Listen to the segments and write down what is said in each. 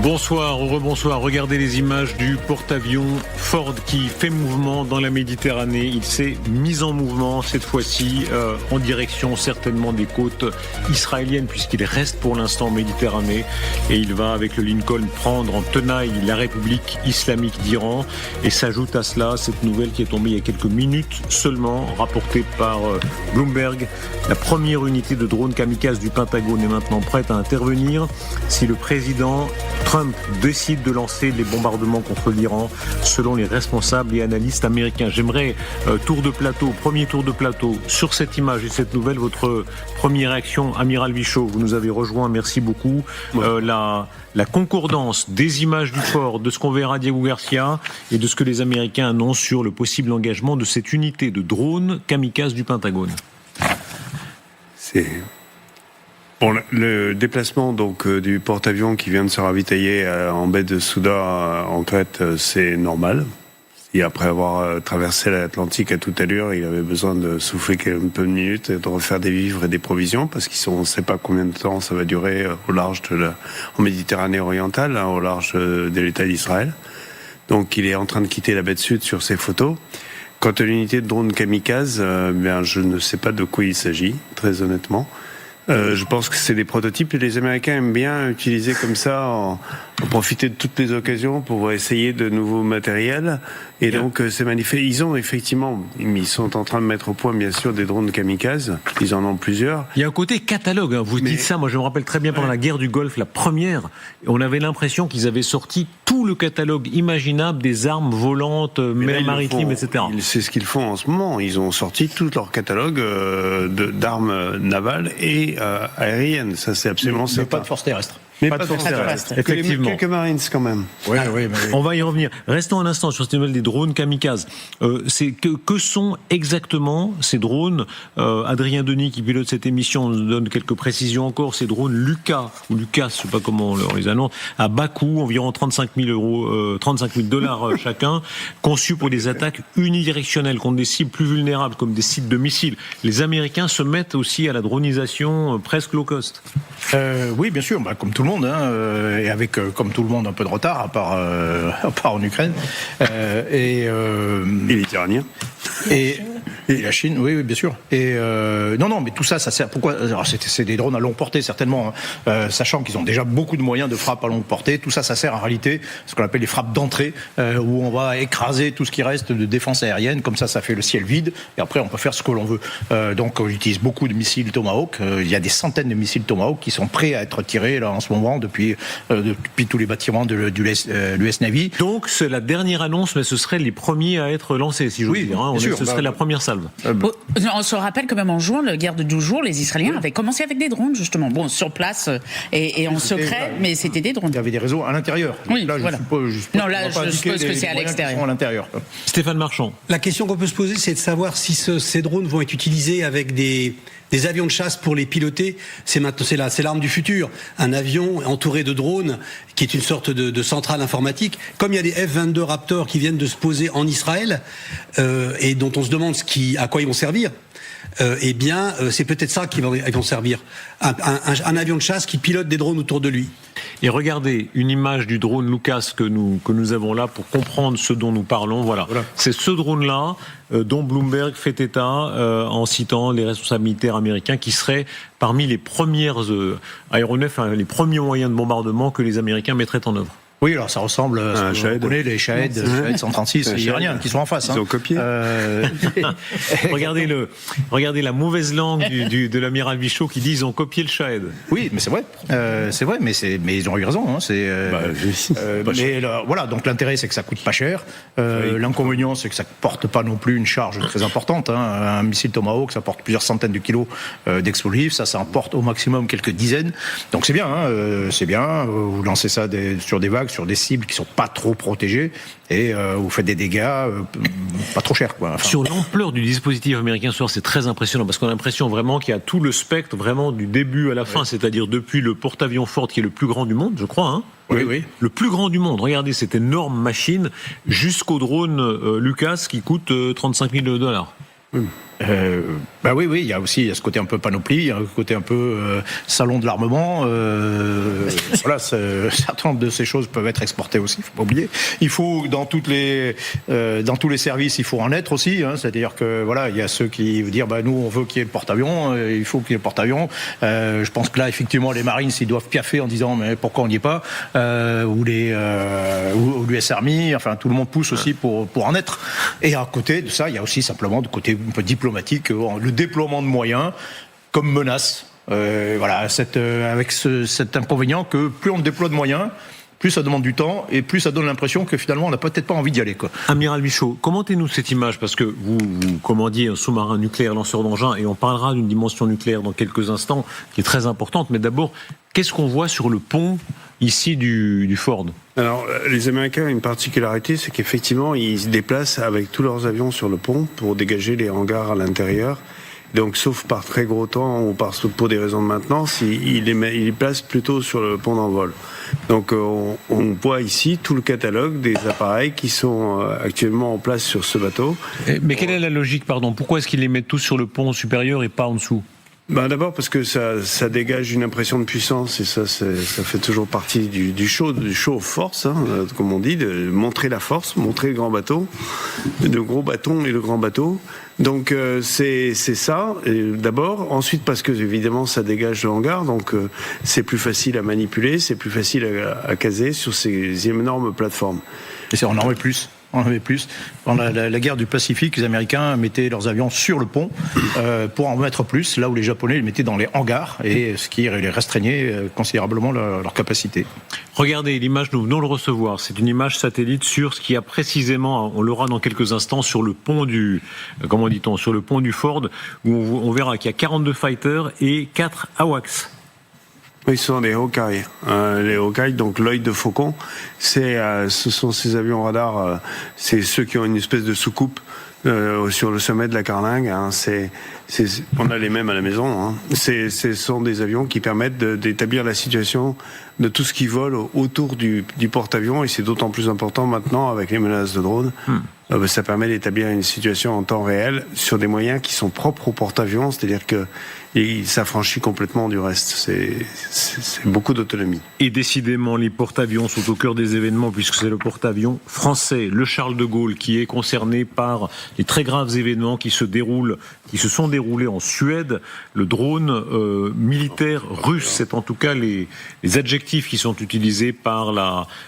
Bonsoir, rebonsoir. Regardez les images du porte-avions Ford qui fait mouvement dans la Méditerranée. Il s'est mis en mouvement cette fois-ci en direction certainement des côtes israéliennes puisqu'il reste pour l'instant en Méditerranée et il va avec le Lincoln prendre en tenaille la République islamique d'Iran et s'ajoute à cela cette nouvelle qui est tombée il y a quelques minutes seulement, rapportée par Bloomberg. La première unité de drones kamikazes du Pentagone est maintenant prête à intervenir si le président Trump décide de lancer les bombardements contre l'Iran, selon les responsables et analystes américains. J'aimerais, premier tour de plateau, sur cette image et cette nouvelle, votre première réaction, Amiral Vichot, vous nous avez rejoint, merci beaucoup. La concordance des images du port, de ce qu'on verra Diego Garcia et de ce que les Américains annoncent sur le possible engagement de cette unité de drones kamikazes du Pentagone. Bon, le déplacement donc du porte-avions qui vient de se ravitailler en baie de Souda en Crète, c'est normal. Et après avoir traversé l'Atlantique à toute allure, il avait besoin de souffler un peu de minutes et de refaire des vivres et des provisions parce on ne sait pas combien de temps ça va durer au large en Méditerranée orientale, au large de l'État d'Israël. Donc il est en train de quitter la baie de Sud sur ces photos. Quant à l'unité de drone kamikaze, je ne sais pas de quoi il s'agit, très honnêtement. Je pense que c'est des prototypes et les Américains aiment bien utiliser comme ça, profiter de toutes les occasions pour essayer de nouveaux matériels. Et donc c'est magnifique. Ils sont en train de mettre au point bien sûr des drones kamikazes. Ils en ont plusieurs. Il y a un côté catalogue. Vous dites ça. Moi, je me rappelle très bien pendant la guerre du Golfe, la première. On avait l'impression qu'ils avaient sorti tout le catalogue imaginable des armes volantes, maritimes, etc. C'est ce qu'ils font en ce moment. Ils ont sorti tout leur catalogue d'armes navales et aériennes. Ça, c'est absolument certain. Mais pas de force terrestre. Mais pas de force terrestre. Effectivement. Quelques Marines quand même. Oui. On va y revenir. Restons un instant sur cette nouvelle des drones kamikazes. Que sont exactement ces drones Adrien Denis, qui pilote cette émission, nous donne quelques précisions encore. Ces drones Lucas, je ne sais pas comment on les annonce, à bas coût, environ 35 000 $ chacun, conçus pour des attaques unidirectionnelles contre des cibles plus vulnérables, comme des sites de missiles. Les Américains se mettent aussi à la dronisation presque low cost. Oui, bien sûr, comme tout le monde, et avec, comme tout le monde, un peu de retard, à part en Ukraine. Et les Iraniens. Et la Chine, oui, bien sûr. Et non, mais tout ça sert. Pourquoi ? Alors, c'est des drones à longue portée, certainement, sachant qu'ils ont déjà beaucoup de moyens de frappe à longue portée. Tout ça sert en réalité ce qu'on appelle les frappes d'entrée, où on va écraser tout ce qui reste de défense aérienne. Comme ça fait le ciel vide, et après on peut faire ce que l'on veut. Donc, on utilise beaucoup de missiles Tomahawk. Il y a des centaines de missiles Tomahawk qui sont prêts à être tirés là en ce moment depuis tous les bâtiments de l'US Navy. Donc, c'est la dernière annonce, mais ce seraient les premiers à être lancés, si j'ose dire. Ce serait la première salve. On se rappelle que même en juin, la guerre de 12 jours, les Israéliens avaient commencé avec des drones, justement. Bon, sur place et en secret, mais c'était des drones. Il y avait des réseaux à l'intérieur. Oui, là, voilà. Je suppose que c'est à l'extérieur. À l'intérieur. Stéphane Marchand. La question qu'on peut se poser, c'est de savoir si ces drones vont être utilisés avec des avions de chasse pour les piloter. C'est l'arme du futur. Un avion entouré de drones, qui est une sorte de centrale informatique. Comme il y a des F-22 Raptor qui viennent de se poser en Israël, et dont on se demande à quoi ils vont servir, c'est peut-être ça qu'ils vont servir. Un avion de chasse qui pilote des drones autour de lui. Et regardez une image du drone Lucas que nous avons là pour comprendre ce dont nous parlons. Voilà. C'est ce drone-là dont Bloomberg fait état en citant les responsables militaires américains qui seraient parmi les premières aéronefs, les premiers moyens de bombardement que les Américains mettraient en œuvre. Oui, alors ça ressemble à ce qu'on connaît, les Shahed 136 iraniens qui sont en face. Ils ont copié. Regardez la mauvaise langue de l'amiral Vichot qui dit ils ont copié le Shahed. Oui, mais c'est vrai, mais ils ont eu raison. Voilà, donc l'intérêt c'est que ça coûte pas cher. L'inconvénient c'est que ça porte pas non plus une charge très importante. Un missile Tomahawk, ça porte plusieurs centaines de kilos d'explosifs, ça en porte au maximum quelques dizaines. Donc c'est bien, c'est bien. Vous lancez ça sur des vagues, sur des cibles qui sont pas trop protégées et vous faites des dégâts pas trop chers, quoi. Sur l'ampleur du dispositif américain ce soir, c'est très impressionnant parce qu'on a l'impression vraiment qu'il y a tout le spectre vraiment du début à la fin, c'est-à-dire depuis le porte-avions Ford qui est le plus grand du monde, je crois. Oui. Le plus grand du monde. Regardez cette énorme machine jusqu'au drone Lucas qui coûte 35 000 $. Oui, il y a aussi ce côté un peu panoplie, il y a un côté un peu salon de l'armement. Voilà, certaines de ces choses peuvent être exportées aussi, faut pas oublier. Il faut dans tous les services, il faut en être aussi. C'est-à-dire que voilà, il y a ceux qui disent nous on veut qu'il y ait le porte-avions, il faut qu'il y ait le porte-avions. Je pense que là effectivement les Marines ils doivent piaffer en disant mais pourquoi on n'y est pas, ou l'US Army, enfin tout le monde pousse aussi pour en être. Et à côté de ça, il y a aussi simplement du côté un peu diplomatique, le déploiement de moyens comme menace. Avec cet inconvénient que plus on déploie de moyens, plus ça demande du temps et plus ça donne l'impression que finalement on n'a peut-être pas envie d'y aller, quoi. Amiral Michaud, commentez-nous cette image, parce que vous commandiez un sous-marin nucléaire lanceur d'engins et on parlera d'une dimension nucléaire dans quelques instants qui est très importante, mais d'abord, qu'est-ce qu'on voit sur le pont ici du Ford? Alors, les Américains ont une particularité, c'est qu'effectivement, ils se déplacent avec tous leurs avions sur le pont pour dégager les hangars à l'intérieur. Donc, sauf par très gros temps ou pour des raisons de maintenance, ils les placent plutôt sur le pont d'envol. Donc, on voit ici tout le catalogue des appareils qui sont actuellement en place sur ce bateau. Mais quelle est la logique, pardon? Pourquoi est-ce qu'ils les mettent tous sur le pont supérieur et pas en dessous? D'abord parce que ça dégage une impression de puissance et ça fait toujours partie du show of force, comme on dit, de montrer la force, montrer le grand bateau, le gros bâton et le grand bateau. Donc c'est ça d'abord. Ensuite parce que évidemment ça dégage le hangar, donc c'est plus facile à manipuler, c'est plus facile à caser sur ces énormes plateformes. Et on en met plus. On en avait plus. Pendant la guerre du Pacifique, les Américains mettaient leurs avions sur le pont pour en mettre plus, là où les Japonais les mettaient dans les hangars, et ce qui les restreignait considérablement leur capacité. Regardez l'image, nous venons de le recevoir. C'est une image satellite sur ce qui a précisément, on l'aura dans quelques instants, sur le pont sur le pont du Ford, où on verra qu'il y a 42 fighters et 4 AWACS. Oui, ce sont des Hawkeye. Les Hawkeye, donc l'œil de faucon, ce sont ces avions radars, c'est ceux qui ont une espèce de soucoupe sur le sommet de la carlingue. On a les mêmes à la maison. Ce sont des avions qui permettent d'établir la situation de tout ce qui vole autour du porte-avions, et c'est d'autant plus important maintenant avec les menaces de drones. Ça permet d'établir une situation en temps réel sur des moyens qui sont propres au porte-avions, c'est-à-dire que il s'affranchit complètement du reste. C'est beaucoup d'autonomie. Et décidément, les porte-avions sont au cœur des événements, puisque c'est le porte-avions français, le Charles de Gaulle, qui est concerné par les très graves événements qui se sont déroulés en Suède. Le drone militaire russe, c'est en tout cas les adjectifs qui sont utilisés par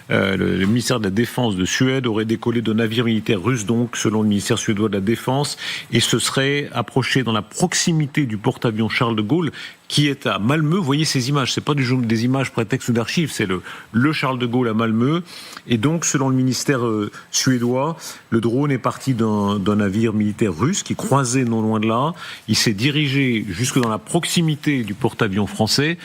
le ministère de la Défense de Suède, aurait décollé d'un navire militaire russe, donc selon le ministère suédois de la Défense, et se serait approché dans la proximité du porte-avions Charles de Gaulle, qui est à Malmö. Vous voyez ces images, c'est pas des images prétexte d'archives, c'est le Charles de Gaulle à Malmö. Et donc, selon le ministère suédois, le drone est parti d'un navire militaire russe qui croisait non loin de là. Il s'est dirigé jusque dans la proximité du porte-avions français,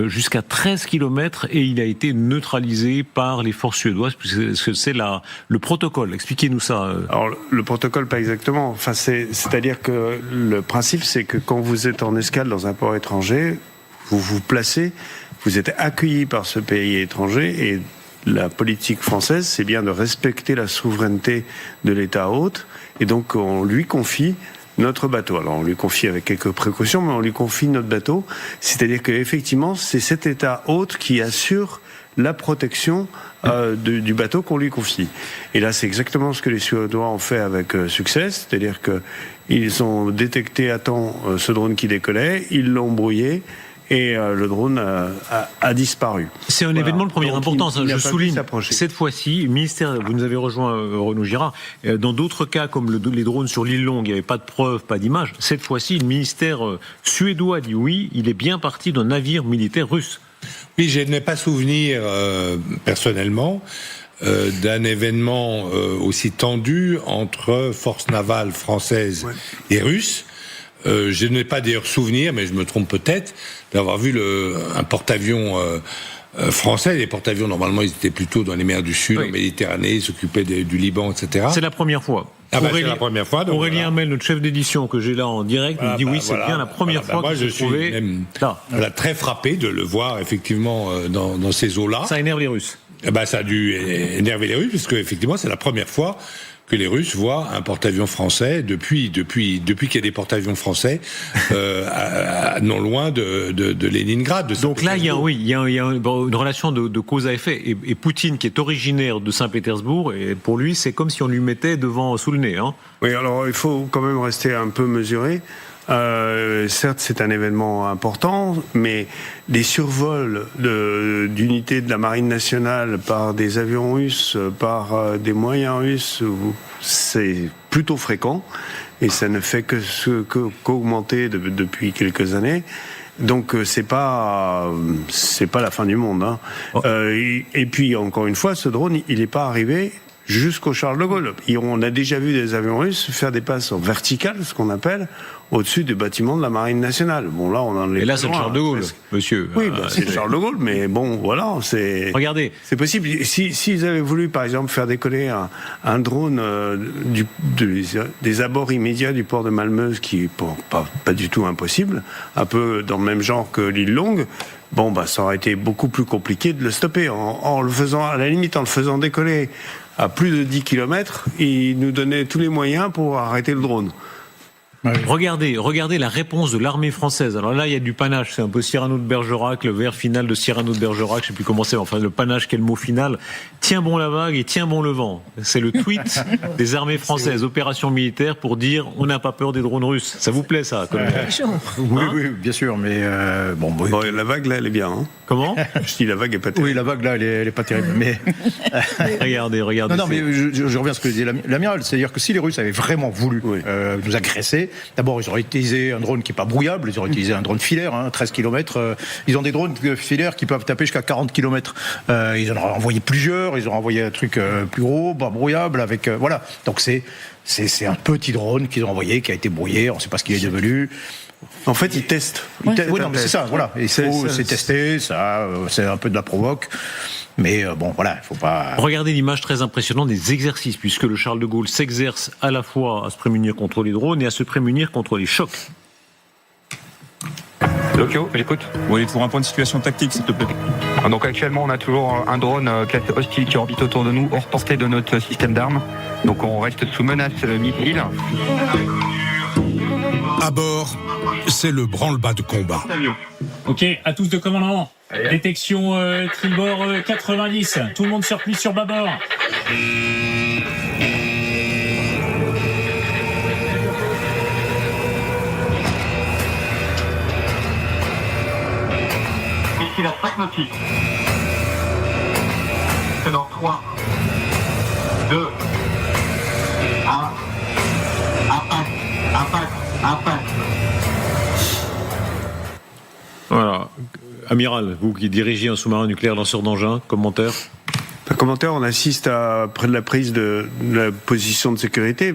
jusqu'à 13 km, et il a été neutralisé par les forces suédoises, puisque c'est le protocole. Expliquez-nous ça. Alors, le protocole, pas exactement. Enfin, c'est-à-dire que le principe, c'est que quand vous êtes en escale dans un port étranger, vous vous placez, vous êtes accueilli par ce pays étranger, et la politique française, c'est bien de respecter la souveraineté de l'État hôte, et donc on lui confie notre bateau. Alors on lui confie avec quelques précautions, mais on lui confie notre bateau, c'est-à-dire qu'effectivement, c'est cet État hôte qui assure la protection du bateau qu'on lui confie. Et là, c'est exactement ce que les Suédois ont fait avec succès, c'est-à-dire qu'ils ont détecté à temps ce drone qui décollait, ils l'ont brouillé, et le drone a disparu. C'est un événement de première importance, je souligne. Cette fois-ci, ministère, vous nous avez rejoint, Renaud Girard, dans d'autres cas, comme les drones sur l'île Longue, il n'y avait pas de preuves, pas d'images. Cette fois-ci, le ministère suédois dit oui, il est bien parti d'un navire militaire russe. Oui, je n'ai pas souvenir, personnellement, d'un événement aussi tendu entre forces navales françaises et russes. Je n'ai pas d'ailleurs souvenir, mais je me trompe peut-être, d'avoir vu un porte-avions français. Les porte-avions, normalement, ils étaient plutôt dans les mers du Sud, en Méditerranée, ils s'occupaient du Liban, etc. C'est la première fois. C'est la première fois. Donc Aurélien Hamel, notre chef d'édition que j'ai là en direct, me dit c'est bien la première fois que je suis même très frappé de le voir effectivement dans ces eaux-là. Ça énerve les Russes. Ça a dû énerver les Russes, parce que effectivement c'est la première fois que les Russes voient un porte-avions français depuis qu'il y a des porte-avions français non loin de Leningrad. Donc là, il y a une relation de cause à effet. Et Poutine, qui est originaire de Saint-Pétersbourg, et pour lui, c'est comme si on lui mettait sous le nez. Hein. Oui, alors il faut quand même rester un peu mesuré. Certes, c'est un événement important, mais des survols d'unités de la marine nationale par des avions russes, par des moyens russes, c'est plutôt fréquent, et ça ne fait qu'augmenter depuis quelques années. Donc c'est pas la fin du monde. Hein. Et puis encore une fois, ce drone, il n'est pas arrivé jusqu'au Charles de Gaulle. Et on a déjà vu des avions russes faire des passes en verticale, ce qu'on appelle, au-dessus des bâtiments de la Marine nationale. Bon, là, on en est. Et là, c'est le Charles de Gaulle, monsieur. Oui, c'est le Charles de Gaulle, mais bon, voilà, c'est. Regardez. C'est possible. S'ils avaient voulu, par exemple, faire décoller un drone des abords immédiats du port de Malmeuse, qui est pas du tout impossible, un peu dans le même genre que l'île Longue, bon, ça aurait été beaucoup plus compliqué de le stopper. En le faisant, à la limite, en le faisant décoller à plus de 10 km, il nous donnait tous les moyens pour arrêter le drone. Regardez la réponse de l'armée française. Alors là, il y a du panache. C'est un peu Cyrano de Bergerac, le vers final de Cyrano de Bergerac. Je sais plus comment c'est. Enfin, le panache, quel mot final. Tiens bon la vague et tiens bon le vent. C'est le tweet des armées françaises, opération militaire, pour dire on n'a pas peur des drones russes. Ça vous plaît, ça, comme Oui, bien sûr, mais la vague, là, elle est bien. Hein. Comment? Je dis la vague est pas terrible. Oui, la vague, là, elle est pas terrible. Mais regardez. Non, mais je reviens à ce que disait l'amiral. C'est-à-dire que si les Russes avaient vraiment voulu nous agresser, d'abord, ils auraient utilisé un drone qui n'est pas brouillable, ils auraient utilisé un drone filaire, 13 km. Ils ont des drones filaires qui peuvent taper jusqu'à 40 km. Ils en auraient envoyé plusieurs, ils auraient envoyé un truc plus gros, pas brouillable, avec... voilà. Donc c'est un petit drone qu'ils ont envoyé, qui a été brouillé, on ne sait pas ce qu'il est devenu. En fait, ils testent. Oui, non, mais c'est ça, voilà. C'est testé, ça, c'est un peu de la provoque. Mais bon, voilà, il faut pas... Regardez l'image très impressionnante des exercices, puisque le Charles de Gaulle s'exerce à la fois à se prémunir contre les drones et à se prémunir contre les chocs. Lokio, j'écoute. Oui, pour un point de situation tactique, s'il te plaît. Donc actuellement, on a toujours un drone classé hostile qui orbite autour de nous, hors portée de notre système d'armes. Donc on reste sous menace missile. À bord, c'est le branle-bas de combat. Ok, à tous de commandement. Détection tribord 90. Tout le monde se replie sur bâbord. Missile à 5 nautiques. C'est dans 3, 2, 1. Impact. Voilà. Amiral, vous qui dirigez un sous-marin nucléaire lanceur d'engins, commentaire? On assiste à près de la prise de la position de sécurité.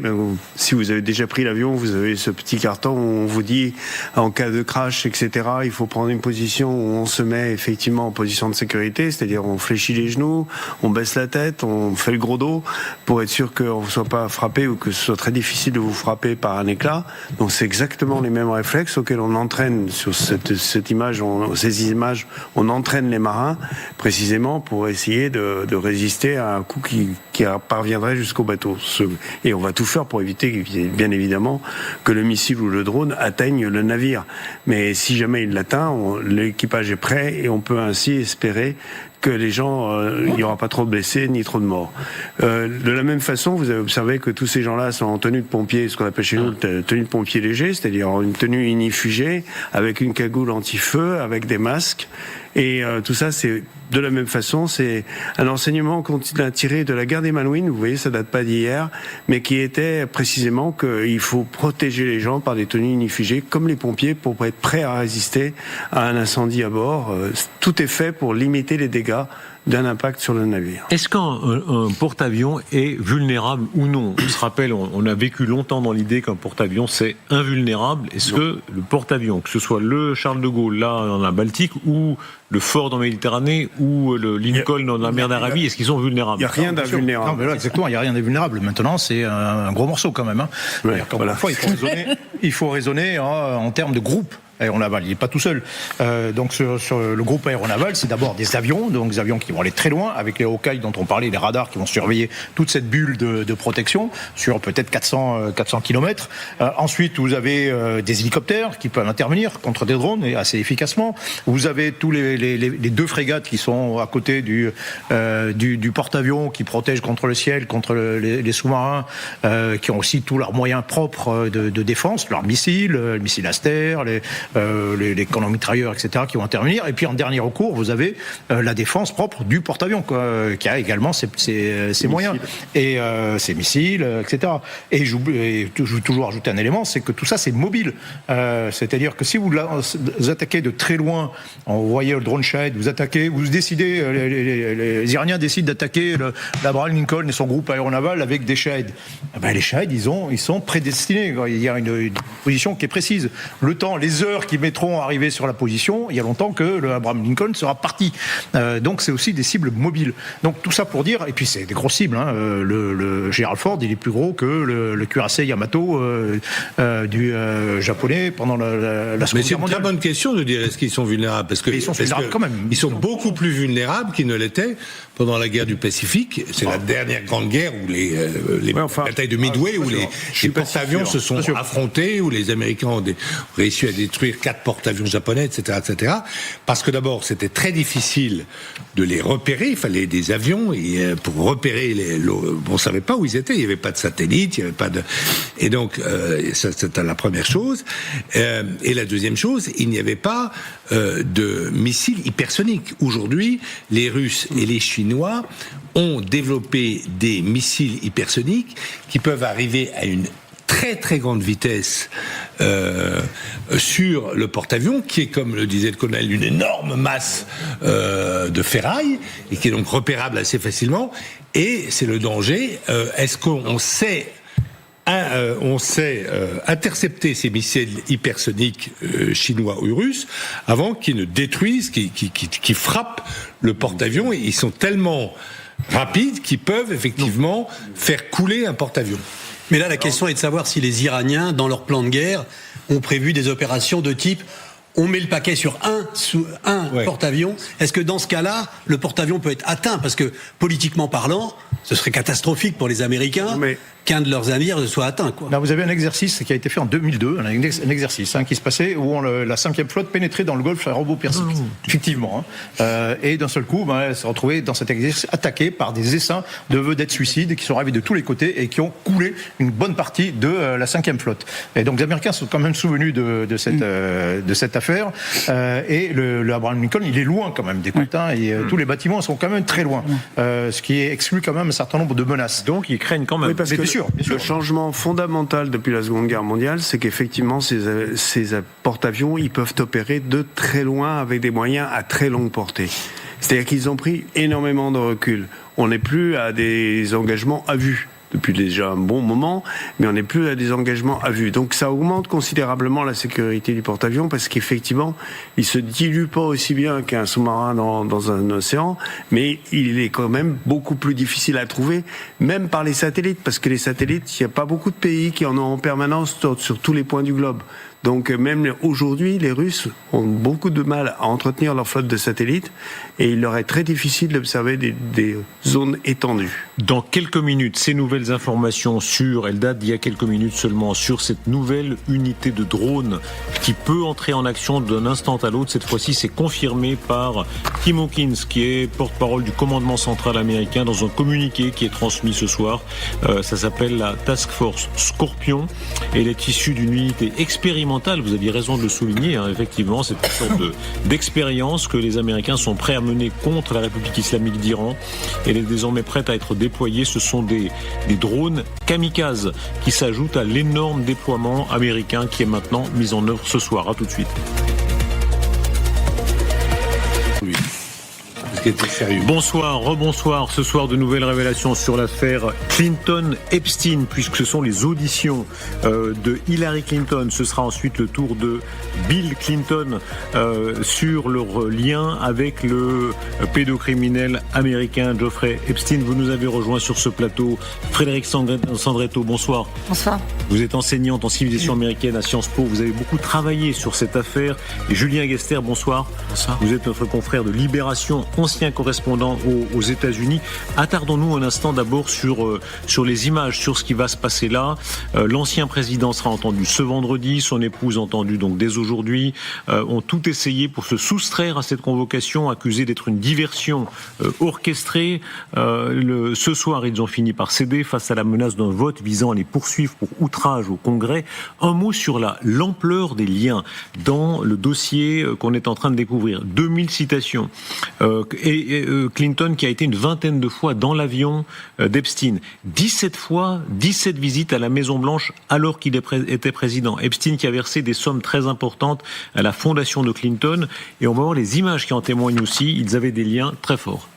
Si vous avez déjà pris l'avion, vous avez ce petit carton où on vous dit en cas de crash, etc., il faut prendre une position où on se met effectivement en position de sécurité, c'est-à-dire on fléchit les genoux, on baisse la tête, on fait le gros dos pour être sûr qu'on ne soit pas frappé ou que ce soit très difficile de vous frapper par un éclat. Donc c'est exactement les mêmes réflexes auxquels on entraîne sur cette image, ces images, on entraîne les marins précisément pour essayer de résister à un coup qui parviendrait jusqu'au bateau. Et on va tout faire pour éviter, bien évidemment, que le missile ou le drone atteigne le navire. Mais si jamais il l'atteint, l'équipage est prêt et on peut ainsi espérer que les gens, il n'y aura pas trop de blessés ni trop de morts. De la même façon, vous avez observé que tous ces gens-là sont en tenue de pompier, ce qu'on appelle chez nous tenue de pompier léger, c'est-à-dire une tenue inifugée, avec une cagoule anti-feu, avec des masques. Et tout ça, c'est de la même façon, c'est un enseignement qu'on a tiré de la guerre des Malouines, vous voyez, ça date pas d'hier, mais qui était précisément qu'il faut protéger les gens par des tenues inifugées, comme les pompiers, pour être prêts à résister à un incendie à bord. Tout est fait pour limiter les dégâts d'un impact sur le navire. Est-ce qu'un porte-avions est vulnérable ou non? On se rappelle, on a vécu longtemps dans l'idée qu'un porte-avions c'est invulnérable. Est-ce que le porte-avions, que ce soit le Charles de Gaulle là dans la Baltique ou le Ford en Méditerranée ou le Lincoln dans la mer d'Arabie, est-ce qu'ils sont vulnérables? Il n'y a rien d'invulnérable. Non, mais là, exactement, il n'y a rien d'invulnérable. Maintenant, c'est un gros morceau quand même. Hein. Ouais, Voilà. Fois, il faut raisonner en termes de groupe. aéronaval, il n'est pas tout seul. Donc sur le groupe aéronaval, c'est d'abord des avions, donc des avions qui vont aller très loin, avec les Hawkeye dont on parlait, les radars qui vont surveiller toute cette bulle de protection sur peut-être 400 km. Ensuite, vous avez des hélicoptères qui peuvent intervenir contre des drones et assez efficacement. Vous avez tous les deux frégates qui sont à côté du porte-avions qui protègent contre le ciel, contre les sous-marins, qui ont aussi tous leurs moyens propres de défense, leurs missiles, les missiles Aster, les canons mitrailleurs, etc., qui vont intervenir. Et puis en dernier recours, vous avez la défense propre du porte-avions, qui a également ses moyens et ses missiles, etc. Et je veux toujours ajouter un élément, c'est que tout ça c'est mobile. C'est-à-dire que si vous attaquez de très loin, vous voyez le drone Shahed, vous décidez, les Iraniens décident d'attaquer l'Abraham Lincoln et son groupe aéronaval avec des Shahed. Les Shahed, ils sont prédestinés. Il y a une position qui est précise. Le temps, les heures qu'ils mettront à arriver sur la position, il y a longtemps que le Abraham Lincoln sera parti. Donc c'est aussi des cibles mobiles. Donc tout ça pour dire, et puis c'est des grosses cibles. Le Gerald Ford, il est plus gros que le cuirassé Yamato du japonais pendant la Seconde Guerre mondiale. Mais c'est une très bonne question de dire est-ce qu'ils sont vulnérables, parce que ils sont vulnérables quand même. Ils sont beaucoup plus vulnérables qu'ils ne l'étaient pendant la guerre du Pacifique. C'est la dernière grande guerre où la bataille de Midway, où les porte-avions se sont affrontés, où les Américains ont réussi à détruire 4 porte-avions japonais, etc., etc. Parce que d'abord, c'était très difficile de les repérer. Il fallait des avions et pour repérer on savait pas où ils étaient. Il n'y avait pas de satellite, il n'y avait pas de. Et donc, ça, c'était la première chose. Et la deuxième chose, il n'y avait pas de missiles hypersoniques. Aujourd'hui, les Russes et les Chinois ont développé des missiles hypersoniques qui peuvent arriver à une très très grande vitesse sur le porte-avions, qui est, comme le disait le colonel, une énorme masse de ferraille et qui est donc repérable assez facilement. Et c'est le danger. Est-ce qu'on sait intercepter ces missiles hypersoniques chinois ou russes avant qu'ils ne détruisent, qu'ils frappent le porte-avions? Et ils sont tellement rapides qu'ils peuvent effectivement faire couler un porte-avions. Mais là, la question est de savoir si les Iraniens, dans leur plan de guerre, ont prévu des opérations de type on met le paquet sur un porte-avions. Est-ce que dans ce cas-là, le porte-avions peut être atteint? Parce que, politiquement parlant, ce serait catastrophique pour les Américains qu'un de leurs navires soit atteint. Là, vous avez un exercice qui a été fait en 2002, un exercice qui se passait où la 5e flotte pénétrait dans le golfe Arabo-Persique, effectivement. Et d'un seul coup, elle s'est retrouvée dans cet exercice attaquée par des essaims de vedettes suicides qui sont arrivés de tous les côtés et qui ont coulé une bonne partie de la 5e flotte. Et donc les Américains sont quand même souvenus de cette affaire. Et le Abraham Lincoln, il est loin quand même des côtes. Et tous les bâtiments sont quand même très loin. Ce qui exclut quand même un certain nombre de menaces. Donc ils craignent quand même. Oui, parce que le changement fondamental depuis la Seconde Guerre mondiale, c'est qu'effectivement ces porte-avions, ils peuvent opérer de très loin avec des moyens à très longue portée. C'est-à-dire qu'ils ont pris énormément de recul. On n'est plus à des engagements à vue depuis déjà un bon moment, mais on n'est plus à des engagements à vue. Donc ça augmente considérablement la sécurité du porte-avions parce qu'effectivement, il se dilue pas aussi bien qu'un sous-marin dans un océan, mais il est quand même beaucoup plus difficile à trouver, même par les satellites, parce que les satellites, il n'y a pas beaucoup de pays qui en ont en permanence sur tous les points du globe. Donc même aujourd'hui, les Russes ont beaucoup de mal à entretenir leur flotte de satellites et il leur est très difficile d'observer des zones étendues. Dans quelques minutes, ces nouvelles informations elles datent d'il y a quelques minutes seulement, sur cette nouvelle unité de drone qui peut entrer en action d'un instant à l'autre. Cette fois-ci, c'est confirmé par Tim Hawkins, qui est porte-parole du commandement central américain, dans un communiqué qui est transmis ce soir. Ça s'appelle la Task Force Scorpion et elle est issue d'une unité expérimentale. Vous aviez raison de le souligner, effectivement, c'est une sorte d'expérience que les Américains sont prêts à mener contre la République islamique d'Iran. Elle est désormais prête à être déployée. Ce sont des drones kamikazes qui s'ajoutent à l'énorme déploiement américain qui est maintenant mis en œuvre ce soir. À tout de suite. ce qui était sérieux. Bonsoir, rebonsoir. Ce soir, de nouvelles révélations sur l'affaire Clinton-Epstein, puisque ce sont les auditions de Hillary Clinton. Ce sera ensuite le tour de Bill Clinton sur leur lien avec le pédocriminel américain Jeffrey Epstein. Vous nous avez rejoint sur ce plateau. Frédéric Sandretto, bonsoir. Bonsoir. Vous êtes enseignante en civilisation américaine à Sciences Po. Vous avez beaucoup travaillé sur cette affaire. Et Julien Guester, bonsoir. Bonsoir. Vous êtes notre confrère de Libération, ancien correspondant aux États-Unis. Attardons-nous un instant d'abord sur les images, sur ce qui va se passer là. L'ancien président sera entendu ce vendredi, son épouse entendue donc dès aujourd'hui, ont tout essayé pour se soustraire à cette convocation, accusés d'être une diversion orchestrée. Ce soir, ils ont fini par céder face à la menace d'un vote visant à les poursuivre pour outrage au Congrès. Un mot sur l'ampleur des liens dans le dossier qu'on est en train de découvrir. 2000 citations. Clinton qui a été une vingtaine de fois dans l'avion d'Epstein. 17 fois, 17 visites à la Maison-Blanche alors qu'il était président. Epstein qui a versé des sommes très importantes à la fondation de Clinton. Et on va voir les images qui en témoignent aussi. Ils avaient des liens très forts.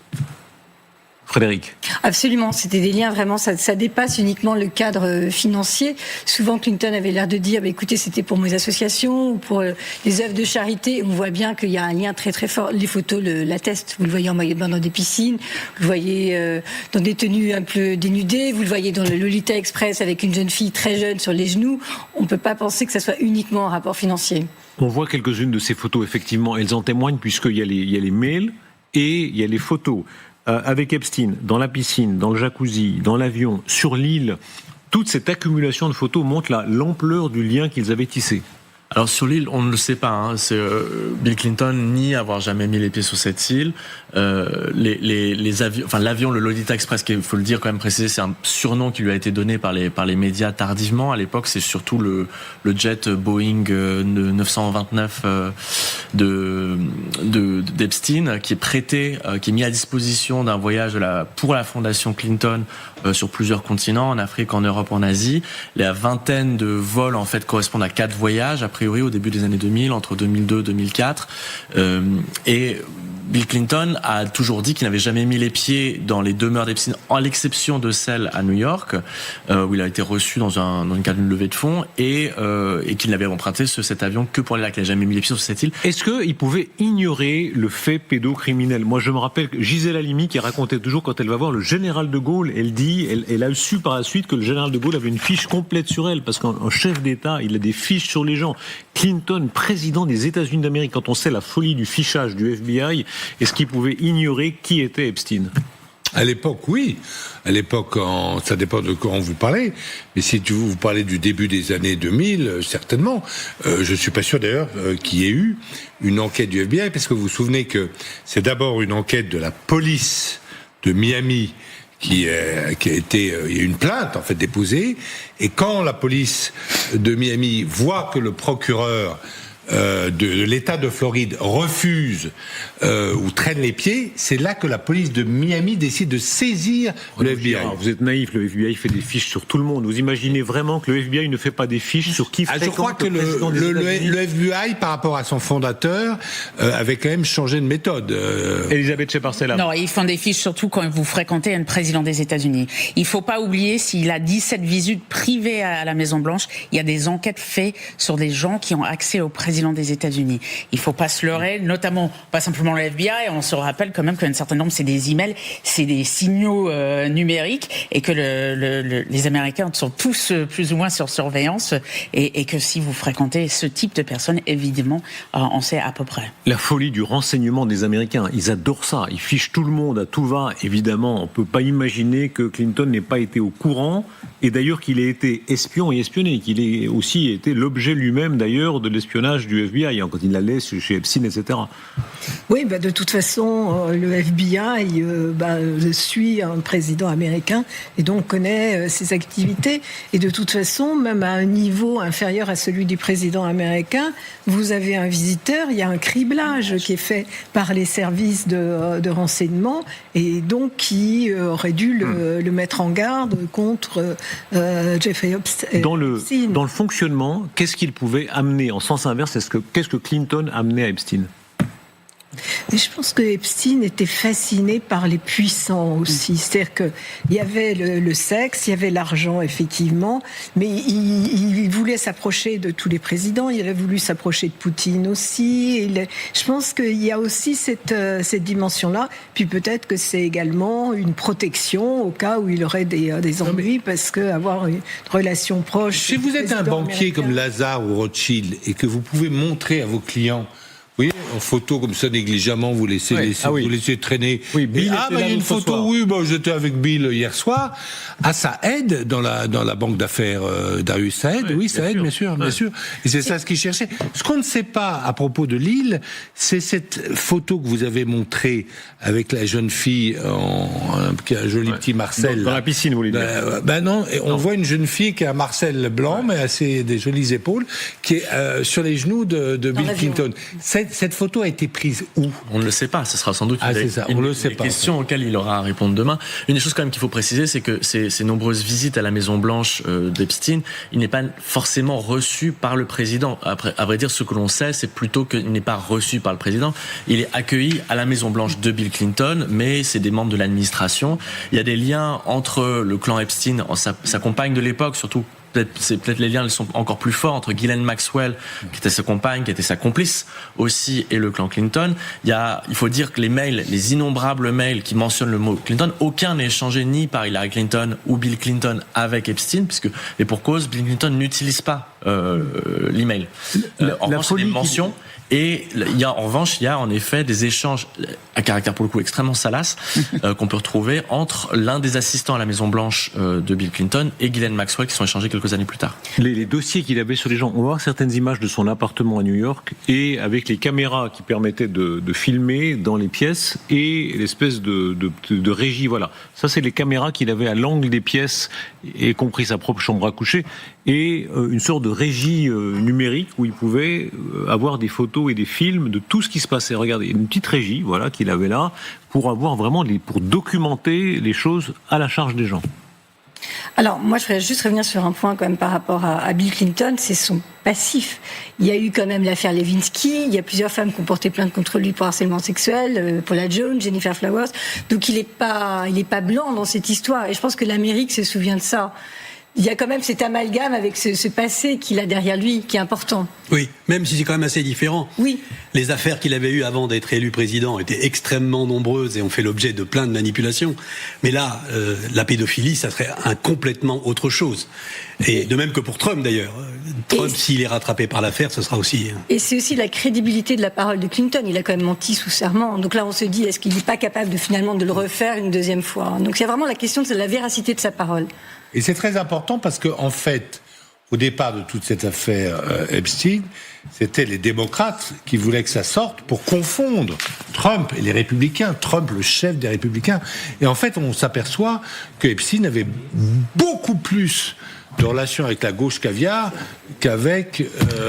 Frédéric. Absolument, c'était des liens vraiment, ça dépasse uniquement le cadre financier. Souvent, Clinton avait l'air de dire, écoutez, c'était pour mes associations ou pour les œuvres de charité. On voit bien qu'il y a un lien très très fort. Les photos l'attestent. Vous le voyez en maillot de bain dans des piscines, vous le voyez dans des tenues un peu dénudées, vous le voyez dans le Lolita Express avec une jeune fille très jeune sur les genoux. On ne peut pas penser que ça soit uniquement un rapport financier. On voit quelques-unes de ces photos, effectivement. Elles en témoignent puisqu'il y a les mails et il y a les photos. Avec Epstein, dans la piscine, dans le jacuzzi, dans l'avion, sur l'île, toute cette accumulation de photos montre l'ampleur du lien qu'ils avaient tissé. Alors sur l'île, on ne le sait pas. Bill Clinton nie avoir jamais mis les pieds sur cette île. Les avions, l'avion, le Lolita Express, il faut le dire quand même préciser, c'est un surnom qui lui a été donné par les médias tardivement. À l'époque, c'est surtout le jet Boeing 929 d'Epstein qui est prêté, qui est mis à disposition d'un voyage pour la fondation Clinton sur plusieurs continents, en Afrique, en Europe, en Asie. La vingtaine de vols en fait correspondent à 4 voyages. Après au début des années 2000, entre 2002 et 2004. Et Bill Clinton a toujours dit qu'il n'avait jamais mis les pieds dans les demeures d'Epstein, à l'exception de celle à New York, où il a été reçu dans le cadre d'une levée de fonds, et qu'il n'avait emprunté cet avion que pour aller là, qu'il n'a jamais mis les pieds sur cette île. Est-ce qu'il pouvait ignorer le fait pédocriminel ? Moi, je me rappelle que Gisèle Halimi, qui racontait toujours quand elle va voir le général de Gaulle, elle a su par la suite que le général de Gaulle avait une fiche complète sur elle, parce qu'un chef d'État, il a des fiches sur les gens. Clinton, président des États-Unis d'Amérique, quand on sait la folie du fichage du FBI, est-ce qu'il pouvait ignorer qui était Epstein ? À l'époque, oui. À l'époque, ça dépend de quand vous parlez. Mais si vous parlez du début des années 2000, certainement. Je suis pas sûr d'ailleurs qu'il y ait eu une enquête du FBI, parce que vous vous souvenez que c'est d'abord une enquête de la police de Miami qui a été, il y a une plainte en fait déposée, et quand la police de Miami voit que le procureur de l'État de Floride refuse ou traîne les pieds, c'est là que la police de Miami décide de saisir le FBI. Vous êtes naïf, le FBI fait des fiches sur tout le monde. Vous imaginez vraiment que le FBI ne fait pas des fiches sur qui fréquente je crois que le président des États-Unis ? le FBI, par rapport à son fondateur, avait quand même changé de méthode. Elisabeth Shepard-Sella. Non, ils font des fiches surtout quand vous fréquentez un président des États-Unis. Il ne faut pas oublier, s'il a 17 visites privées à la Maison-Blanche, il y a des enquêtes faites sur des gens qui ont accès au président des États-Unis. Il faut pas se leurrer, notamment pas simplement le FBI. On se rappelle quand même qu'un certain nombre, c'est des emails, c'est des signaux numériques, et que les Américains sont tous plus ou moins sur surveillance, et que si vous fréquentez ce type de personnes, évidemment, on sait à peu près. La folie du renseignement des Américains, ils adorent ça. Ils fichent tout le monde à tout va. Évidemment, on peut pas imaginer que Clinton n'ait pas été au courant, et d'ailleurs qu'il ait été espion et espionné, qu'il ait aussi été l'objet lui-même d'ailleurs de l'espionnage du FBI, quand il allait chez Epstein, etc. Oui, de toute façon, le FBI suit un président américain et donc connaît ses activités. Et de toute façon, même à un niveau inférieur à celui du président américain, vous avez un visiteur, il y a un criblage qui est fait par les services de renseignement, et donc qui aurait dû le mettre en garde contre Jeffrey Epstein. Dans le fonctionnement, qu'est-ce qu'il pouvait amener en sens inverse ? Qu'est-ce que Clinton amenait à Epstein ? Mais je pense que Epstein était fasciné par les puissants aussi. C'est-à-dire qu'il y avait le sexe, il y avait l'argent, effectivement, mais il voulait s'approcher de tous les présidents, il avait voulu s'approcher de Poutine aussi. Je pense qu'il y a aussi cette dimension-là. Puis peut-être que c'est également une protection au cas où il aurait des ennuis, parce qu'avoir une relation proche... Si vous êtes un banquier comme Lazare ou Rothschild et que vous pouvez montrer à vos clients, vous voyez, en photo comme ça négligemment, vous laissez traîner. Oui, Bill il y a une photo, j'étais avec Bill hier soir. Ça aide dans la banque d'affaires Darius, ça aide, ça aide, bien sûr. Et c'est ça ce qu'il cherchait. Ce qu'on ne sait pas à propos de Lille, c'est cette photo que vous avez montrée avec la jeune fille qui a un joli petit Marcel. Dans la piscine, vous voulez dire? Non, on voit une jeune fille qui a un Marcel blanc, mais assez des jolies épaules, qui est sur les genoux de Bill Clinton. Cette photo a été prise où? On ne le sait pas, ce sera sans doute une question auxquelles il aura à répondre demain. Une des choses quand même qu'il faut préciser, c'est que ces nombreuses visites à la Maison Blanche d'Epstein, il n'est pas forcément reçu par le président. Après, à vrai dire, ce que l'on sait, c'est plutôt qu'il n'est pas reçu par le président. Il est accueilli à la Maison Blanche de Bill Clinton, mais c'est des membres de l'administration. Il y a des liens entre le clan Epstein, sa compagne de l'époque, surtout. Peut-être les liens sont encore plus forts entre Ghislaine Maxwell, qui était sa compagne, qui était sa complice aussi, et le clan Clinton. Il faut dire que les innombrables mails qui mentionnent le mot Clinton, aucun n'est échangé ni par Hillary Clinton ou Bill Clinton avec Epstein, et pour cause, Bill Clinton n'utilise pas l'email. En revanche, il y a des mentions. Et en revanche, il y a en effet des échanges à caractère pour le coup extrêmement salace qu'on peut retrouver entre l'un des assistants à la Maison Blanche de Bill Clinton et Ghislaine Maxwell, qui sont échangés quelques années plus tard. Les dossiers qu'il avait sur les gens, on va voir certaines images de son appartement à New York, et avec les caméras qui permettaient de filmer dans les pièces et l'espèce de régie. Voilà, ça c'est les caméras qu'il avait à l'angle des pièces, y compris sa propre chambre à coucher, et une sorte de régie numérique où il pouvait avoir des photos et des films de tout ce qui se passait. Regardez, une petite régie, voilà, qu'il avait là, pour avoir vraiment pour documenter les choses à la charge des gens. Alors, moi, je voudrais juste revenir sur un point quand même par rapport à Bill Clinton, c'est son passif. Il y a eu quand même l'affaire Lewinsky, il y a plusieurs femmes qui ont porté plainte contre lui pour harcèlement sexuel, Paula Jones, Jennifer Flowers, donc il est pas blanc dans cette histoire, et je pense que l'Amérique se souvient de ça. Il y a quand même cet amalgame avec ce passé qu'il a derrière lui, qui est important. Oui, même si c'est quand même assez différent. Oui. Les affaires qu'il avait eues avant d'être élu président étaient extrêmement nombreuses et ont fait l'objet de plein de manipulations. Mais là, la pédophilie, ça serait complètement autre chose. Et de même que pour Trump, d'ailleurs. Trump, s'il est rattrapé par l'affaire, ce sera aussi... Et c'est aussi la crédibilité de la parole de Clinton. Il a quand même menti sous serment. Donc là, on se dit, est-ce qu'il n'est pas capable finalement de le refaire une deuxième fois? Donc c'est vraiment la question de la véracité de sa parole. Et c'est très important parce que, en fait, au départ de toute cette affaire Epstein, c'était les démocrates qui voulaient que ça sorte pour confondre Trump et les républicains, Trump le chef des républicains. Et en fait, on s'aperçoit que Epstein avait beaucoup plus de relations avec la gauche caviar qu'avec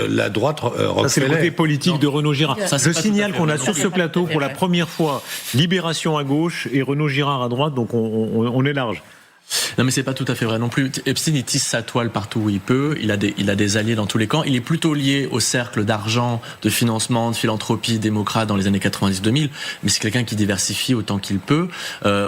la droite Rockefeller. Ça, c'est le côté politique de Renaud Girard. Je signale qu'on a sur ce plateau, pour la première fois, Libération à gauche et Renaud Girard à droite, donc on est large. Non, mais c'est pas tout à fait vrai non plus. Epstein, il tisse sa toile partout où il peut. Il a des alliés dans tous les camps. Il est plutôt lié au cercle d'argent, de financement, de philanthropie démocrate dans les années 90-2000. Mais c'est quelqu'un qui diversifie autant qu'il peut.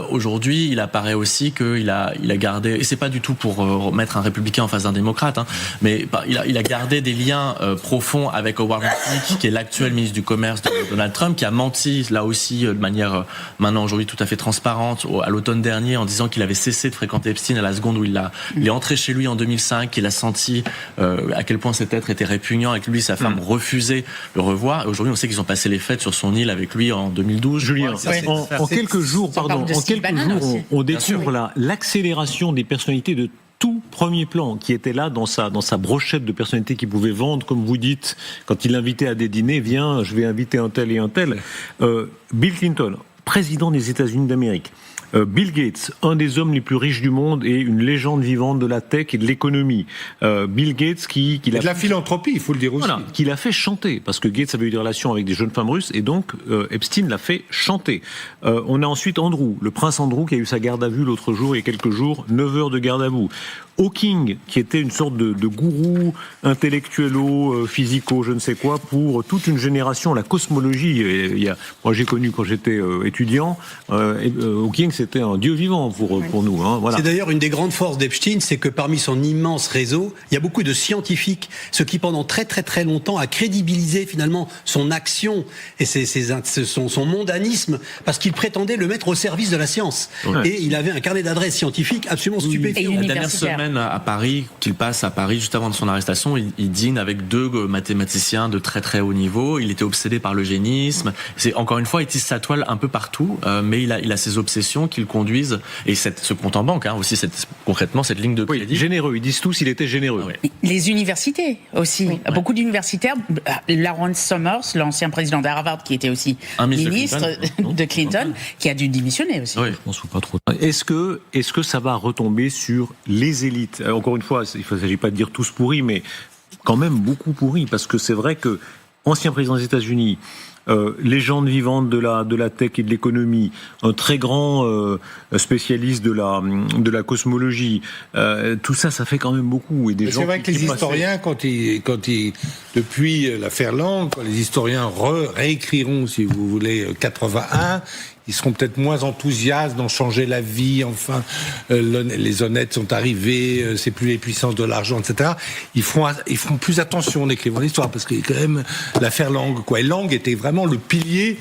Aujourd'hui, il apparaît aussi qu'il a gardé, et c'est pas du tout pour mettre un républicain en face d'un démocrate, mais il a gardé des liens profonds avec Howard Lutnick, qui est l'actuel ministre du Commerce de Donald Trump, qui a menti là aussi de manière maintenant aujourd'hui tout à fait transparente à l'automne dernier en disant qu'il avait cessé de fréquenter Epstein à la seconde où il est entré chez lui en 2005, qu'il a senti à quel point cet être était répugnant, avec lui sa femme refusait le revoir. Et aujourd'hui, on sait qu'ils ont passé les fêtes sur son île avec lui en 2012. Julien, en quelques jours, on découvre l'accélération des personnalités de tout premier plan qui était là dans sa brochette de personnalités qui pouvait vendre, comme vous dites, quand il l'invitait à des dîners, viens, je vais inviter un tel et un tel. Bill Clinton, président des États-Unis d'Amérique. Bill Gates, un des hommes les plus riches du monde et une légende vivante de la tech et de l'économie. Bill Gates qui de la philanthropie, il faut le dire aussi. Voilà, qui l'a fait chanter, parce que Gates avait eu des relations avec des jeunes femmes russes, et donc Epstein l'a fait chanter. On a ensuite Andrew, le prince Andrew, qui a eu sa garde à vue l'autre jour, il y a quelques jours, 9 heures de garde à vue. Hawking, qui était une sorte de gourou intellectuello, physico, je ne sais quoi, pour toute une génération, la cosmologie. Moi, j'ai connu quand j'étais étudiant, Hawking, c'était un dieu vivant pour nous. Hein, voilà. C'est d'ailleurs une des grandes forces d'Epstein, c'est que parmi son immense réseau, il y a beaucoup de scientifiques, ce qui pendant très très très longtemps a crédibilisé finalement son action et son mondanisme, parce qu'il prétendait le mettre au service de la science. Ouais. Et il avait un carnet d'adresses scientifiques absolument stupéfiant. La dernière semaine à Paris, qu'il passe à Paris juste avant son arrestation, il dîne avec 2 mathématiciens de très très haut niveau. Il était obsédé par l'eugénisme. C'est encore une fois, il tisse sa toile un peu partout, mais il a ses obsessions qui le conduisent, et ce compte en banque aussi, concrètement cette ligne de crédit. Oui, généreux. Ils disent tous il était généreux. Oui. Les universités aussi. Oui. Beaucoup d'universitaires. Lawrence Summers, l'ancien président d'Harvard, qui était aussi ministre de Clinton, qui a dû démissionner aussi. Oui, on ne se pas trop. Est-ce que ça va retomber sur les élites? Encore une fois, il ne s'agit pas de dire tous pourris, mais quand même beaucoup pourris, parce que c'est vrai que ancien président des États-Unis, légende vivante de la tech et de l'économie, un très grand spécialiste de la cosmologie, tout ça fait quand même beaucoup. Et c'est vrai que les historiens, depuis l'affaire Lang, quand les historiens réécriront, si vous voulez, 81, ils seront peut-être moins enthousiastes d'en changer la vie, enfin, les honnêtes sont arrivés, c'est plus les puissances de l'argent, etc. Ils feront plus attention en écrivant l'histoire, parce qu'il y a quand même l'affaire Lang, quoi. Et Lang était vraiment le pilier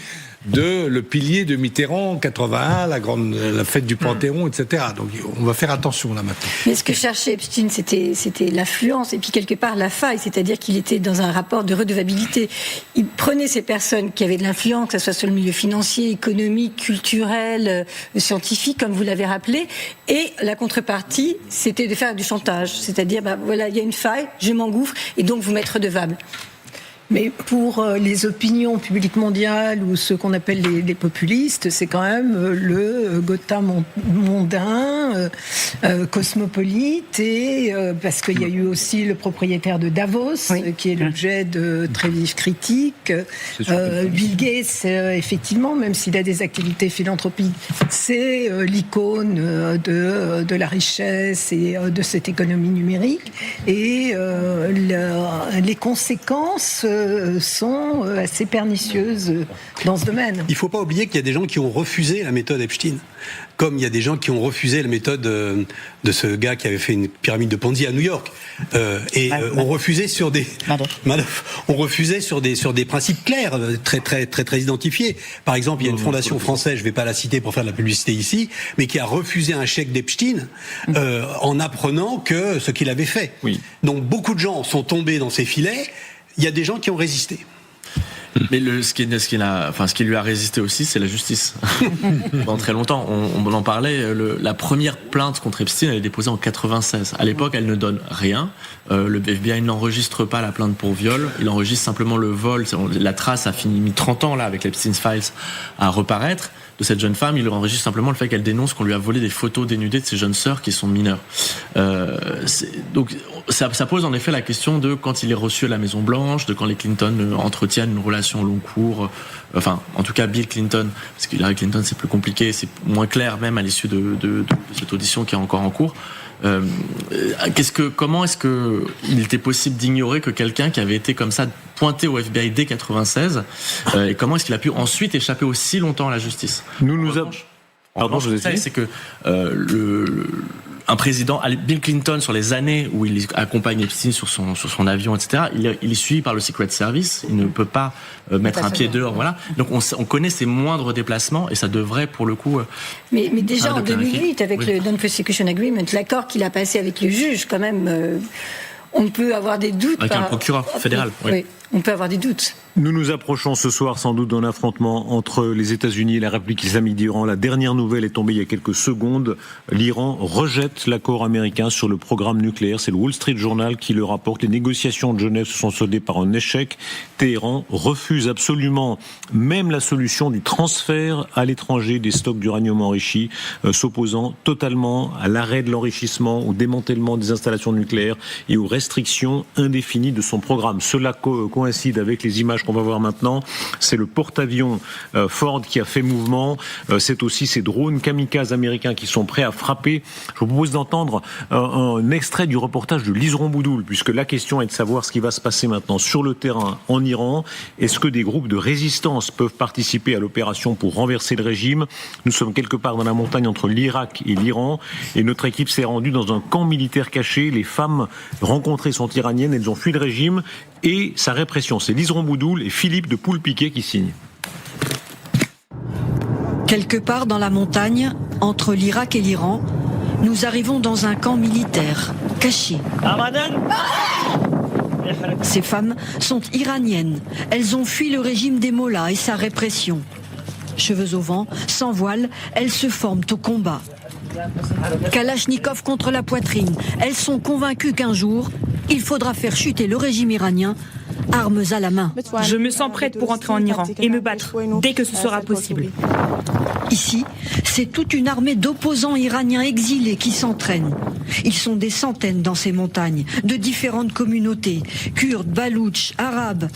de Mitterrand, 81, la fête du Panthéon, etc. Donc on va faire attention là maintenant. Mais ce que cherchait Epstein, c'était l'affluence et puis quelque part la faille, c'est-à-dire qu'il était dans un rapport de redevabilité. Il prenait ces personnes qui avaient de l'influence, que ce soit sur le milieu financier, économique, culturel, scientifique, comme vous l'avez rappelé, et la contrepartie, c'était de faire du chantage, c'est-à-dire voilà, il y a une faille, je m'engouffre et donc vous m'êtes redevable. Mais pour les opinions publiques mondiales ou ceux qu'on appelle les populistes, c'est quand même le Gotha mondain, cosmopolite, et parce qu'il y a eu aussi le propriétaire de Davos, qui est l'objet de très vives critiques. Bill Gates, effectivement, même s'il a des activités philanthropiques, c'est l'icône de la richesse et de cette économie numérique. Et les conséquences sont assez pernicieuses dans ce domaine. Il ne faut pas oublier qu'il y a des gens qui ont refusé la méthode Epstein. Comme il y a des gens qui ont refusé la méthode de ce gars qui avait fait une pyramide de Ponzi à New York, on refusait sur des principes clairs, très très très très identifiés. Par exemple, il y a une fondation française, je ne vais pas la citer pour faire de la publicité ici, mais qui a refusé un chèque d'Epstein en apprenant que ce qu'il avait fait. Oui. Donc beaucoup de gens sont tombés dans ces filets. Il y a des gens qui ont résisté. Mais ce qui lui a résisté aussi, c'est la justice. Pendant très longtemps, on en parlait. La première plainte contre Epstein, elle est déposée en 96. À l'époque, elle ne donne rien. Le FBI n'enregistre pas la plainte pour viol. Il enregistre simplement le vol. La trace a mis 30 ans là avec l'Epstein's Files à reparaître. De cette jeune femme, il enregistre simplement le fait qu'elle dénonce qu'on lui a volé des photos dénudées de ses jeunes sœurs qui sont mineures. Donc ça pose en effet la question de quand il est reçu à la Maison Blanche, de quand les Clinton entretiennent une relation au long cours. Enfin, en tout cas Bill Clinton, parce que Hillary Clinton c'est plus compliqué, c'est moins clair même à l'issue de cette audition qui est encore en cours. Comment est-ce que il était possible d'ignorer que quelqu'un qui avait été comme ça pointé au FBI dès 96, et comment est-ce qu'il a pu ensuite échapper aussi longtemps à la justice? Pardon, je vous ai dit. C'est que un président, Bill Clinton, sur les années où il accompagne Epstein sur son avion, etc., il est suivi par le Secret Service. Il ne peut pas mettre un pied dehors. Voilà. Donc on connaît ses moindres déplacements et ça devrait, pour le coup. Mais déjà en 2008, avec le Non-Prosecution Agreement, l'accord qu'il a passé avec le juge, quand même, on peut avoir des doutes. Avec un procureur fédéral. Oui, on peut avoir des doutes. Nous nous approchons ce soir sans doute d'un affrontement entre les États-Unis et la République islamique d'Iran. La dernière nouvelle est tombée il y a quelques secondes. L'Iran rejette l'accord américain sur le programme nucléaire. C'est le Wall Street Journal qui le rapporte. Les négociations de Genève se sont soldées par un échec. Téhéran refuse absolument même la solution du transfert à l'étranger des stocks d'uranium enrichi, s'opposant totalement à l'arrêt de l'enrichissement, au démantèlement des installations nucléaires et aux restrictions indéfinies de son programme. Cela coïncide avec les images qu'on va voir maintenant. C'est le porte-avions Ford qui a fait mouvement. C'est aussi ces drones kamikazes américains qui sont prêts à frapper. Je vous propose d'entendre un extrait du reportage de Lise Romboudoul, puisque la question est de savoir ce qui va se passer maintenant sur le terrain en Iran. Est-ce que des groupes de résistance peuvent participer à l'opération pour renverser le régime? Nous sommes quelque part dans la montagne entre l'Irak et l'Iran, et notre équipe s'est rendue dans un camp militaire caché. Les femmes rencontrées sont iraniennes, elles ont fui le régime et sa répression. C'est Lise Romboudoul et Philippe de Poulpiquet qui signent. Quelque part dans la montagne, entre l'Irak et l'Iran, nous arrivons dans un camp militaire, caché. Ces femmes sont iraniennes. Elles ont fui le régime des mollahs et sa répression. Cheveux au vent, sans voile, elles se forment au combat. Kalachnikov contre la poitrine. Elles sont convaincues qu'un jour, il faudra faire chuter le régime iranien, armes à la main. Je me sens prête pour entrer en Iran et me battre dès que ce sera possible. Ici, c'est toute une armée d'opposants iraniens exilés qui s'entraînent. Ils sont des centaines dans ces montagnes, de différentes communautés, kurdes, baloutches, arabes.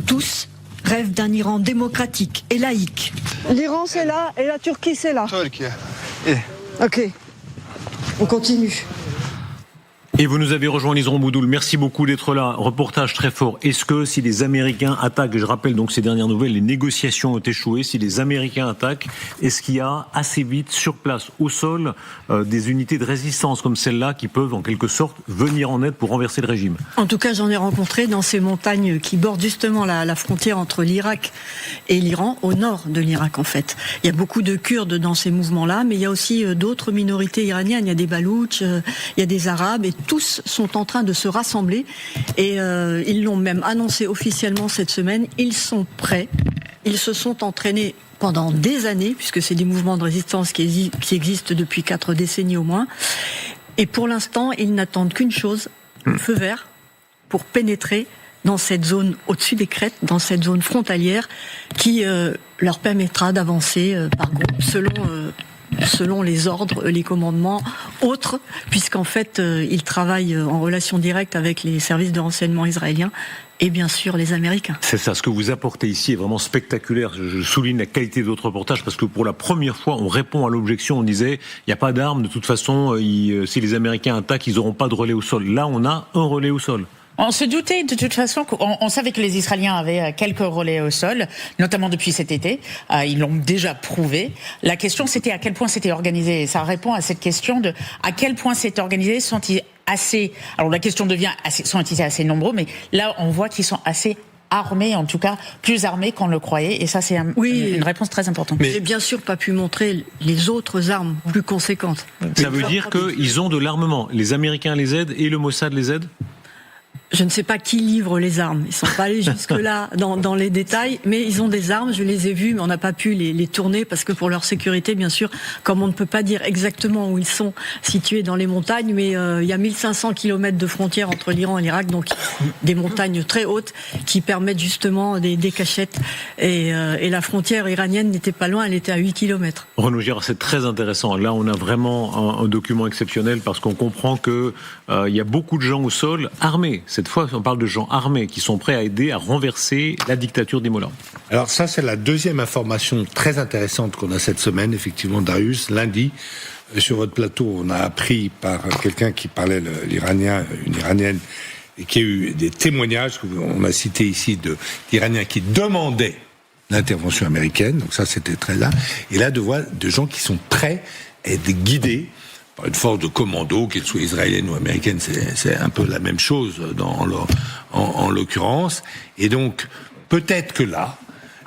Tous rêvent d'un Iran démocratique et laïque. L'Iran c'est là et la Turquie c'est là. Ok, on continue. Et vous nous avez rejoint, Lise Romboudoul. Merci beaucoup d'être là. Reportage très fort. Est-ce que si les Américains attaquent, je rappelle donc ces dernières nouvelles, les négociations ont échoué, si les Américains attaquent, est-ce qu'il y a assez vite sur place, au sol, des unités de résistance comme celle-là qui peuvent en quelque sorte venir en aide pour renverser le régime? En tout cas, j'en ai rencontré dans ces montagnes qui bordent justement la frontière entre l'Irak et l'Iran, au nord de l'Irak en fait. Il y a beaucoup de Kurdes dans ces mouvements-là, mais il y a aussi d'autres minorités iraniennes. Il y a des Baloutches, il y a des Arabes, et tous sont en train de se rassembler et ils l'ont même annoncé officiellement cette semaine. Ils sont prêts. Ils se sont entraînés pendant des années, puisque c'est des mouvements de résistance qui existent depuis 4 décennies au moins. Et pour l'instant, ils n'attendent qu'une chose, feu vert, pour pénétrer dans cette zone au-dessus des crêtes, dans cette zone frontalière, qui leur permettra d'avancer par groupe selon les ordres, les commandements autres, puisqu'en fait, ils travaillent en relation directe avec les services de renseignement israéliens et bien sûr les Américains. C'est ça, ce que vous apportez ici est vraiment spectaculaire. Je souligne la qualité de votre reportage parce que pour la première fois, on répond à l'objection. On disait, il n'y a pas d'armes, de toute façon, si les Américains attaquent, ils n'auront pas de relais au sol. Là, on a un relais au sol. On se doutait de toute façon, on savait que les Israéliens avaient quelques relais au sol, notamment depuis cet été. Ils l'ont déjà prouvé. La question, c'était à quel point c'était organisé. Et ça répond à cette question de à quel point c'est organisé. Sont-ils assez... Alors la question devient, sont-ils assez nombreux? Mais là, on voit qu'ils sont assez armés, en tout cas plus armés qu'on le croyait. Et ça, c'est une réponse très importante. Mais j'ai bien sûr pas pu montrer les autres armes plus conséquentes. Ça veut dire qu'ils ont de l'armement. Les Américains les aident et le Mossad les aide? Je ne sais pas qui livre les armes. Ils sont pas allés jusque-là dans les détails, mais ils ont des armes, je les ai vues, mais on n'a pas pu les tourner parce que pour leur sécurité, bien sûr, comme on ne peut pas dire exactement où ils sont situés dans les montagnes, mais il y a 1500 km de frontière entre l'Iran et l'Irak, donc des montagnes très hautes qui permettent justement des cachettes. Et la frontière iranienne n'était pas loin, elle était à 8 km. Renaud Girard, c'est très intéressant. Là, on a vraiment un document exceptionnel parce qu'on comprend que il y a beaucoup de gens au sol armés. Cette fois, on parle de gens armés qui sont prêts à aider à renverser la dictature des mollahs. Alors ça, c'est la deuxième information très intéressante qu'on a cette semaine, effectivement, Darius. Lundi, sur votre plateau, on a appris par quelqu'un qui parlait l'iranien, une iranienne, et qui a eu des témoignages, on a cité ici, d'Iraniens qui demandaient l'intervention américaine. Donc ça, c'était très là. Et là, de gens qui sont prêts à être guidés par une force de commando, qu'elle soit israélienne ou américaine, c'est un peu la même chose en l'occurrence. Et donc, peut-être que là,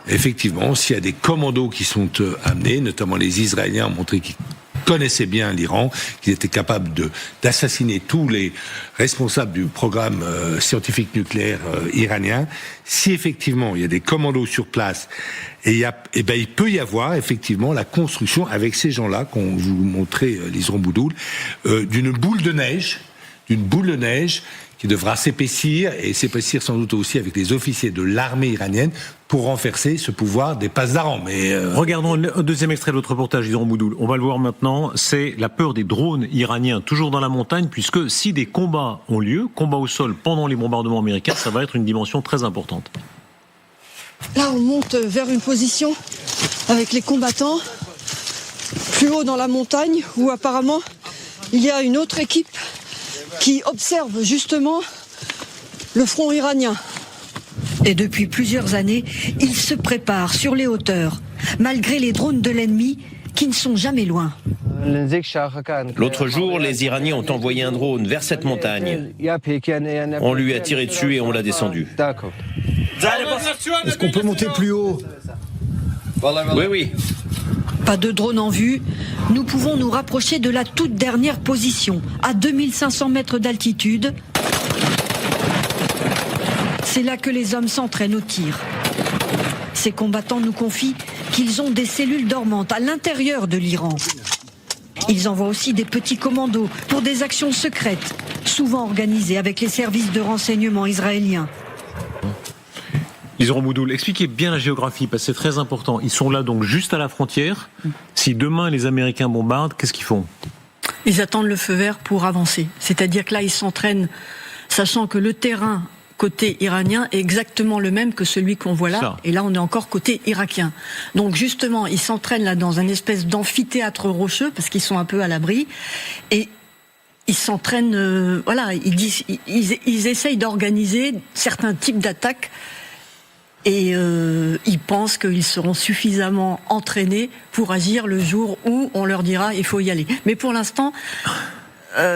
effectivement, s'il y a des commandos qui sont amenés, notamment les Israéliens ont montré qu'ils connaissaient bien l'Iran, qu'ils étaient capables d'assassiner tous les responsables du programme scientifique nucléaire iranien. Si effectivement il y a des commandos sur place, il peut y avoir effectivement la construction avec ces gens-là qu'on vous montrait, Lise Romboudoul, d'une boule de neige qui devra s'épaissir, et s'épaissir sans doute aussi avec les officiers de l'armée iranienne, pour renforcer ce pouvoir des passes d'Aran. Regardons le deuxième extrait de votre reportage, Yzeran Boudoul. On va le voir maintenant. C'est la peur des drones iraniens, toujours dans la montagne, puisque si des combats ont lieu, combats au sol pendant les bombardements américains, ça va être une dimension très importante. Là, on monte vers une position avec les combattants, plus haut dans la montagne, où apparemment il y a une autre équipe qui observe justement le front iranien. Et depuis plusieurs années, ils se préparent sur les hauteurs, malgré les drones de l'ennemi qui ne sont jamais loin. L'autre jour, les Iraniens ont envoyé un drone vers cette montagne. On lui a tiré dessus et on l'a descendu. Est-ce qu'on peut monter plus haut? Oui. Pas de drone en vue, nous pouvons nous rapprocher de la toute dernière position, à 2500 mètres d'altitude. C'est là que les hommes s'entraînent au tir. Ces combattants nous confient qu'ils ont des cellules dormantes à l'intérieur de l'Iran. Ils envoient aussi des petits commandos pour des actions secrètes, souvent organisées avec les services de renseignement israéliens. Yzeran Boudoul, expliquez bien la géographie, parce que c'est très important. Ils sont là donc juste à la frontière. Si demain les Américains bombardent, qu'est-ce qu'ils font? Ils attendent le feu vert pour avancer. C'est-à-dire que là, ils s'entraînent, sachant que le terrain côté iranien est exactement le même que celui qu'on voit là. Et là, on est encore côté irakien. Donc justement, ils s'entraînent là dans un espèce d'amphithéâtre rocheux, parce qu'ils sont un peu à l'abri. Et ils s'entraînent, ils essayent d'organiser certains types d'attaques. Et ils pensent qu'ils seront suffisamment entraînés pour agir le jour où on leur dira il faut y aller. Mais pour l'instant,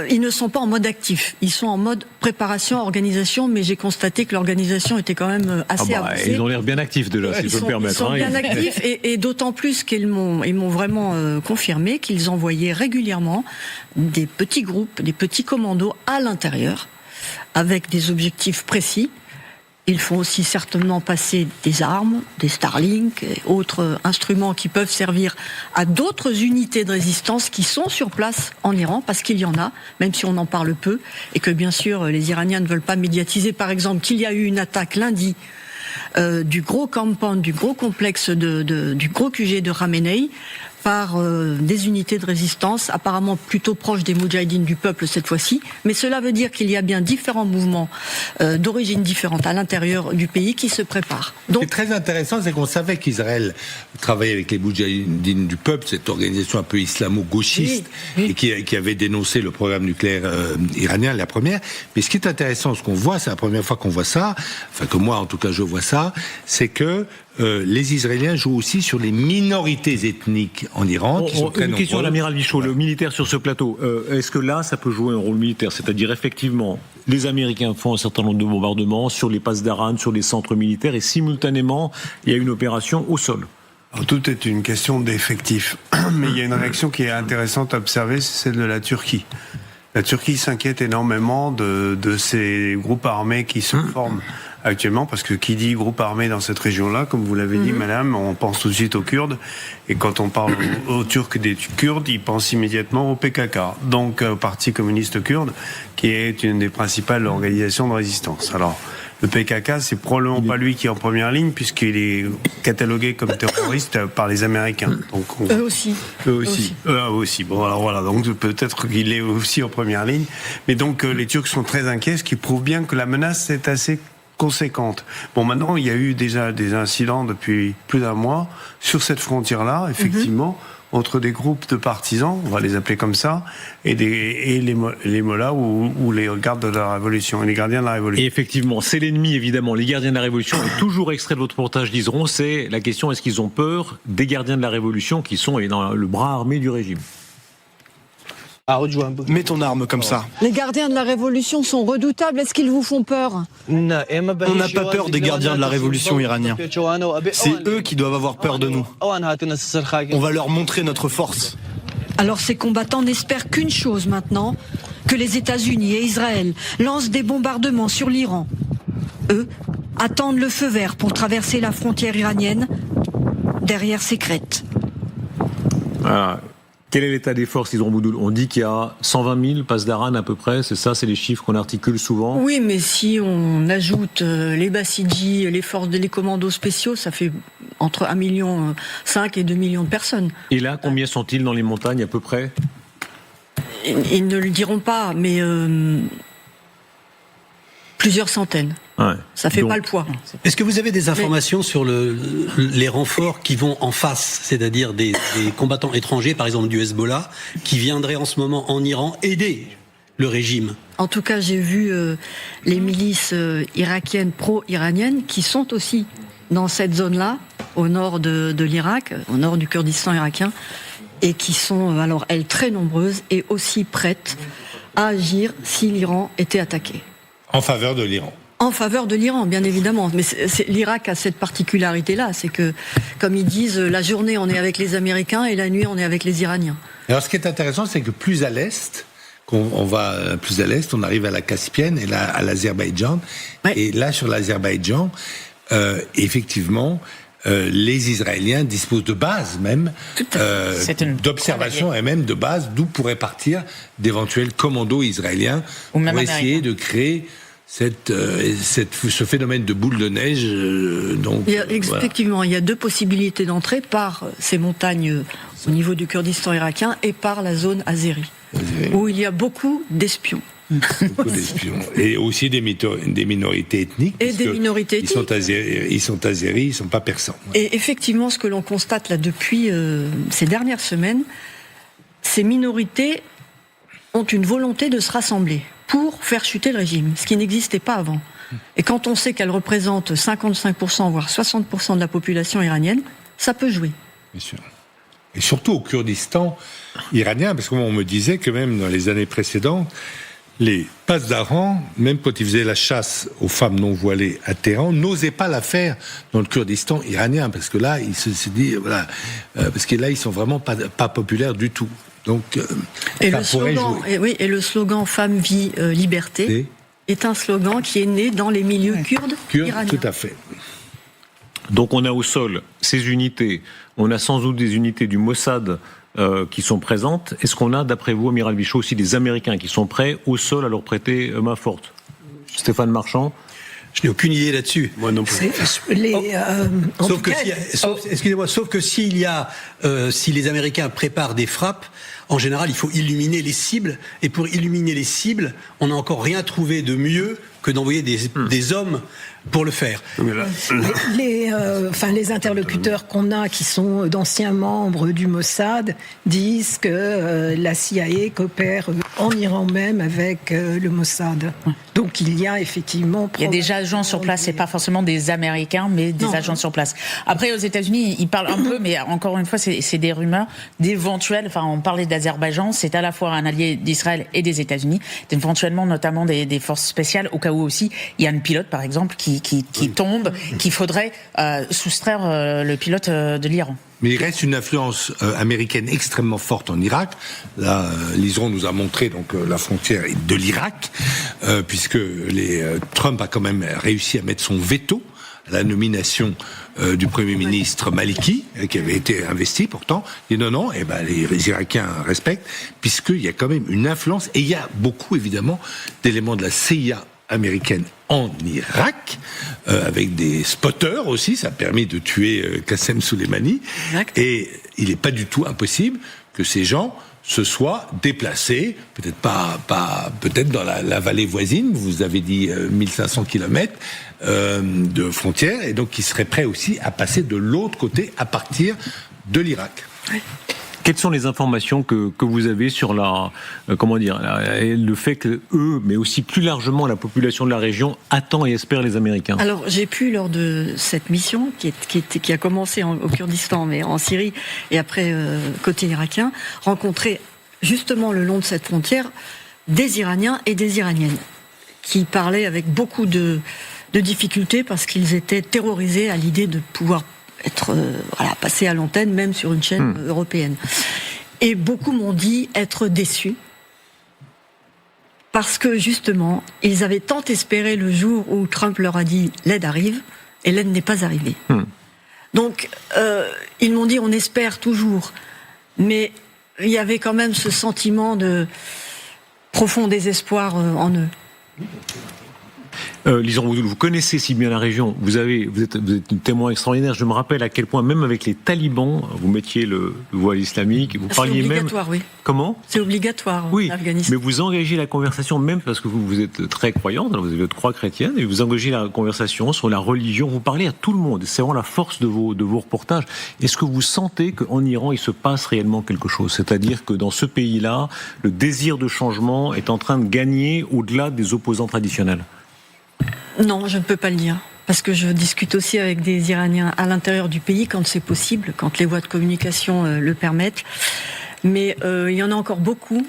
ils ne sont pas en mode actif. Ils sont en mode préparation, organisation, mais j'ai constaté que l'organisation était quand même assez avancée. Ils ont l'air bien actifs déjà, si je peux me permettre. Ils sont bien actifs et d'autant plus qu'ils m'ont vraiment confirmé qu'ils envoyaient régulièrement des petits groupes, des petits commandos à l'intérieur, avec des objectifs précis. Ils font aussi certainement passer des armes, des Starlink et autres instruments qui peuvent servir à d'autres unités de résistance qui sont sur place en Iran, parce qu'il y en a, même si on en parle peu, et que bien sûr les Iraniens ne veulent pas médiatiser. Par exemple, qu'il y a eu une attaque lundi du gros compound, du gros complexe du gros QG de Khamenei, par des unités de résistance, apparemment plutôt proches des Moudjahidines du peuple cette fois-ci. Mais cela veut dire qu'il y a bien différents mouvements d'origine différente à l'intérieur du pays qui se préparent. Donc, ce qui est très intéressant, c'est qu'on savait qu'Israël travaillait avec les Moudjahidines du peuple, cette organisation un peu islamo-gauchiste, et qui avait dénoncé le programme nucléaire iranien, la première. Mais ce qui est intéressant, ce qu'on voit, c'est la première fois qu'on voit ça, enfin que moi en tout cas je vois ça, c'est que les Israéliens jouent aussi sur les minorités ethniques en Iran. Qui sont très une question à l'amiral Michaud, le militaire sur ce plateau. Est-ce que là, ça peut jouer un rôle militaire? C'est-à-dire, effectivement, les Américains font un certain nombre de bombardements sur les passes d'Aran, sur les centres militaires, et simultanément, il y a une opération au sol. Alors, tout est une question d'effectifs. Mais il y a une réaction qui est intéressante à observer, c'est celle de la Turquie. La Turquie s'inquiète énormément de ces groupes armés qui se forment actuellement, parce que qui dit groupe armé dans cette région-là, comme vous l'avez dit, madame, on pense tout de suite aux Kurdes. Et quand on parle aux Turcs des Kurdes, ils pensent immédiatement au PKK, donc au Parti communiste kurde, qui est une des principales organisations de résistance. Alors, le PKK, c'est probablement pas lui qui est en première ligne, puisqu'il est catalogué comme terroriste par les Américains. Donc Eux aussi. Eux aussi. Bon, alors voilà, donc peut-être qu'il est aussi en première ligne. Mais donc les Turcs sont très inquiets, ce qui prouve bien que la menace est assez conséquente. Bon, maintenant, il y a eu déjà des incidents depuis plus d'un mois sur cette frontière-là, effectivement, entre des groupes de partisans, on va les appeler comme ça, et les mollahs ou les gardes de la Révolution, et les gardiens de la Révolution. Et effectivement, c'est l'ennemi, évidemment. Les gardiens de la Révolution, et toujours extrait de votre reportage d'Yzeran, c'est la question, est-ce qu'ils ont peur des gardiens de la Révolution qui sont dans le bras armé du régime? Mets ton arme comme ça. Les gardiens de la Révolution sont redoutables. Est-ce qu'ils vous font peur? On n'a pas peur des gardiens de la Révolution iraniens. C'est eux qui doivent avoir peur de nous. On va leur montrer notre force. Alors ces combattants n'espèrent qu'une chose maintenant, que les États-Unis et Israël lancent des bombardements sur l'Iran. Eux attendent le feu vert pour traverser la frontière iranienne derrière ces crêtes. Voilà. Quel est l'état des forces, Yvon Boudoul? On dit qu'il y a 120 000 passes d'Aran à peu près, c'est ça, c'est les chiffres qu'on articule souvent. Oui, mais si on ajoute les Bassidji, les forces, les commandos spéciaux, ça fait entre 1,5 million et 2 millions de personnes. Et là, combien sont-ils dans les montagnes à peu près? Ils ne le diront pas, mais plusieurs centaines. Ouais. Ça fait pas le poids. Est-ce que vous avez des informations sur les renforts qui vont en face, c'est-à-dire des combattants étrangers, par exemple du Hezbollah, qui viendraient en ce moment en Iran aider le régime? En tout cas, j'ai vu les milices irakiennes pro-iraniennes qui sont aussi dans cette zone-là, au nord de l'Irak, au nord du Kurdistan irakien, et qui sont, alors elles, très nombreuses et aussi prêtes à agir si l'Iran était attaqué. En faveur de l'Iran. En faveur de l'Iran, bien évidemment. Mais l'Irak a cette particularité-là, c'est que, comme ils disent, la journée on est avec les Américains et la nuit on est avec les Iraniens. Alors ce qui est intéressant, c'est que plus à l'est, on arrive à la Caspienne et là à l'Azerbaïdjan. Ouais. Et là sur l'Azerbaïdjan, effectivement, les Israéliens disposent de bases même, d'observation et même de bases d'où pourraient partir d'éventuels commandos israéliens pour essayer de créer ce phénomène de boule de neige. Effectivement, il y a deux possibilités d'entrée, par ces montagnes au niveau du Kurdistan irakien et par la zone azérie, où il y a beaucoup d'espions. Et aussi des minorités ethniques. Et des minorités ethniques. Ils sont azéris, ils ne sont pas persans. Et effectivement, ce que l'on constate là depuis ces dernières semaines, ces minorités ont une volonté de se rassembler pour faire chuter le régime, ce qui n'existait pas avant. Et quand on sait qu'elle représente 55%, voire 60% de la population iranienne, ça peut jouer. Bien sûr. Et surtout au Kurdistan iranien, parce qu'on me disait que même dans les années précédentes, les passes d'Aran, même quand ils faisaient la chasse aux femmes non voilées à Téhéran, n'osaient pas la faire dans le Kurdistan iranien, parce que là, ils se dit, voilà, parce que là, ils sont vraiment pas populaires du tout. Donc, et le slogan Femme, vie, liberté est un slogan qui est né dans les milieux kurdes iraniens. Tout à fait. Donc on a au sol ces unités, on a sans doute des unités du Mossad qui sont présentes. Est-ce qu'on a, d'après vous, Amiral Bichot, aussi des Américains qui sont prêts au sol à leur prêter main forte? Stéphane Marchand? Je n'ai aucune idée là-dessus. Moi non plus. Sauf que si les Américains préparent des frappes, en général, il faut illuminer les cibles. Et pour illuminer les cibles, on n'a encore rien trouvé de mieux que d'envoyer des hommes pour le faire. Les interlocuteurs qu'on a, qui sont d'anciens membres du Mossad, disent que la CIA coopère en Iran même avec le Mossad. Donc il y a effectivement... Il y a des agents sur place, c'est pas forcément des Américains, mais des agents sur place. Après, aux États-Unis, ils parlent un peu, mais encore une fois, c'est des rumeurs d'éventuels. Enfin, on parlait d'Azerbaïdjan, c'est à la fois un allié d'Israël et des États-Unis, éventuellement notamment des forces spéciales, au cas où aussi il y a un pilote, par exemple, qui tombe, qu'il faudrait soustraire le pilote de l'Iran. Mais il reste une influence américaine extrêmement forte en Irak. Là, Liseron nous a montré donc la frontière de l'Irak, puisque Trump a quand même réussi à mettre son veto à la nomination du Premier ministre Maliki, qui avait été investi pourtant. Et non, les Irakiens respectent, puisqu'il y a quand même une influence, et il y a beaucoup évidemment d'éléments de la CIA américaine en Irak, avec des spotters aussi, ça a permis de tuer Qassem Soleimani, et il n'est pas du tout impossible que ces gens se soient déplacés, peut-être dans la vallée voisine, vous avez dit 1500 kilomètres de frontière, et donc qui seraient prêts aussi à passer de l'autre côté à partir de l'Irak. Oui. Quelles sont les informations que vous avez sur le fait que eux, mais aussi plus largement la population de la région, attend et espère les Américains? Alors, j'ai pu, lors de cette mission, qui a commencé au Kurdistan, mais en Syrie, et après, côté irakien, rencontrer, justement, le long de cette frontière, des Iraniens et des Iraniennes, qui parlaient avec beaucoup de difficultés, parce qu'ils étaient terrorisés à l'idée de pouvoir passer à l'antenne, même sur une chaîne européenne. Et beaucoup m'ont dit être déçus, parce que justement, ils avaient tant espéré le jour où Trump leur a dit « l'aide arrive », et l'aide n'est pas arrivée. Donc, ils m'ont dit « on espère toujours », mais il y avait quand même ce sentiment de profond désespoir en eux. Lisan Boudoul, vous connaissez si bien la région, vous êtes une témoin extraordinaire. Je me rappelle à quel point, même avec les talibans, vous mettiez le voile islamique, vous parliez même... C'est obligatoire, oui. Comment ? C'est obligatoire en Afghanistan. Mais vous engagez la conversation, même parce que vous êtes très croyante, vous avez votre croix chrétienne, et vous engagez la conversation sur la religion, vous parlez à tout le monde, c'est vraiment la force de vos reportages. Est-ce que vous sentez qu'en Iran, il se passe réellement quelque chose ? C'est-à-dire que dans ce pays-là, le désir de changement est en train de gagner au-delà des opposants traditionnels ? Non, je ne peux pas le dire. Parce que je discute aussi avec des Iraniens à l'intérieur du pays quand c'est possible, quand les voies de communication le permettent. Mais il y en a encore beaucoup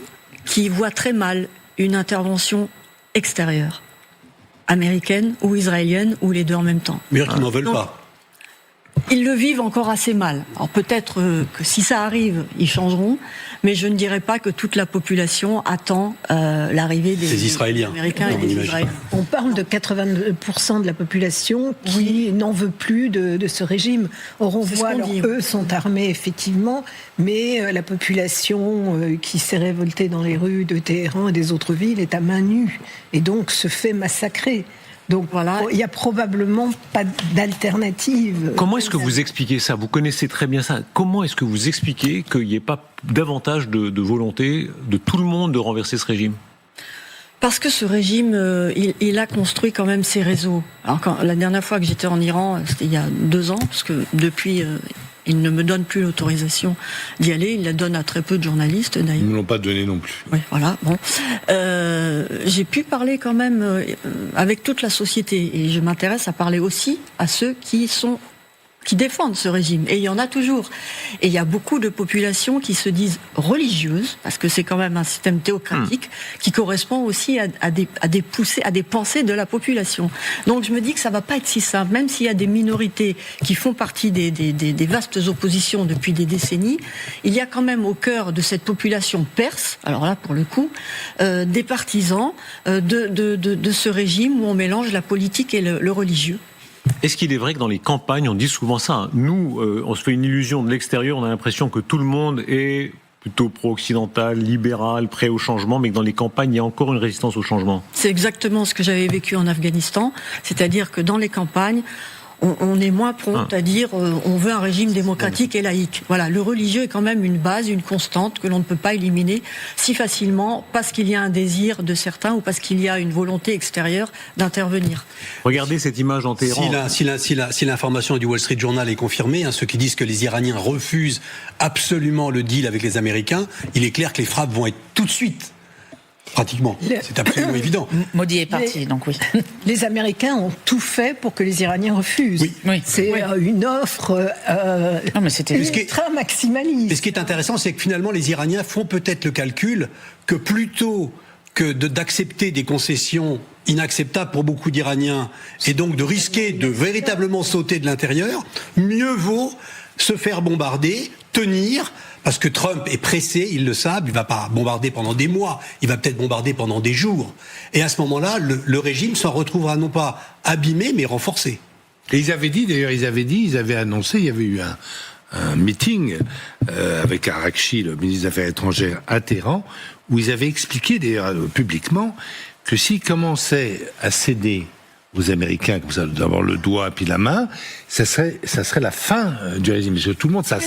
qui voient très mal une intervention extérieure, américaine ou israélienne, ou les deux en même temps. Mais ils n'en veulent pas. Ils le vivent encore assez mal. Alors peut-être que si ça arrive, ils changeront, mais je ne dirais pas que toute la population attend l'arrivée des Israéliens. Américains et des Israéliens. On parle de 82% de la population qui n'en veut plus de ce régime. Or, on voit, eux sont armés effectivement, mais la population qui s'est révoltée dans les rues de Téhéran et des autres villes est à main nue et donc se fait massacrer. Donc voilà, il n'y a probablement pas d'alternative. Comment est-ce que vous expliquez ça ? Vous connaissez très bien ça. Comment est-ce que vous expliquez qu'il n'y ait pas davantage de volonté de tout le monde de renverser ce régime ? Parce que ce régime, il a construit quand même ses réseaux. Alors la dernière fois que j'étais en Iran, c'était il y a 2 ans, parce que depuis... il ne me donne plus l'autorisation d'y aller. Il la donne à très peu de journalistes, d'ailleurs. Ils ne l'ont pas donné non plus. Oui, voilà. Bon, j'ai pu parler quand même avec toute la société, et je m'intéresse à parler aussi à ceux qui défendent ce régime. Et il y en a toujours. Et il y a beaucoup de populations qui se disent religieuses, parce que c'est quand même un système théocratique qui correspond aussi à des pensées de la population. Donc je me dis que ça va pas être si simple, même s'il y a des minorités qui font partie des vastes oppositions depuis des décennies, il y a quand même au cœur de cette population perse, alors là pour le coup, des partisans de ce régime où on mélange la politique et le religieux. Est-ce qu'il est vrai que dans les campagnes, on dit souvent ça, nous, on se fait une illusion de l'extérieur, on a l'impression que tout le monde est plutôt pro-occidental, libéral, prêt au changement, mais que dans les campagnes, il y a encore une résistance au changement. C'est exactement ce que j'avais vécu en Afghanistan, c'est-à-dire que dans les campagnes, on est moins prompt à dire on veut un régime démocratique et laïque. Voilà, le religieux est quand même une base, une constante que l'on ne peut pas éliminer si facilement parce qu'il y a un désir de certains ou parce qu'il y a une volonté extérieure d'intervenir. Regardez cette image en Téhéran. Si l'information du Wall Street Journal est confirmée, ceux qui disent que les Iraniens refusent absolument le deal avec les Américains, il est clair que les frappes vont être tout de suite. Pratiquement. C'est absolument évident. Modi est parti, donc oui. Les Américains ont tout fait pour que les Iraniens refusent. Oui. C'est une offre ultra maximaliste. Et ce qui est intéressant, c'est que finalement, les Iraniens font peut-être le calcul que plutôt que d'accepter des concessions inacceptables pour beaucoup d'Iraniens et donc de risquer de véritablement sauter de l'intérieur, mieux vaut se faire bombarder, tenir, parce que Trump est pressé, ils le savent, il ne va pas bombarder pendant des mois, il va peut-être bombarder pendant des jours. Et à ce moment-là, le régime s'en retrouvera non pas abîmé, mais renforcé. Et ils avaient annoncé, il y avait eu un meeting avec Arakchi, le ministre des Affaires étrangères, à Téhéran, où ils avaient expliqué d'ailleurs publiquement que s'ils commençaient à céder aux Américains, comme ça, d'avoir le doigt puis la main, ça serait la fin du régime. Parce que tout le monde, ça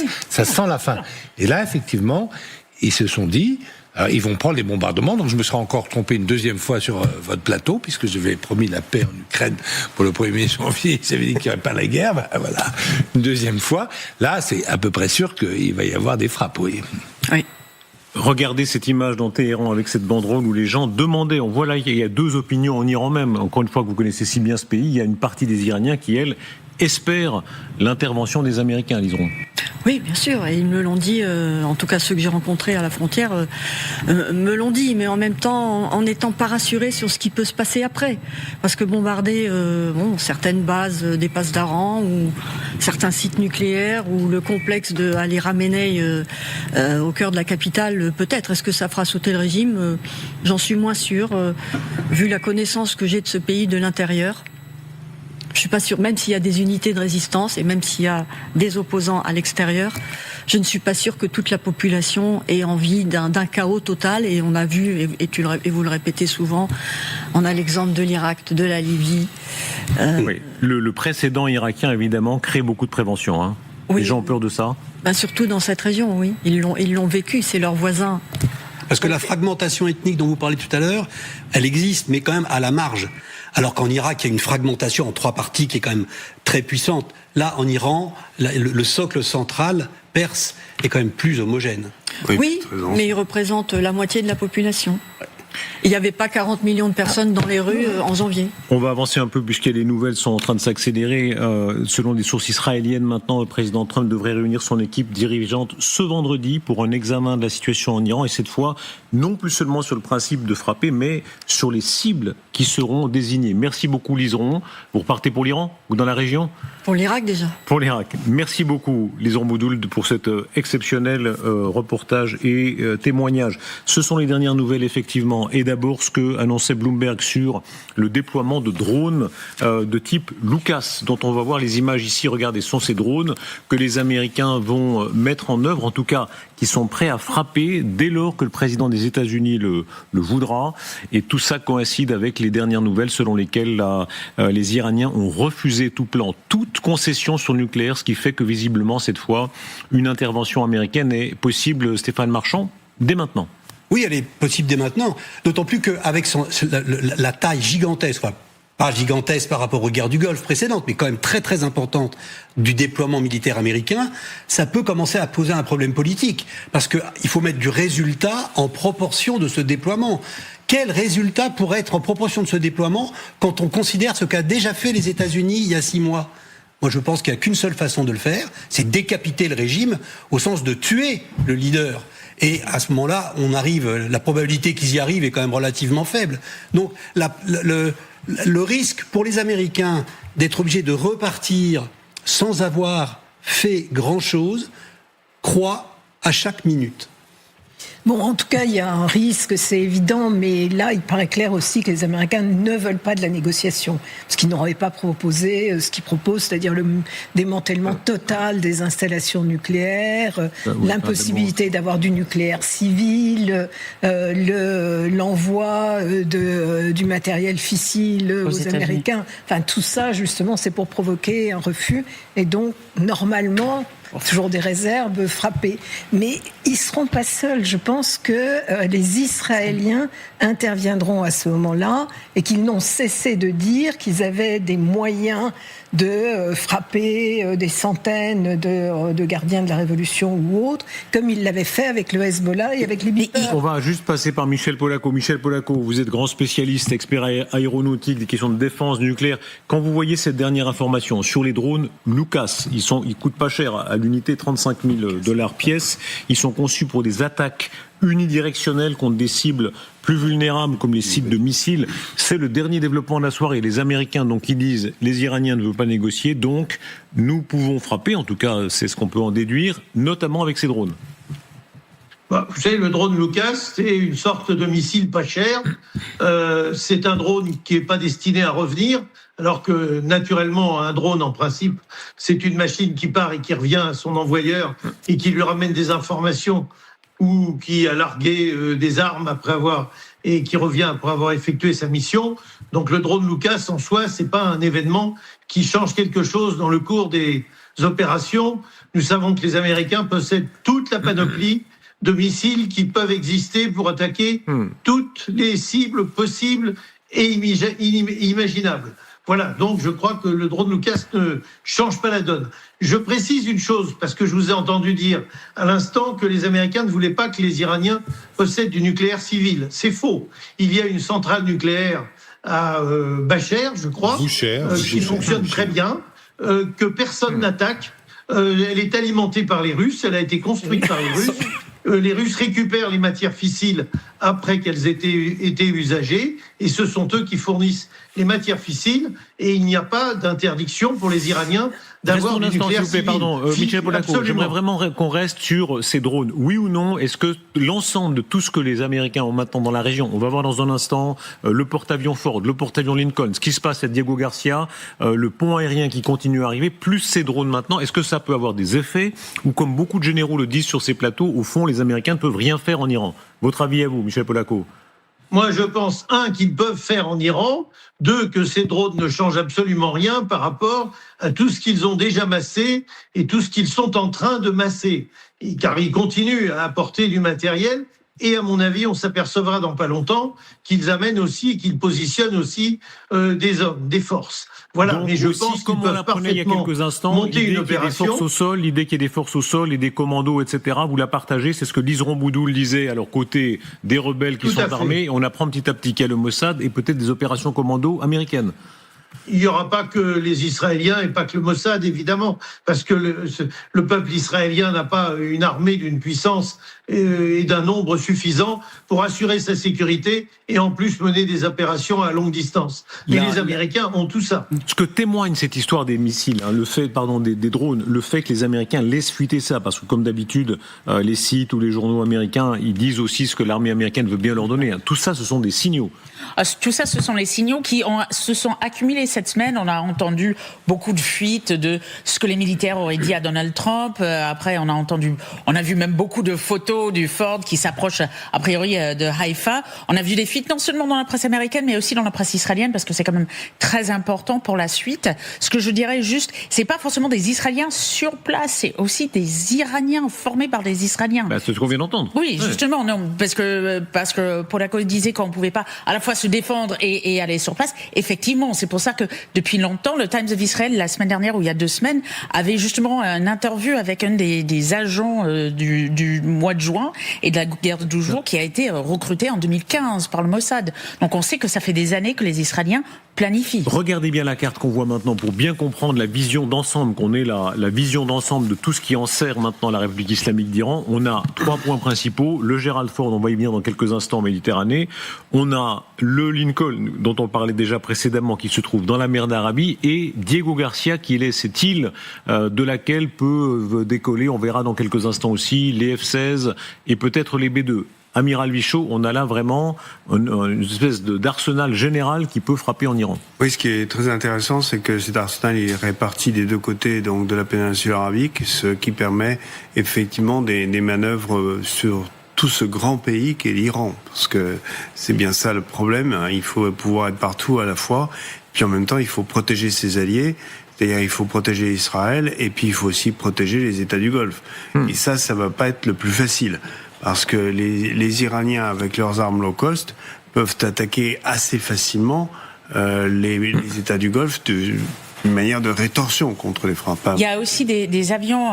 sent la fin. Et là, effectivement, ils se sont dit, ils vont prendre les bombardements. Donc je me serais encore trompé une deuxième fois sur votre plateau, puisque j'avais promis la paix en Ukraine pour le 1er janvier. J'avais dit qu'il n'y aurait pas la guerre. Ben, voilà, une deuxième fois. Là, c'est à peu près sûr qu'il va y avoir des frappes, oui. Oui. Regardez cette image dans Téhéran avec cette banderole où les gens demandaient, on voit là, il y a 2 opinions en Iran même. Encore une fois, que vous connaissez si bien ce pays, il y a une partie des Iraniens qui, elle, espère l'intervention des Américains, disons. Oui, bien sûr, et ils me l'ont dit, en tout cas ceux que j'ai rencontrés à la frontière me l'ont dit, mais en même temps en n'étant pas rassurés sur ce qui peut se passer après. Parce que bombarder certaines bases, des bases d'Aran, ou certains sites nucléaires, ou le complexe de Ali Khamenei au cœur de la capitale, peut-être. Est-ce que ça fera sauter le régime ? J'en suis moins sûre, vu la connaissance que j'ai de ce pays de l'intérieur. Je suis pas sûre, même s'il y a des unités de résistance et même s'il y a des opposants à l'extérieur, je ne suis pas sûre que toute la population ait envie d'un chaos total. Et on a vu, et vous le répétez souvent, on a l'exemple de l'Irak, de la Libye. Oui. Le précédent irakien, évidemment, crée beaucoup de prévention. Hein. Oui. Les gens ont peur de ça. Surtout dans cette région, oui. Ils l'ont vécu, c'est leurs voisins. Parce que la fragmentation ethnique dont vous parlez tout à l'heure, elle existe, mais quand même à la marge. Alors qu'en Irak, il y a une fragmentation en 3 parties qui est quand même très puissante. Là, en Iran, le socle central, perse, est quand même plus homogène. Oui, mais il représente la moitié de la population. Il n'y avait pas 40 millions de personnes dans les rues en janvier. On va avancer un peu puisque les nouvelles sont en train de s'accélérer. Selon des sources israéliennes, maintenant, le président Trump devrait réunir son équipe dirigeante ce vendredi pour un examen de la situation en Iran. Et cette fois, non plus seulement sur le principe de frapper, mais sur les cibles qui seront désignées. Merci beaucoup, Liseron. Vous repartez pour l'Iran ou dans la région ? Pour l'Irak déjà. Pour l'Irak. Merci beaucoup, Liseron Boudould, pour cet exceptionnel reportage et témoignage. Ce sont les dernières nouvelles, effectivement. Et d'abord, ce que annonçait Bloomberg sur le déploiement de drones de type Lucas, dont on va voir les images ici. Regardez, ce sont ces drones que les Américains vont mettre en œuvre, en tout cas, qui sont prêts à frapper dès lors que le président des États-Unis le voudra. Et tout ça coïncide avec les dernières nouvelles selon lesquelles les Iraniens ont refusé tout plan, toute concession sur le nucléaire, ce qui fait que visiblement, cette fois, une intervention américaine est possible, Stéphane Marchand, dès maintenant. Oui, elle est possible dès maintenant, d'autant plus qu'avec la taille gigantesque, enfin, pas gigantesque par rapport aux guerres du Golfe précédentes, mais quand même très très importante du déploiement militaire américain, ça peut commencer à poser un problème politique, parce qu'il faut mettre du résultat en proportion de ce déploiement. Quel résultat pourrait être en proportion de ce déploiement quand on considère ce qu'a déjà fait les États-Unis il y a 6 mois ? Moi, je pense qu'il n'y a qu'une seule façon de le faire, c'est décapiter le régime, au sens de tuer le leader. Et à ce moment-là, la probabilité qu'ils y arrivent est quand même relativement faible. Donc, le risque pour les Américains d'être obligés de repartir sans avoir fait grand-chose croît à chaque minute. Bon, en tout cas, il y a un risque, c'est évident, mais là, il paraît clair aussi que les Américains ne veulent pas de la négociation, parce qu'ils n'auraient pas proposé ce qu'ils proposent, c'est-à-dire le démantèlement total des installations nucléaires, l'impossibilité d'avoir du nucléaire civil, l'envoi du matériel fissile aux Américains. Enfin, tout ça, justement, c'est pour provoquer un refus, et donc, normalement, toujours des réserves, frapper. Mais ils ne seront pas seuls. Je pense que les Israéliens interviendront à ce moment-là et qu'ils n'ont cessé de dire qu'ils avaient des moyens de frapper des centaines de gardiens de la Révolution ou autres, comme ils l'avaient fait avec le Hezbollah et avec les Libéens. On va juste passer par Michel Polaco. Michel Polaco, vous êtes grand spécialiste, expert aéronautique, des questions de défense nucléaire. Quand vous voyez cette dernière information sur les drones Lucas, ils coûtent pas cher, à l'unité $35,000 pièce. Ils sont conçus pour des attaques unidirectionnelles contre des cibles plus vulnérables comme les cibles de missiles. C'est le dernier développement de la soirée. Les Américains, donc, ils disent les Iraniens ne veulent pas négocier, donc nous pouvons frapper, en tout cas c'est ce qu'on peut en déduire, notamment avec ces drones. Vous savez, le drone Lucas, c'est une sorte de missile pas cher. C'est un drone qui n'est pas destiné à revenir, alors que naturellement, un drone, en principe, c'est une machine qui part et qui revient à son envoyeur et qui lui ramène des informations ou qui a largué des armes et qui revient après avoir effectué sa mission. Donc le drone Lucas, en soi, c'est pas un événement qui change quelque chose dans le cours des opérations. Nous savons que les Américains possèdent toute la panoplie de missiles qui peuvent exister pour attaquer toutes les cibles possibles et imaginables. Voilà, donc je crois que le drone Lucas ne change pas la donne. Je précise une chose, parce que je vous ai entendu dire à l'instant que les Américains ne voulaient pas que les Iraniens possèdent du nucléaire civil. C'est faux. Il y a une centrale nucléaire à Bachar, je crois, qui fonctionne très bien, que personne n'attaque. Elle est alimentée par les Russes, elle a été construite par les Russes. Les Russes récupèrent les matières fissiles après qu'elles aient été usagées, et ce sont eux qui fournissent les matières fissiles, et il n'y a pas d'interdiction pour les Iraniens d'avoir du nucléaire civil. Pardon, Michel Polaco, j'aimerais vraiment qu'on reste sur ces drones. Oui ou non, est-ce que l'ensemble de tout ce que les Américains ont maintenant dans la région, on va voir dans un instant le porte-avions Ford, le porte-avions Lincoln, ce qui se passe à Diego Garcia, le pont aérien qui continue à arriver, plus ces drones maintenant, est-ce que ça peut avoir des effets ou comme beaucoup de généraux le disent sur ces plateaux, au fond, les Américains ne peuvent rien faire en Iran? Votre avis à vous, Michel Polaco? Moi, je pense, un, qu'ils peuvent faire en Iran, deux, que ces drones ne changent absolument rien par rapport à tout ce qu'ils ont déjà massé et tout ce qu'ils sont en train de masser. Car ils continuent à apporter du matériel et, à mon avis, on s'apercevra dans pas longtemps qu'ils amènent aussi et qu'ils positionnent aussi des hommes, des forces. Voilà, donc, mais je aussi, pense qu'ils comme on peuvent l'apprenait il y a parfaitement quelques instants, monter une l'idée qu'il y ait des forces au sol, l'idée qu'il y ait des forces au sol et des commandos, etc., vous la partagez, c'est ce que Liseron Boudoul disait, alors côté des rebelles qui sont armés, on apprend petit à petit qu'il y a le Mossad et peut-être des opérations commando américaines. Il n'y aura pas que les Israéliens et pas que le Mossad, évidemment, parce que le peuple israélien n'a pas une armée d'une puissance et d'un nombre suffisant pour assurer sa sécurité et en plus mener des opérations à longue distance. Mais les Américains ont tout ça. Ce que témoigne cette histoire des missiles, le fait, des drones, le fait que les Américains laissent fuiter ça, parce que comme d'habitude, les sites ou les journaux américains, ils disent aussi ce que l'armée américaine veut bien leur donner. Tout ça, ce sont des signaux. Tout ça, ce sont les signaux qui se sont accumulés cette semaine. On a entendu beaucoup de fuites de ce que les militaires auraient dit à Donald Trump. Après, on a vu même beaucoup de photos du Ford qui s'approche a priori de Haïfa. On a vu des fuites non seulement dans la presse américaine, mais aussi dans la presse israélienne, parce que c'est quand même très important pour la suite. Ce que je dirais juste, c'est pas forcément des Israéliens sur place, c'est aussi des Iraniens formés par des Israéliens. C'est ce qu'on vient d'entendre. Oui, justement, non, parce que Polaco disait qu'on pouvait pas à la fois se défendre et aller sur place. Effectivement, c'est pour ça que depuis longtemps, le Times of Israel, la semaine dernière ou il y a 2 semaines, avait justement une interview avec un des agents du mois de juin et de la guerre de 12 jours qui a été recruté en 2015 par le Mossad. Donc on sait que ça fait des années que les Israéliens planifient. Regardez bien la carte qu'on voit maintenant pour bien comprendre la vision d'ensemble, qu'on ait la vision d'ensemble de tout ce qui enserre maintenant la République islamique d'Iran. On a 3 points principaux. Le Gerald Ford, on va y venir dans quelques instants en Méditerranée. On a le Lincoln, dont on parlait déjà précédemment, qui se trouve dans la mer d'Arabie, et Diego Garcia, qui est cette île de laquelle peut décoller, on verra dans quelques instants aussi, les F-16 et peut-être les B-2. Amiral Vichot, on a là vraiment une espèce d'arsenal général qui peut frapper en Iran. Oui, ce qui est très intéressant, c'est que cet arsenal est réparti des 2 côtés donc de la péninsule arabique, ce qui permet effectivement des manœuvres sur tout ce grand pays qu'est l'Iran, parce que c'est bien ça le problème, il faut pouvoir être partout à la fois, puis en même temps il faut protéger ses alliés, c'est-à-dire il faut protéger Israël, et puis il faut aussi protéger les États du Golfe. Et ça va pas être le plus facile. Parce que les Iraniens, avec leurs armes low cost, peuvent attaquer assez facilement les États du Golfe d'une manière de rétorsion contre les frappes. Il y a aussi des avions,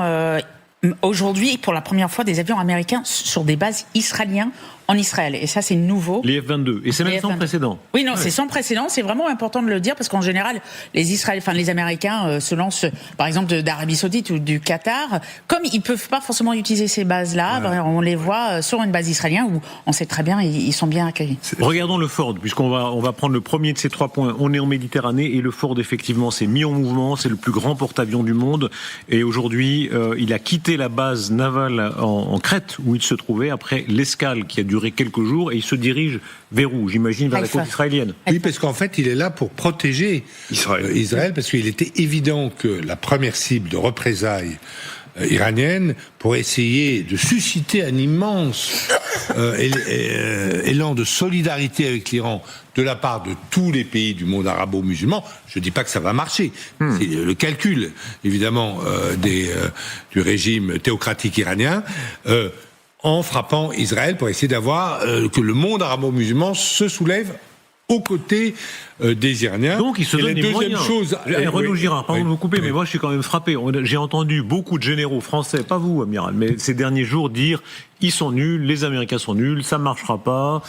aujourd'hui, pour la première fois, des avions américains sur des bases israéliennes en Israël. Et ça, c'est nouveau. Les F-22. Et c'est même sans précédent. Oui, non, c'est sans précédent. C'est vraiment important de le dire parce qu'en général, les Américains se lancent, par exemple, d'Arabie Saoudite ou du Qatar. Comme ils peuvent pas forcément utiliser ces bases-là, on les voit sur une base israélienne où on sait très bien, ils sont bien accueillis. Regardons le Ford, puisqu'on va prendre le premier de ces 3 points. On est en Méditerranée et le Ford, effectivement, s'est mis en mouvement. C'est le plus grand porte-avions du monde. Et aujourd'hui, il a quitté la base navale en Crète où il se trouvait après l'escale qui a duré quelques jours et il se dirige vers où? J'imagine vers la côte israélienne. Oui, parce qu'en fait, il est là pour protéger Israël parce qu'il était évident que la première cible de représailles iranienne pour essayer de susciter un immense élan de solidarité avec l'Iran de la part de tous les pays du monde arabo-musulman. Je dis pas que ça va marcher. C'est le calcul, évidemment, du régime théocratique iranien. En frappant Israël pour essayer d'avoir que le monde arabo-musulman se soulève aux côtés des Iraniens. Donc il se donne des moyens. Renaud Girard, pardon de vous couper, mais moi je suis quand même frappé. J'ai entendu beaucoup de généraux français, pas vous, amiral, mais ces derniers jours dire ils sont nuls, les Américains sont nuls, ça marchera pas,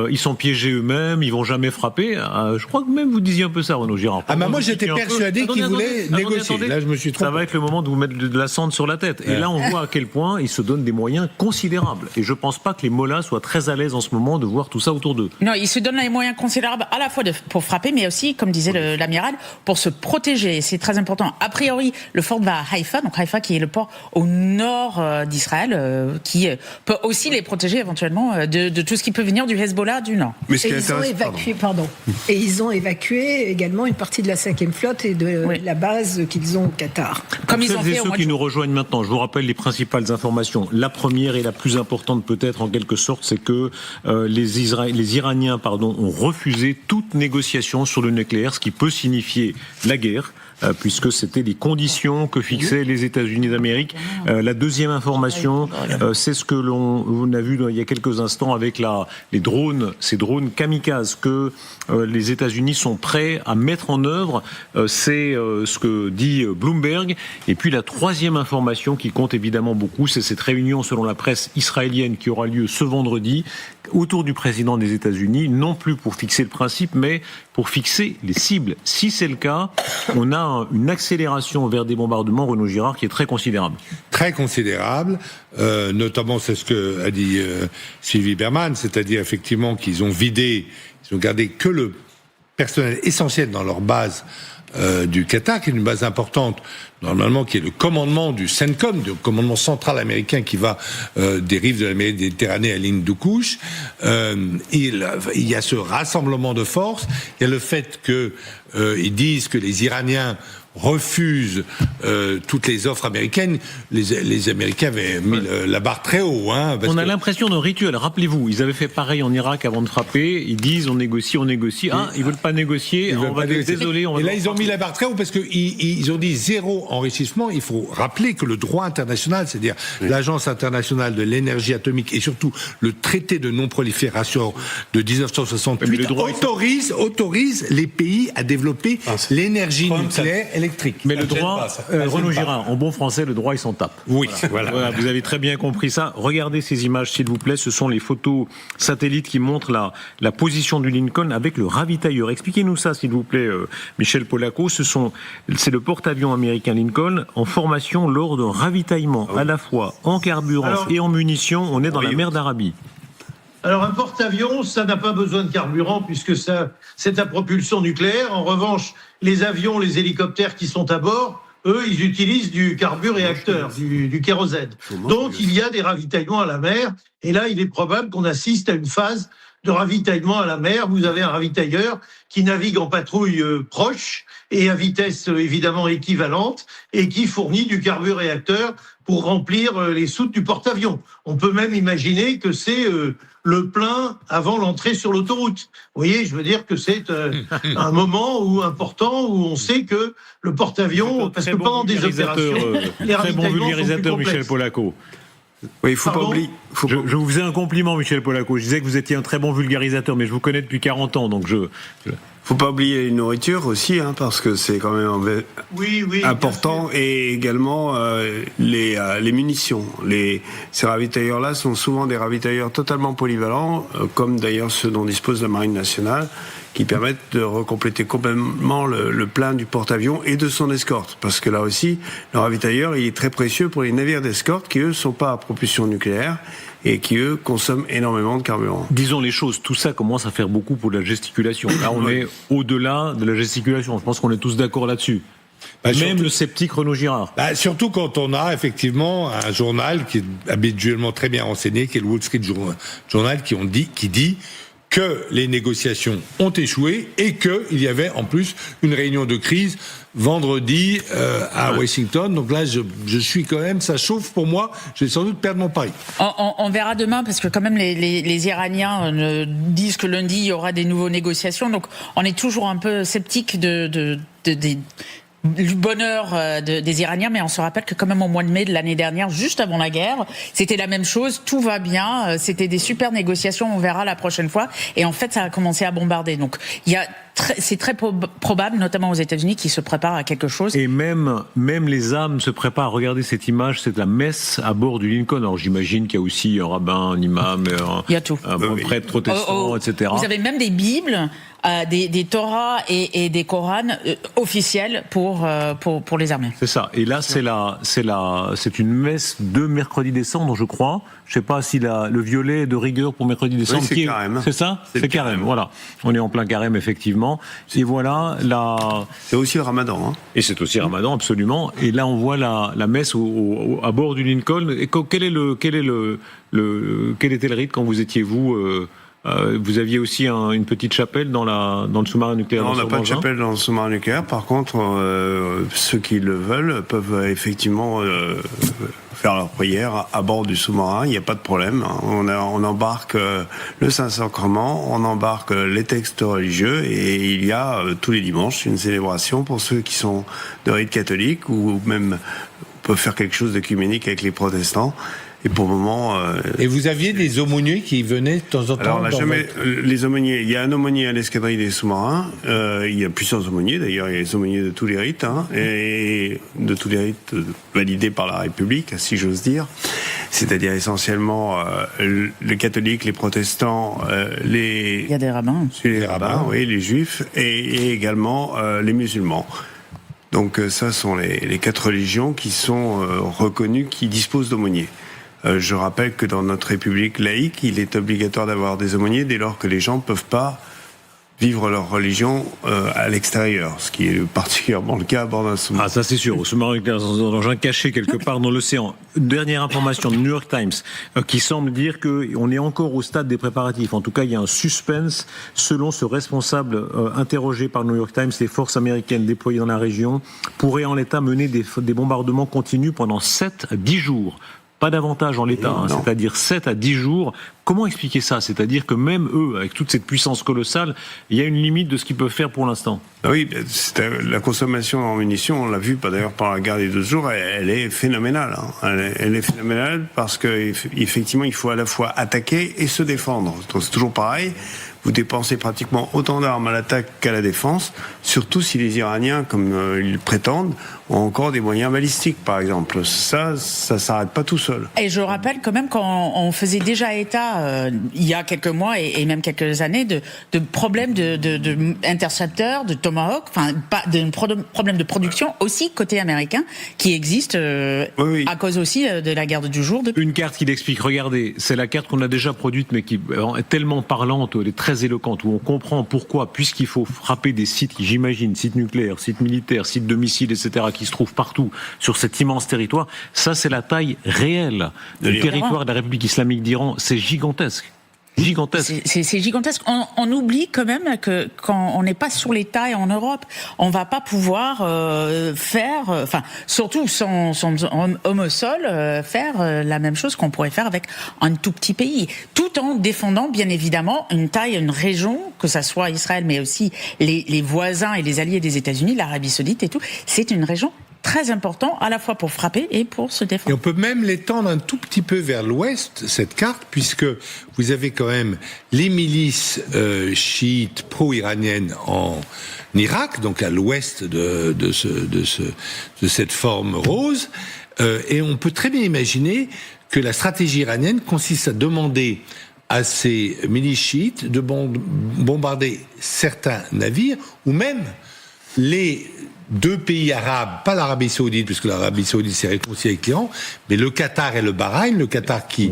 ils sont piégés eux-mêmes, ils vont jamais frapper. Je crois que même vous disiez un peu ça, Renaud Girard. Moi j'étais persuadé qu'ils voulaient négocier. Là je me suis trompé. Ça va être le moment de vous mettre de la cendre sur la tête. Et là on voit à quel point ils se donnent des moyens considérables. Et je pense pas que les mollahs soient très à l'aise en ce moment de voir tout ça autour d'eux. Non, ils se donnent les moyens considérables à la fois pour frapper frapper, mais aussi, comme disait l'amiral, pour se protéger. C'est très important. A priori, le Ford va à Haïfa, donc Haïfa qui est le port au nord d'Israël, qui peut aussi les protéger éventuellement de tout ce qui peut venir du Hezbollah du nord. Mais et ils ont évacué également une partie de la 5e flotte et de la base qu'ils ont au Qatar. Comme ils ont fait ceux qui nous rejoignent maintenant, je vous rappelle les principales informations. La première et la plus importante peut-être en quelque sorte, c'est que les Iraniens ont refusé toute négociation sur le nucléaire, ce qui peut signifier la guerre. Puisque c'était les conditions que fixaient les États-Unis d'Amérique. La deuxième information, c'est ce que l'on a vu il y a quelques instants avec ces drones kamikazes que les États-Unis sont prêts à mettre en œuvre. C'est ce que dit Bloomberg. Et puis la troisième information qui compte évidemment beaucoup, c'est cette réunion selon la presse israélienne qui aura lieu ce vendredi autour du président des États-Unis, non plus pour fixer le principe, mais pour fixer les cibles. Si c'est le cas, on a une accélération vers des bombardements, Renaud Girard, qui est très considérable. Très considérable, notamment c'est ce que a dit Sylvie Berman, c'est-à-dire effectivement qu'ils ont gardé que le personnel essentiel dans leur base du Qatar, qui est une base importante, normalement, qui est le commandement du CENTCOM, du commandement central américain qui va des rives de la Méditerranée à l'Hindoukouche. Il y a ce rassemblement de forces, il y a le fait qu'ils disent que les Iraniens refusent toutes les offres américaines. Les Américains avaient mis la barre très haut. On a l'impression d'un rituel. Rappelez-vous, ils avaient fait pareil en Irak avant de frapper. Ils disent on négocie. Ils veulent pas négocier. Désolé. Et là, ils ont mis la barre très haut parce qu'ils ont dit zéro enrichissement. Il faut rappeler que le droit international, c'est-à-dire l'Agence internationale de l'énergie atomique et surtout le traité de non-prolifération de 1968 autorise les pays à développer l'énergie nucléaire électrique. Mais le droit, Renaud Girard, en bon français, le droit, il s'en tape. Oui, voilà. Vous avez très bien compris ça. Regardez ces images, s'il vous plaît. Ce sont les photos satellites qui montrent la position du Lincoln avec le ravitailleur. Expliquez-nous ça, s'il vous plaît, Michel Polaco. C'est le porte-avions américain Lincoln en formation lors d'un ravitaillement, à la fois en carburant et en munitions. On est dans la mer d'Arabie. Alors un porte-avions, ça n'a pas besoin de carburant puisque c'est à propulsion nucléaire. En revanche, les avions, les hélicoptères qui sont à bord, eux, ils utilisent du carburéacteur, du kérosène. Donc il y a des ravitaillements à la mer. Et là, il est probable qu'on assiste à une phase de ravitaillement à la mer. Vous avez un ravitailleur qui navigue en patrouille proche et à vitesse évidemment équivalente et qui fournit du carburéacteur pour remplir les soutes du porte-avions. On peut même imaginer que c'est le plein avant l'entrée sur l'autoroute. Vous voyez, je veux dire que c'est un moment important où on sait que le porte-avions, parce que pendant des opérations, les très bon vulgarisateur, Michel Polaco. Oui, il faut pas oublier. Je vous faisais un compliment, Michel Polaco. Je disais que vous étiez un très bon vulgarisateur, mais je vous connais depuis 40 ans, donc faut pas oublier les nourritures aussi, parce que c'est quand même important, et également les munitions. Ces ravitailleurs-là sont souvent des ravitailleurs totalement polyvalents, comme d'ailleurs ceux dont dispose la Marine nationale, qui permettent de recompléter complètement le plein du porte-avions et de son escorte. Parce que là aussi, le ravitailleur, il est très précieux pour les navires d'escorte qui, eux, sont pas à propulsion nucléaire et qui, eux, consomment énormément de carburant. Disons les choses, tout ça commence à faire beaucoup pour la gesticulation. Là, on est au-delà de la gesticulation. Je pense qu'on est tous d'accord là-dessus. Même le sceptique Renaud Girard. Surtout quand on a effectivement un journal qui est habituellement très bien renseigné, qui est le Wall Street Journal, qui dit que les négociations ont échoué et qu'il y avait en plus une réunion de crise vendredi à Washington. Donc là, je suis quand même, ça chauffe pour moi. Je vais sans doute perdre mon pari. On verra demain parce que quand même les Iraniens disent que lundi il y aura des nouvelles négociations. Donc on est toujours un peu sceptique du bonheur des Iraniens, mais on se rappelle que quand même au mois de mai de l'année dernière, juste avant la guerre, c'était la même chose, tout va bien, c'était des super négociations, on verra la prochaine fois, et en fait ça a commencé à bombarder. Donc c'est très probable, notamment aux États-Unis, qu'ils se préparent à quelque chose. Et même les âmes se préparent. Regardez cette image, c'est la messe à bord du Lincoln. Alors j'imagine qu'il y a aussi un rabbin, un imam, il y a tout. un prêtre protestant, etc. Vous avez même des Bibles des Torahs et des Korans officiels pour les armées. C'est ça. Et là, c'est une messe de mercredi décembre, je crois. Je sais pas si le violet est de rigueur pour mercredi décembre. Oui, c'est carême. C'est ça? C'est carême. Voilà. On est en plein carême, effectivement. Et voilà c'est aussi le Ramadan, hein. Et c'est aussi le Ramadan, absolument. Et là, on voit la messe à bord du Lincoln. Et quel était le rite quand vous étiez vous vous aviez aussi une petite chapelle dans le sous-marin nucléaire. Non, on n'a pas de chapelle dans le sous-marin nucléaire. Par contre, ceux qui le veulent peuvent effectivement faire leur prière à bord du sous-marin. Il n'y a pas de problème. On embarque le Saint-Sacrement, on embarque les textes religieux et il y a tous les dimanches une célébration pour ceux qui sont de rite catholique ou même peuvent faire quelque chose d'œcuménique avec les protestants. Et pour le moment... Et vous aviez des aumôniers qui venaient de temps en temps? Alors, on n'a jamais... Les aumôniers... Il y a un aumônier à l'escadrille des sous-marins. Il y a plusieurs aumôniers, d'ailleurs. Il y a les aumôniers de tous les rites, et de tous les rites validés par la République, si j'ose dire. C'est-à-dire essentiellement les catholiques, les protestants, les... Il y a des rabbins. Les rabbins, oui, les juifs, et également les musulmans. Donc ça sont les 4 religions qui sont reconnues, qui disposent d'aumôniers. Je rappelle que dans notre République laïque, il est obligatoire d'avoir des aumôniers dès lors que les gens ne peuvent pas vivre leur religion à l'extérieur, ce qui est particulièrement le cas à bord d'un sous-marin. Ah, ça c'est sûr, au sous-marin nucléaire, dans un engin caché quelque part dans l'océan. Une dernière information du New York Times qui semble dire qu'on est encore au stade des préparatifs. En tout cas, il y a un suspense. Selon ce responsable interrogé par le New York Times, les forces américaines déployées dans la région pourraient en l'état mener des bombardements continus pendant 7 à 10 jours. Pas davantage en l'état, c'est-à-dire 7 à 10 jours. Comment expliquer ça? C'est-à-dire que même eux, avec toute cette puissance colossale, il y a une limite de ce qu'ils peuvent faire pour l'instant. Oui, la consommation en munitions, on l'a vu d'ailleurs par la guerre des 12 jours, elle est phénoménale. Elle est phénoménale parce qu'effectivement, il faut à la fois attaquer et se défendre. Donc c'est toujours pareil. Vous dépensez pratiquement autant d'armes à l'attaque qu'à la défense, surtout si les Iraniens, comme ils prétendent, ont encore des moyens balistiques, par exemple. Ça s'arrête pas tout seul. Et je rappelle quand même qu'on faisait déjà état, il y a quelques mois et même quelques années, de problèmes de intercepteurs, de Tomahawk, enfin, de problèmes de production aussi côté américain, qui existent à cause aussi de la guerre du jour. Une carte qui l'explique, regardez, c'est la carte qu'on a déjà produite, mais qui est tellement parlante, elle est très éloquente, où on comprend pourquoi, puisqu'il faut frapper des sites, j'imagine, sites nucléaires, sites militaires, sites de missiles, etc., qui se trouvent partout sur cet immense territoire, ça c'est la taille réelle du territoire de la République islamique d'Iran, c'est gigantesque. Gigantesque. C'est gigantesque. On oublie quand même que quand on n'est pas sur les tailles en Europe, on va pas pouvoir faire, enfin surtout sans homme au sol, faire la même chose qu'on pourrait faire avec un tout petit pays, tout en défendant bien évidemment une taille, une région, que ça soit Israël, mais aussi les voisins et les alliés des États-Unis, l'Arabie Saoudite et tout. C'est une région très important à la fois pour frapper et pour se défendre. Et on peut même l'étendre un tout petit peu vers l'ouest, cette carte, puisque vous avez quand même les milices chiites pro-iraniennes en Irak, donc à l'ouest de cette forme rose, et on peut très bien imaginer que la stratégie iranienne consiste à demander à ces milices chiites de bombarder certains navires, ou même les 2 pays arabes, pas l'Arabie Saoudite, puisque l'Arabie Saoudite s'est réconciliée avec l'Iran, mais le Qatar et le Bahreïn, le Qatar qui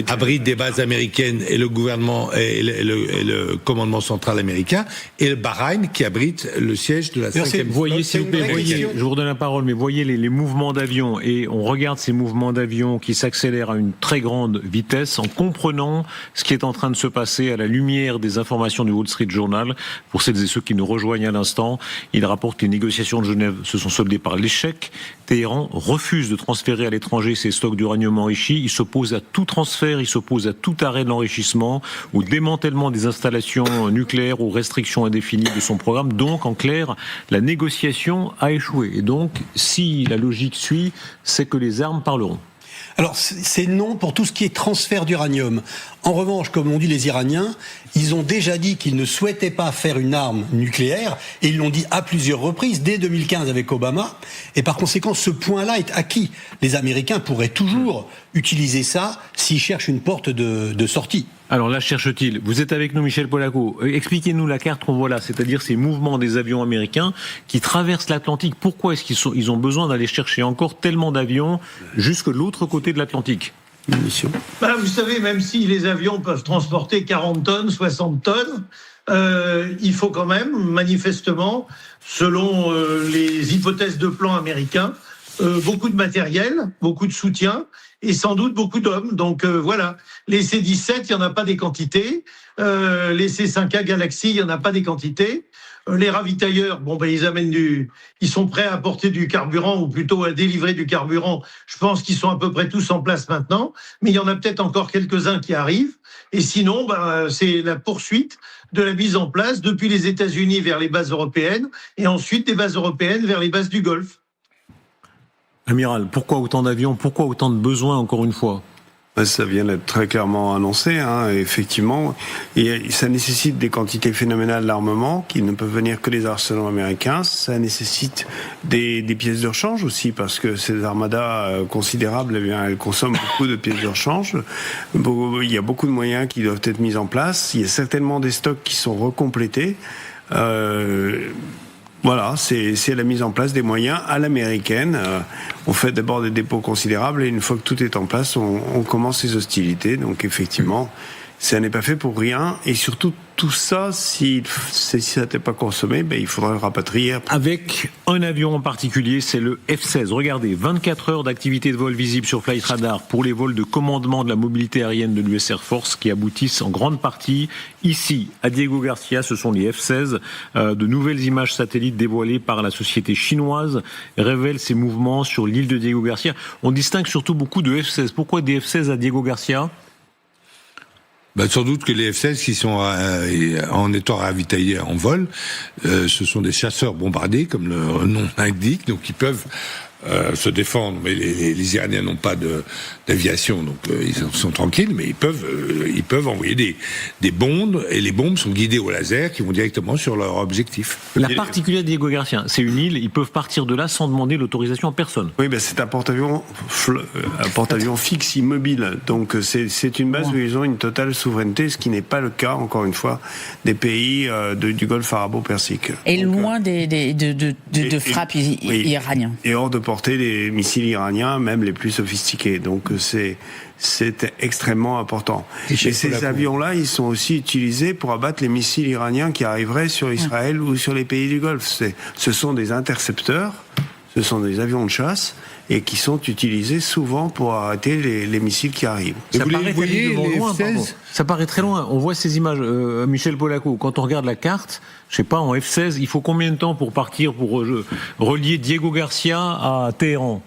abrite des bases américaines et le gouvernement et le commandement central américain, et le Bahreïn qui abrite le siège de la 5e. Voyez, s'il vous plaît, je vous redonne la parole, mais voyez les mouvements d'avions, et on regarde ces mouvements d'avions qui s'accélèrent à une très grande vitesse en comprenant ce qui est en train de se passer à la lumière des informations du Wall Street Journal. Pour celles et ceux qui nous rejoignent à l'instant, il rapporte que les négociations de Genève se sont soldées par l'échec. Téhéran refuse de transférer à l'étranger ses stocks d'uranium enrichi. Il s'oppose à tout transfert, il s'oppose à tout arrêt de l'enrichissement, au démantèlement des installations nucléaires, aux restrictions indéfinies de son programme. Donc, en clair, la négociation a échoué. Et donc, si la logique suit, c'est que les armes parleront. Alors, c'est non pour tout ce qui est transfert d'uranium. En revanche, comme l'ont dit les Iraniens, ils ont déjà dit qu'ils ne souhaitaient pas faire une arme nucléaire, et ils l'ont dit à plusieurs reprises, dès 2015 avec Obama, et par conséquent, ce point-là est acquis. Les Américains pourraient toujours utiliser ça s'ils cherchent une porte de sortie. Alors là, cherche-t-il. Vous êtes avec nous, Michel Polaco. Expliquez-nous la carte qu'on voit là, c'est-à-dire ces mouvements des avions américains qui traversent l'Atlantique. Pourquoi est-ce qu'ils ont besoin d'aller chercher encore tellement d'avions jusque l'autre côté de l'Atlantique ? Vous savez, même si les avions peuvent transporter 40 tonnes, 60 tonnes, il faut quand même, manifestement, selon les hypothèses de plan américains, beaucoup de matériel, beaucoup de soutien et sans doute beaucoup d'hommes. Donc voilà, les C-17, il n'y en a pas des quantités. Les C-5A Galaxy, il n'y en a pas des quantités. Les ravitailleurs, ils sont prêts à apporter du carburant ou plutôt à délivrer du carburant. Je pense qu'ils sont à peu près tous en place maintenant, mais il y en a peut-être encore quelques-uns qui arrivent. Et sinon, c'est la poursuite de la mise en place depuis les États-Unis vers les bases européennes et ensuite des bases européennes vers les bases du Golfe. Amiral, pourquoi autant d'avions ? Pourquoi autant de besoins, encore une fois ? Ça vient d'être très clairement annoncé, effectivement. Et ça nécessite des quantités phénoménales d'armement qui ne peuvent venir que des arsenaux américains. Ça nécessite des pièces de rechange aussi, parce que ces armadas considérables, elles consomment beaucoup de pièces de rechange. Il y a beaucoup de moyens qui doivent être mis en place. Il y a certainement des stocks qui sont recomplétés. Voilà, c'est la mise en place des moyens à l'américaine. On fait d'abord des dépôts considérables et une fois que tout est en place, on commence les hostilités. Donc effectivement, ça n'est pas fait pour rien. Et surtout, tout ça, si ça n'était pas consommé, il faudrait le rapatrier. Avec un avion en particulier, c'est le F-16. Regardez, 24 heures d'activité de vol visible sur Flight Radar pour les vols de commandement de la mobilité aérienne de l'US Air Force qui aboutissent en grande partie ici, à Diego Garcia. Ce sont les F-16. De nouvelles images satellites dévoilées par la société chinoise révèlent ces mouvements sur l'île de Diego Garcia. On distingue surtout beaucoup de F-16. Pourquoi des F-16 à Diego Garcia ? Sans doute que les F-16 qui sont en étant ravitaillés en vol, ce sont des chasseurs bombardiers, comme le nom l'indique, donc ils peuvent se défendre. Mais les Iraniens n'ont pas d'aviation, donc ils sont tranquilles, mais ils peuvent envoyer des bombes, et les bombes sont guidées au laser qui vont directement sur leur objectif. La particularité de Diego Garcia, c'est une île, ils peuvent partir de là sans demander l'autorisation à personne. Oui, c'est un porte-avions fixe, immobile. Donc c'est une base où ils ont une totale souveraineté, ce qui n'est pas le cas, encore une fois, des pays du Golfe arabo-persique. Et donc, loin de frappes iraniens. Et hors de portée des missiles iraniens, même les plus sophistiqués. Donc c'est extrêmement important. Et ces avions-là, ils sont aussi utilisés pour abattre les missiles iraniens qui arriveraient sur Israël ou sur les pays du Golfe. Ce sont des intercepteurs, ce sont des avions de chasse et qui sont utilisés souvent pour arrêter les missiles qui arrivent. Ça paraît très loin. On voit ces images, Michel Polaco. Quand on regarde la carte, je sais pas, en F-16, il faut combien de temps pour partir, pour relier Diego Garcia à Téhéran ?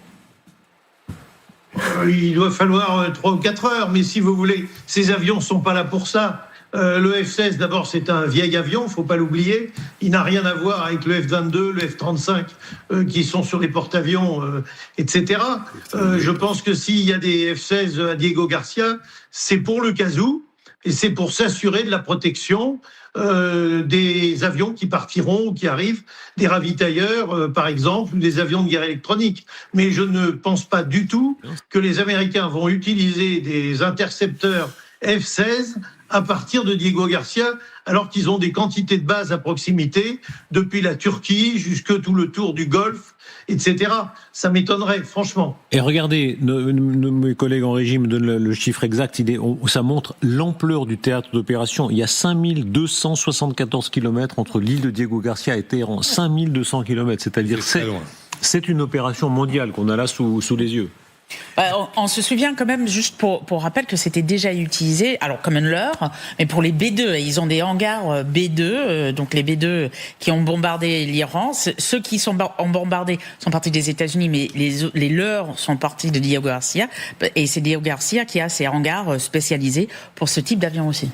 Il doit falloir 3 ou 4 heures, mais si vous voulez, ces avions sont pas là pour ça. Le F-16, d'abord, c'est un vieil avion, faut pas l'oublier. Il n'a rien à voir avec le F-22, le F-35, qui sont sur les porte-avions, etc. Je pense que s'il y a des F-16 à Diego Garcia, c'est pour le cas où, et c'est pour s'assurer de la protection des avions qui partiront ou qui arrivent, des ravitailleurs, par exemple, ou des avions de guerre électronique. Mais je ne pense pas du tout que les Américains vont utiliser des intercepteurs F-16 à partir de Diego Garcia, alors qu'ils ont des quantités de bases à proximité, depuis la Turquie jusque tout le tour du Golfe, etc. Ça m'étonnerait, franchement. Et regardez, mes collègues en régie me donnent le chiffre exact. Ça montre l'ampleur du théâtre d'opération. Il y a 5274 kilomètres entre l'île de Diego Garcia et Téhéran. 5200 kilomètres, c'est-à-dire c'est une opération mondiale qu'on a là sous les yeux. On se souvient quand même, juste pour rappel, que c'était déjà utilisé, alors comme un leurre, mais pour les B-2. Ils ont des hangars B-2, donc les B-2 qui ont bombardé l'Iran. Ceux qui ont bombardé sont partis des États-Unis, mais les leurs sont partis de Diego Garcia. Et c'est Diego Garcia qui a ses hangars spécialisés pour ce type d'avion aussi.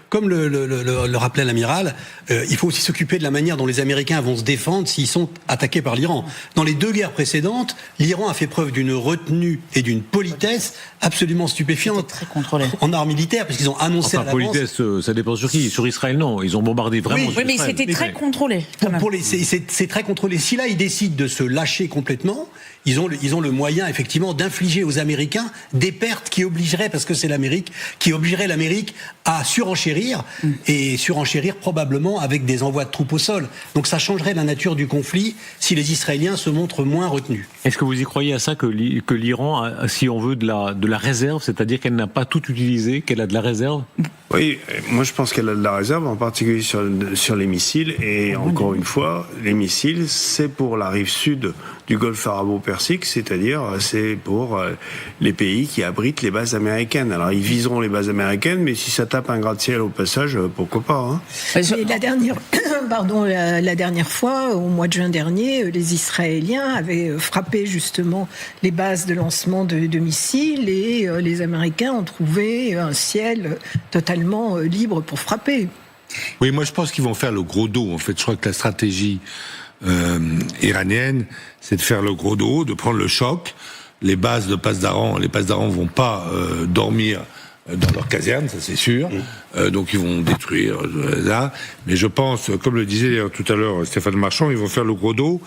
comme le rappelait l'amiral, il faut aussi s'occuper de la manière dont les Américains vont se défendre s'ils sont attaqués par l'Iran. Dans les 2 guerres précédentes, l'Iran a fait preuve d'une retenue et d'une politesse absolument stupéfiante en arts militaires, parce qu'ils ont annoncé à l'avance... politesse, ça dépend sur qui. Sur Israël, non. Ils ont bombardé vraiment sur mais Israël. c'était très contrôlé. C'est très contrôlé. Si là, ils décident de se lâcher complètement, ils ont le moyen, effectivement, d'infliger aux Américains des pertes qui obligeraient, parce que c'est l'Amérique, qui obligerait l'Amérique à surenchérir, et surenchérir probablement avec des envois de troupes au sol. Donc ça changerait la nature du conflit si les Israéliens se montrent moins retenus. Est-ce que vous y croyez à ça, que l'Iran a, si on veut, de la réserve, c'est-à-dire qu'elle n'a pas tout utilisé, qu'elle a de la réserve? Oui, moi je pense qu'elle a de la réserve, en particulier sur les missiles. Et encore une fois, les missiles, c'est pour la rive sud du Golfe arabo-persique, c'est-à-dire c'est pour les pays qui abritent les bases américaines. Alors ils viseront les bases américaines, mais si ça tape un gratte-ciel au passage, pourquoi pas, hein. Et la dernière fois, au mois de juin dernier, les Israéliens avaient frappé justement les bases de lancement de missiles, et les Américains ont trouvé un ciel totalement libre pour frapper. Oui, moi je pense qu'ils vont faire le gros dos. En fait, je crois que la stratégie iranienne, c'est de faire le gros dos, de prendre le choc. Les bases d'Aran vont pas dormir dans leur caserne, ça c'est sûr. Donc ils vont détruire là. Mais je pense, comme le disait tout à l'heure Stéphane Marchand, ils vont faire le gros dos,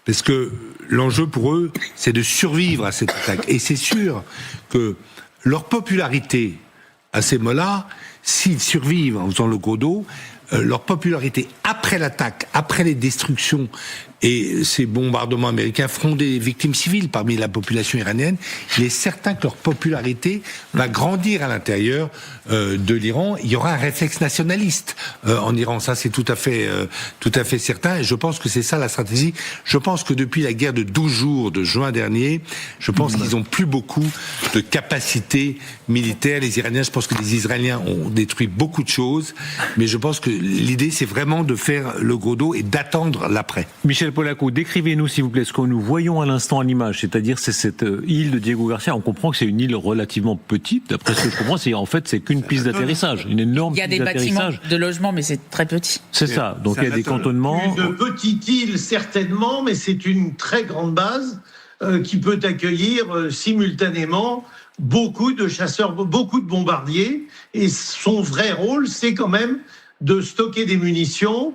parce que l'enjeu pour eux, c'est de survivre à cette attaque. Et c'est sûr que leur popularité à ces mots-là, s'ils survivent en faisant le gros dos, leur popularité après l'attaque, après les destructions et ces bombardements américains feront des victimes civiles parmi la population iranienne, il est certain que leur popularité va grandir à l'intérieur de l'Iran. Il y aura un réflexe nationaliste en Iran, ça c'est tout à fait certain, et je pense que c'est ça la stratégie. Je pense que depuis la guerre de 12 jours de juin dernier, je pense qu'ils ont plus beaucoup de capacités militaires. Les Iraniens, je pense que les Israéliens ont détruit beaucoup de choses, mais je pense que l'idée c'est vraiment de faire le gros dos et d'attendre l'après. Michel Polaco, décrivez-nous s'il vous plaît ce que nous voyons à l'instant à l'image, c'est-à-dire c'est cette île de Diego Garcia. On comprend que c'est une île relativement petite, d'après ce que je comprends, c'est qu'une piste d'atterrissage, une énorme piste d'atterrissage. Il y a des bâtiments de logement, mais c'est très petit. C'est ça, donc il y a des cantonnements. Une petite île certainement, mais c'est une très grande base qui peut accueillir simultanément beaucoup de chasseurs, beaucoup de bombardiers, et son vrai rôle, c'est quand même de stocker des munitions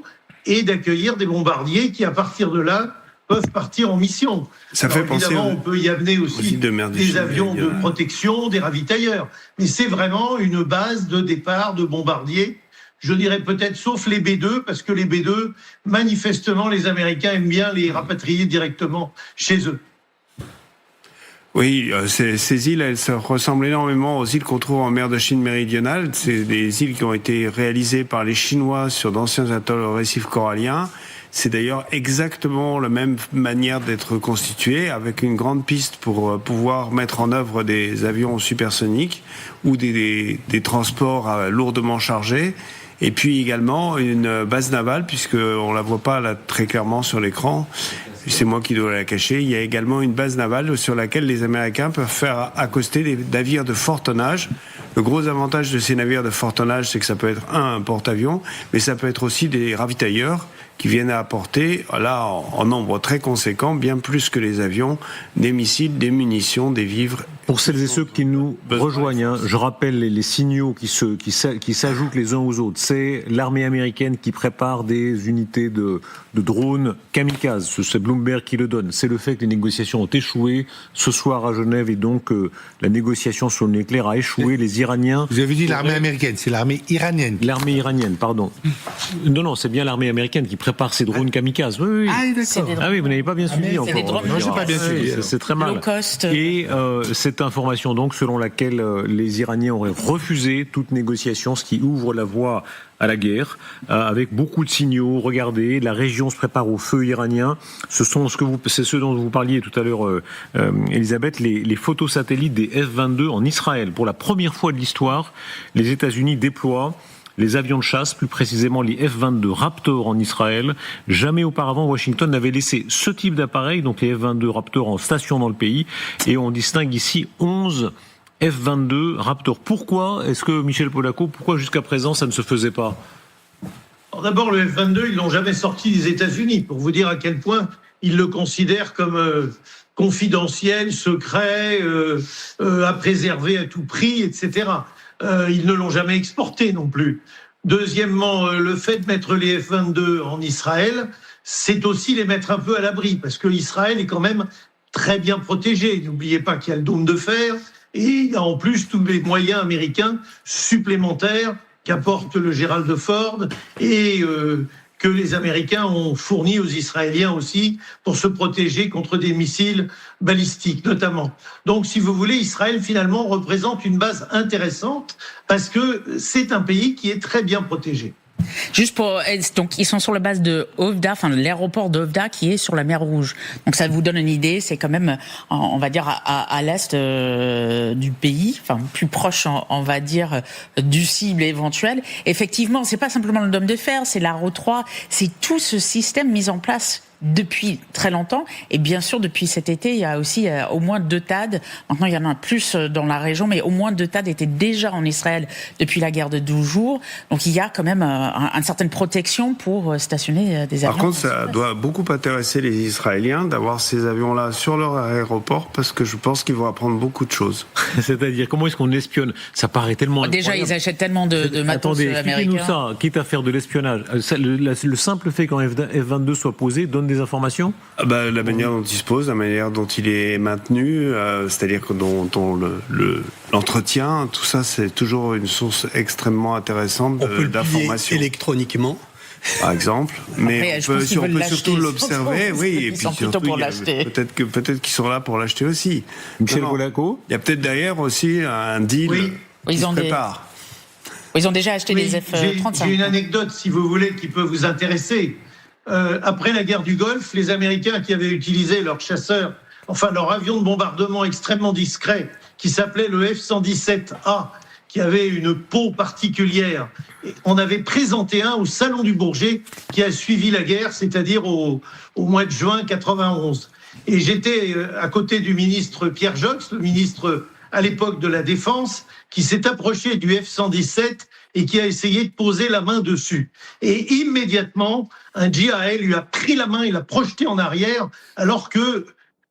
et d'accueillir des bombardiers qui, à partir de là, peuvent partir en mission. Ça fait penser évidemment, on peut y amener aussi des avions de protection, des ravitailleurs. Mais c'est vraiment une base de départ de bombardiers. Je dirais peut-être sauf les B-2, parce que les B-2, manifestement, les Américains aiment bien les rapatrier directement chez eux. Oui, ces îles, elles se ressemblent énormément aux îles qu'on trouve en mer de Chine méridionale. C'est des îles qui ont été réalisées par les Chinois sur d'anciens atolls au récif corallien. C'est d'ailleurs exactement la même manière d'être constituée, avec une grande piste pour pouvoir mettre en œuvre des avions supersoniques ou des transports lourdement chargés. Et puis également une base navale, puisqu'on la voit pas là très clairement sur l'écran. C'est moi qui dois la cacher. Il y a également une base navale sur laquelle les Américains peuvent faire accoster des navires de fort tonnage. Le gros avantage de ces navires de fort tonnage, c'est que ça peut être un porte-avions, mais ça peut être aussi des ravitailleurs qui viennent à apporter, là, en nombre très conséquent, bien plus que les avions, des missiles, des munitions, des vivres. Pour celles et ceux qui nous rejoignent, je rappelle les signaux qui s'ajoutent les uns aux autres. C'est l'armée américaine qui prépare des unités de drones kamikazes. C'est Bloomberg qui le donne. C'est le fait que les négociations ont échoué ce soir à Genève, et donc la négociation sur le nucléaire a échoué. Les Iraniens... Vous avez dit l'armée américaine, c'est l'armée iranienne. L'armée iranienne, pardon. Non, c'est bien l'armée américaine qui prépare ces drones kamikazes. Oui. Ah, d'accord. Ah oui, vous n'avez pas bien suivi encore. Non, j'ai pas bien suivi. C'est très mal. Et cette information donc selon laquelle les Iraniens auraient refusé toute négociation, ce qui ouvre la voie à la guerre, avec beaucoup de signaux. Regardez, la région se prépare au feu iranien. C'est ce dont vous parliez tout à l'heure, Elisabeth, les photos satellites des F-22 en Israël. Pour la première fois de l'histoire, les États-Unis déploient les avions de chasse, plus précisément les F-22 Raptor en Israël. Jamais auparavant, Washington n'avait laissé ce type d'appareil, donc les F-22 Raptor en station dans le pays. Et on distingue ici 11 F-22 Raptor. Pourquoi est-ce que, Michel Polaco, pourquoi jusqu'à présent ça ne se faisait pas ? Alors d'abord, le F-22, ils l'ont jamais sorti des États-Unis, pour vous dire à quel point ils le considèrent comme confidentiel, secret, à préserver à tout prix, etc. Ils ne l'ont jamais exporté non plus. Deuxièmement, le fait de mettre les F-22 en Israël, c'est aussi les mettre un peu à l'abri, parce que Israël est quand même très bien protégé. N'oubliez pas qu'il y a le dôme de fer, et il y a en plus tous les moyens américains supplémentaires qu'apporte le Gerald Ford, et que les Américains ont fourni aux Israéliens aussi pour se protéger contre des missiles balistiques notamment. Donc si vous voulez, Israël finalement représente une base intéressante parce que c'est un pays qui est très bien protégé. Juste pour, donc ils sont sur la base de Hovda, enfin l'aéroport d'Hovda qui est sur la mer Rouge. Donc ça vous donne une idée, c'est quand même, on va dire à l'est du pays, enfin plus proche, on va dire du cible éventuel. Effectivement, c'est pas simplement le dôme de fer, c'est l'Aro 3, c'est tout ce système mis en place depuis très longtemps, et bien sûr depuis cet été il y a aussi au moins 2 THAAD, maintenant il y en a plus dans la région, mais au moins 2 THAAD étaient déjà en Israël depuis la guerre de 12 jours, donc il y a quand même une certaine protection pour stationner des avions. Par contre, ça doit beaucoup intéresser les Israéliens d'avoir ces avions-là sur leur aéroport, parce que je pense qu'ils vont apprendre beaucoup de choses. C'est-à-dire, comment est-ce qu'on espionne ? Ça paraît tellement Déjà, incroyable. ils achètent tellement de matos américains. Expliquez-nous ça, quitte à faire de l'espionnage. Le simple fait qu'un F-22 soit posé donne des informations ? La manière dont il se pose, la manière dont il est maintenu, c'est-à-dire que dont l'entretien, tout ça, c'est toujours une source extrêmement intéressante d'informations. Électroniquement, par exemple, mais après, on peut surtout l'observer, oui, et puis surtout, pour l'acheter. Peut-être qu'ils sont là pour l'acheter aussi. Michel Polaco ? Il y a peut-être derrière aussi un deal qui se prépare. Ils ont déjà acheté des F-35. J'ai une anecdote, si vous voulez, qui peut vous intéresser. Après la guerre du Golfe, les Américains qui avaient utilisé leur chasseur, enfin leur avion de bombardement extrêmement discret, qui s'appelait le F-117A, qui avait une peau particulière. On avait présenté un au Salon du Bourget qui a suivi la guerre, c'est-à-dire au mois de juin 91. Et j'étais à côté du ministre Pierre Jox, le ministre à l'époque de la Défense, qui s'est approché du F-117 et qui a essayé de poser la main dessus. Et immédiatement, un GIA lui a pris la main et l'a projeté en arrière, alors que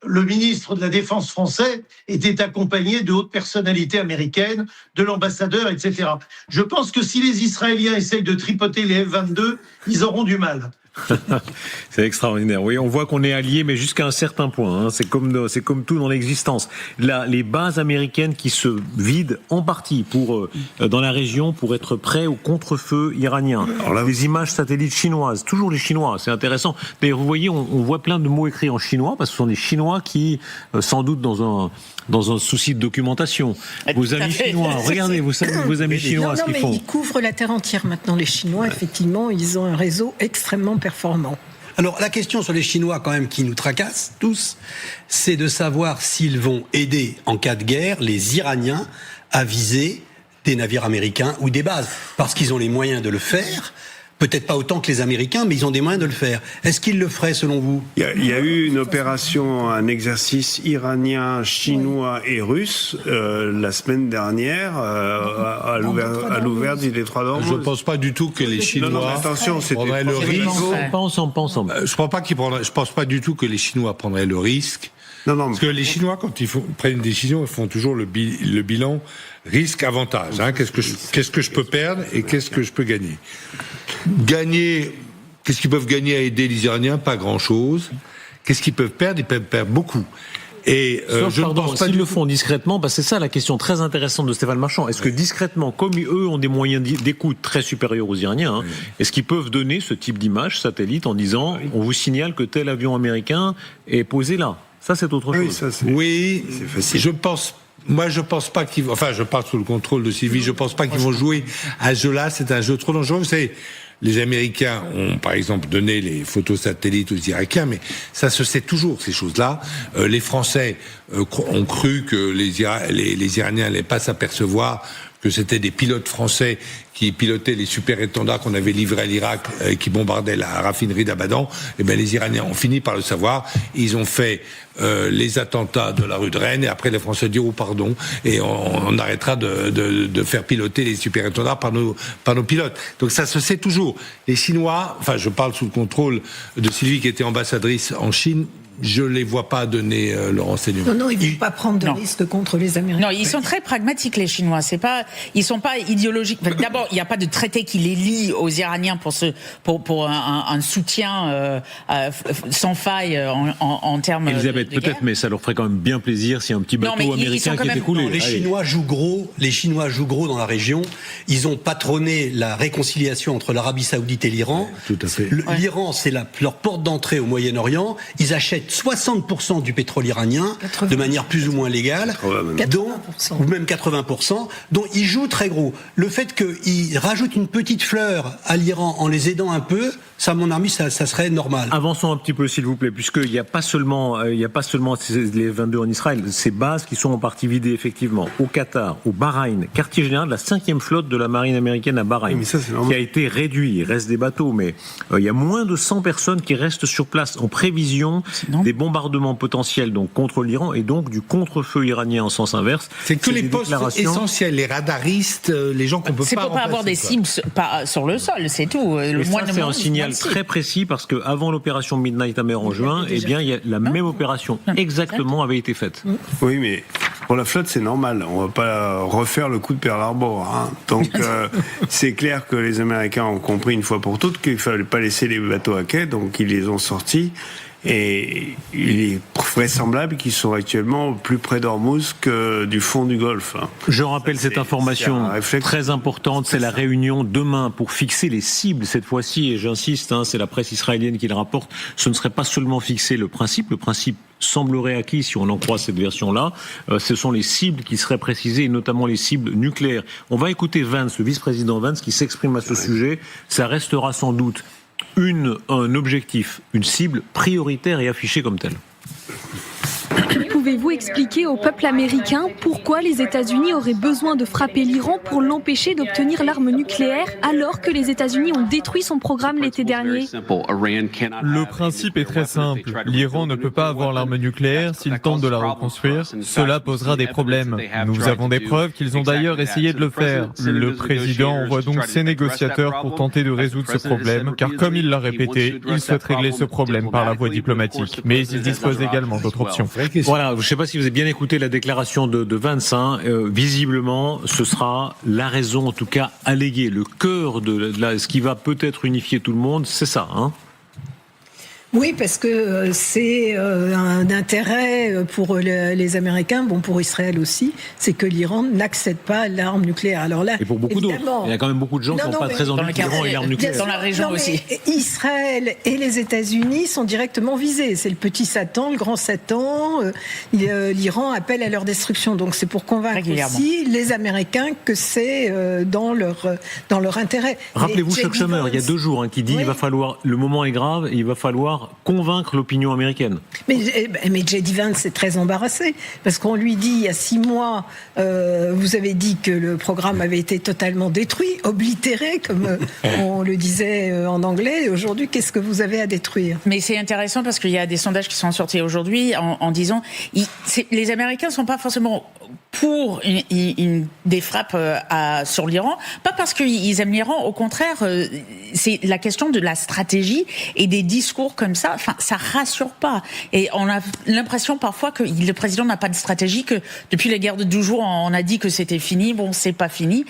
le ministre de la Défense français était accompagné de hautes personnalités américaines, de l'ambassadeur, etc. Je pense que si les Israéliens essayent de tripoter les F-22, ils auront du mal. C'est extraordinaire. Oui, on voit qu'on est alliés, mais jusqu'à un certain point. C'est comme tout dans l'existence. Là, les bases américaines qui se vident en partie dans la région pour être prêts au contre-feu iranien. Alors là, les images satellites chinoises, toujours les Chinois, c'est intéressant. D'ailleurs, vous voyez, on voit plein de mots écrits en chinois parce que ce sont des Chinois qui, sans doute dans un souci de documentation. Vos amis chinois, regardez vos amis chinois ce qu'ils font. Ils couvrent la terre entière maintenant, les Chinois. Effectivement, ils ont un réseau extrêmement performant. Alors la question sur les Chinois quand même qui nous tracasse tous, c'est de savoir s'ils vont aider en cas de guerre les Iraniens à viser des navires américains ou des bases, parce qu'ils ont les moyens de le faire. Peut-être pas autant que les Américains, mais ils ont des moyens de le faire. Est-ce qu'ils le feraient selon vous ? Il y a eu une opération, un exercice iranien, chinois et russe la semaine dernière à l'ouvert du détroit d'Ormuz. Je ne pense pas du tout que les Chinois prendraient le risque. Pas ensemble. Je pense pas du tout que les Chinois prendraient le risque. Parce que les Chinois, quand ils prennent une décision, ils font toujours le bilan risque-avantage. Qu'est-ce que je peux perdre et qu'est-ce que je peux gagner ? Qu'est-ce qu'ils peuvent gagner à aider les Iraniens ? Pas grand-chose. Qu'est-ce qu'ils peuvent perdre ? Ils peuvent perdre beaucoup. Et je ne pense pas s'ils le font discrètement, c'est ça la question très intéressante de Stéphane Marchand. Est-ce que discrètement, comme eux ont des moyens d'écoute très supérieurs aux Iraniens, est-ce qu'ils peuvent donner ce type d'image satellite en disant on vous signale que tel avion américain est posé là ? Ça, c'est autre chose. C'est facile. Je pense pas qu'ils vont. Enfin, je parle sous le contrôle de Sylvie. Je pense pas qu'ils vont jouer à ce jeu-là. C'est un jeu trop dangereux. Vous savez, les Américains ont, par exemple, donné les photos satellites aux Irakiens, mais ça se sait toujours, ces choses-là. Les Français ont cru que les Iraniens n'allaient pas s'apercevoir que c'était des pilotes français qui pilotaient les super-étendards qu'on avait livrés à l'Irak et qui bombardaient la raffinerie d'Abadan, eh bien les Iraniens ont fini par le savoir. Ils ont fait les attentats de la rue de Rennes et après les Français diront pardon et on arrêtera de faire piloter les super-étendards par nos pilotes. Donc ça se sait toujours. Les Chinois, enfin je parle sous le contrôle de Sylvie qui était ambassadrice en Chine, je les vois pas donner le renseignement. Non, ils ne vont pas prendre de risque contre les Américains. Non, ils sont très pragmatiques, les Chinois. Ils sont pas idéologiques. Enfin, d'abord, il n'y a pas de traité qui les lie aux Iraniens pour un soutien sans faille en termes. Elisabeth, de peut-être, mais ça leur ferait quand même bien plaisir si un petit bateau américain qui était coulé. Les Chinois jouent gros dans la région. Ils ont patronné la réconciliation entre l'Arabie Saoudite et l'Iran. Tout à fait. L'Iran, c'est leur porte d'entrée au Moyen-Orient. Ils achètent 60% du pétrole iranien 80%. De manière plus ou moins légale, ou même 80%, dont ils jouent très gros. Le fait qu'ils rajoutent une petite fleur à l'Iran en les aidant un peu, ça, à mon avis, ça serait normal. Avançons un petit peu, s'il vous plaît, puisqu'il n'y a pas seulement les 22 en Israël, ces bases qui sont en partie vidées, effectivement, au Qatar, au Bahreïn, quartier général de la 5e flotte de la marine américaine à Bahreïn, qui a été réduit. Il reste des bateaux, mais il y a moins de 100 personnes qui restent sur place en prévision des bombardements potentiels donc contre l'Iran et donc du contre-feu iranien en sens inverse. C'est que les postes essentiels, les radaristes, les gens qu'on peut pas C'est pour pas avoir des cibles sur le sol, c'est tout. C'est un signal très précis parce que avant l'opération Midnight Hammer en juin, eh bien, la même opération exactement avait été faite. Oui, mais pour la flotte, c'est normal. On va pas refaire le coup de Pearl Harbor. Hein. Donc, c'est clair que les Américains ont compris une fois pour toutes qu'il fallait pas laisser les bateaux à quai, donc ils les ont sortis. Et il est vraisemblable qu'ils sont actuellement plus près d'Ormuz que du fond du Golfe. Je rappelle cette information très importante, c'est la réunion demain pour fixer les cibles cette fois-ci, et j'insiste, c'est la presse israélienne qui le rapporte, ce ne serait pas seulement fixer le principe semblerait acquis si on en croit cette version-là, ce sont les cibles qui seraient précisées, et notamment les cibles nucléaires. On va écouter Vance, le vice-président Vance, qui s'exprime à ce sujet, ça restera sans doute un objectif, une cible prioritaire et affichée comme telle. Pouvez-vous expliquer au peuple américain pourquoi les États-Unis auraient besoin de frapper l'Iran pour l'empêcher d'obtenir l'arme nucléaire alors que les États-Unis ont détruit son programme l'été dernier? Le principe est très simple. L'Iran ne peut pas avoir l'arme nucléaire s'il tente de la reconstruire. Cela posera des problèmes. Nous avons des preuves qu'ils ont d'ailleurs essayé de le faire. Le président envoie donc ses négociateurs pour tenter de résoudre ce problème, car comme il l'a répété, il souhaite régler ce problème par la voie diplomatique. Mais il dispose également d'autres options. Voilà, je ne sais pas si vous avez bien écouté la déclaration de Vance. Visiblement, ce sera la raison, en tout cas alléguée, le cœur de ce qui va peut-être unifier tout le monde, c'est ça. Oui, parce que c'est un intérêt pour les Américains, bon pour Israël aussi, c'est que l'Iran n'accède pas à l'arme nucléaire. Alors là, et pour beaucoup d'autres, il y a quand même beaucoup de gens qui n'ont pas très envie que l'Iran ait l'arme nucléaire. Dans la région aussi. Israël et les États-Unis sont directement visés. C'est le petit Satan, le grand Satan. L'Iran appelle à leur destruction. Donc c'est pour convaincre aussi les Américains que c'est dans leur intérêt. Rappelez-vous Chuck Schumer, il y a 2 jours, qui dit il va falloir, le moment est grave, il va falloir convaincre l'opinion américaine. Mais J.D. Vance est très embarrassé, parce qu'on lui dit il y a 6 mois, vous avez dit que le programme avait été totalement détruit, oblitéré, comme on le disait en anglais, et aujourd'hui, qu'est-ce que vous avez à détruire? Mais c'est intéressant parce qu'il y a des sondages qui sont sortis aujourd'hui en disant les Américains ne sont pas forcément pour des frappes sur l'Iran, pas parce qu'ils aiment l'Iran, au contraire, c'est la question de la stratégie et des discours comme ça, ça rassure pas. Et on a l'impression parfois que le président n'a pas de stratégie, que depuis les guerres de 12 jours, on a dit que c'était fini, bon, c'est pas fini.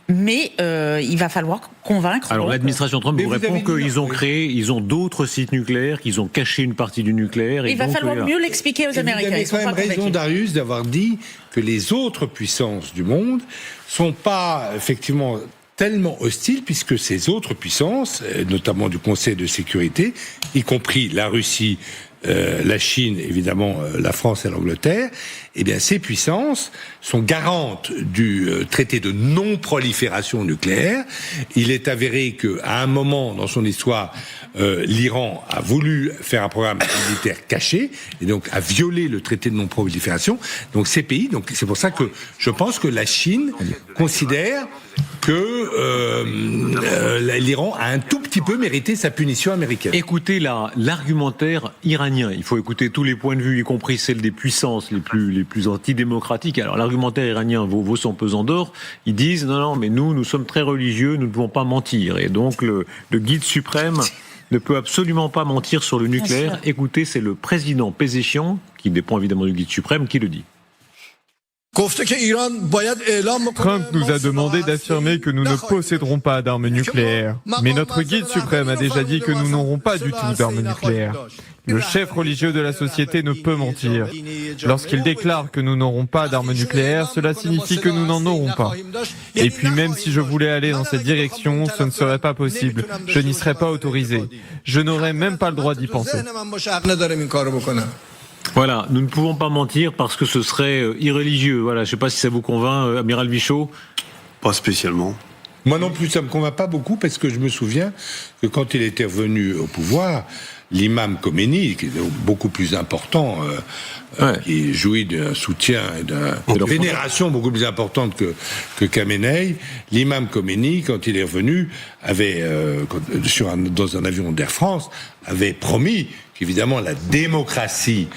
Mais il va falloir convaincre. Alors l'administration Trump vous répond ils ont d'autres sites nucléaires, qu'ils ont caché une partie du nucléaire. Il va falloir mieux l'expliquer aux Américains. Vous avez quand même raison, Darius, d'avoir dit que les autres puissances du monde sont pas effectivement tellement hostiles, puisque ces autres puissances, notamment du Conseil de sécurité, y compris la Russie, la Chine, évidemment, la France et l'Angleterre, eh bien ces puissances sont garantes du traité de non-prolifération nucléaire. Il est avéré qu'à un moment dans son histoire, l'Iran a voulu faire un programme militaire caché et donc a violé le traité de non-prolifération. Donc ces pays, donc c'est pour ça que je pense que la Chine considère que l'Iran a un tout petit peu mérité sa punition américaine. Écoutez l'argumentaire iranien. Il faut écouter tous les points de vue, y compris celles des puissances les plus antidémocratiques. Alors l'argumentaire iranien vaut son pesant d'or. Ils disent non, mais nous sommes très religieux, nous ne pouvons pas mentir. Et donc le guide suprême ne peut absolument pas mentir sur le nucléaire. Écoutez, c'est le président Pezeshkian, qui dépend évidemment du guide suprême, qui le dit. Trump nous a demandé d'affirmer que nous ne posséderons pas d'armes nucléaires. Mais notre guide suprême a déjà dit que nous n'aurons pas du tout d'armes nucléaires. Le chef religieux de la société ne peut mentir. Lorsqu'il déclare que nous n'aurons pas d'armes nucléaires, cela signifie que nous n'en aurons pas. Et puis même si je voulais aller dans cette direction, ce ne serait pas possible. Je n'y serais pas autorisé. Je n'aurais même pas le droit d'y penser. Voilà, nous ne pouvons pas mentir parce que ce serait irréligieux. Voilà, je ne sais pas si ça vous convainc, Amiral Michaud. Pas spécialement. Moi non plus, ça me convainc pas beaucoup parce que je me souviens que quand il était revenu au pouvoir, l'imam Khomeini, qui est beaucoup plus important, qui jouit d'un soutien et d'une vénération beaucoup plus importante que Khamenei, l'imam Khomeini, quand il est revenu, avait dans un avion d'Air France, avait promis qu'évidemment la démocratie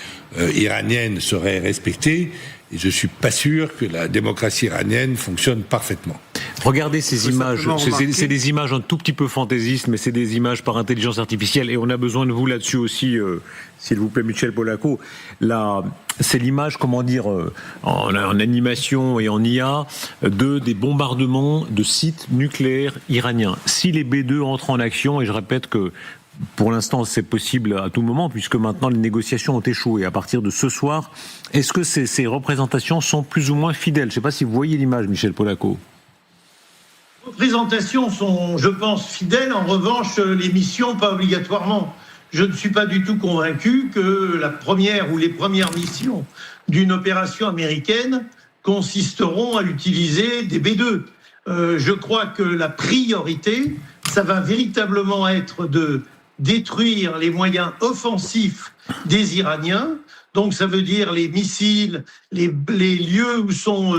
iranienne serait respectée. Et je suis pas sûr que la démocratie iranienne fonctionne parfaitement. Regardez ces images, c'est des images un tout petit peu fantaisistes, mais c'est des images par intelligence artificielle, et on a besoin de vous là-dessus aussi, s'il vous plaît, Michel Polaco. C'est l'image, en animation et en IA, des bombardements de sites nucléaires iraniens. Si les B2 entrent en action, et je répète que pour l'instant, c'est possible à tout moment, puisque maintenant les négociations ont échoué. À partir de ce soir, est-ce que ces représentations sont plus ou moins fidèles? Je ne sais pas si vous voyez l'image, Michel Polaco. Les représentations sont, je pense, fidèles. En revanche, les missions, pas obligatoirement. Je ne suis pas du tout convaincu que la première ou les premières missions d'une opération américaine consisteront à utiliser des B2. Je crois que la priorité, ça va véritablement être de détruire les moyens offensifs des Iraniens. Donc ça veut dire les missiles, les lieux où sont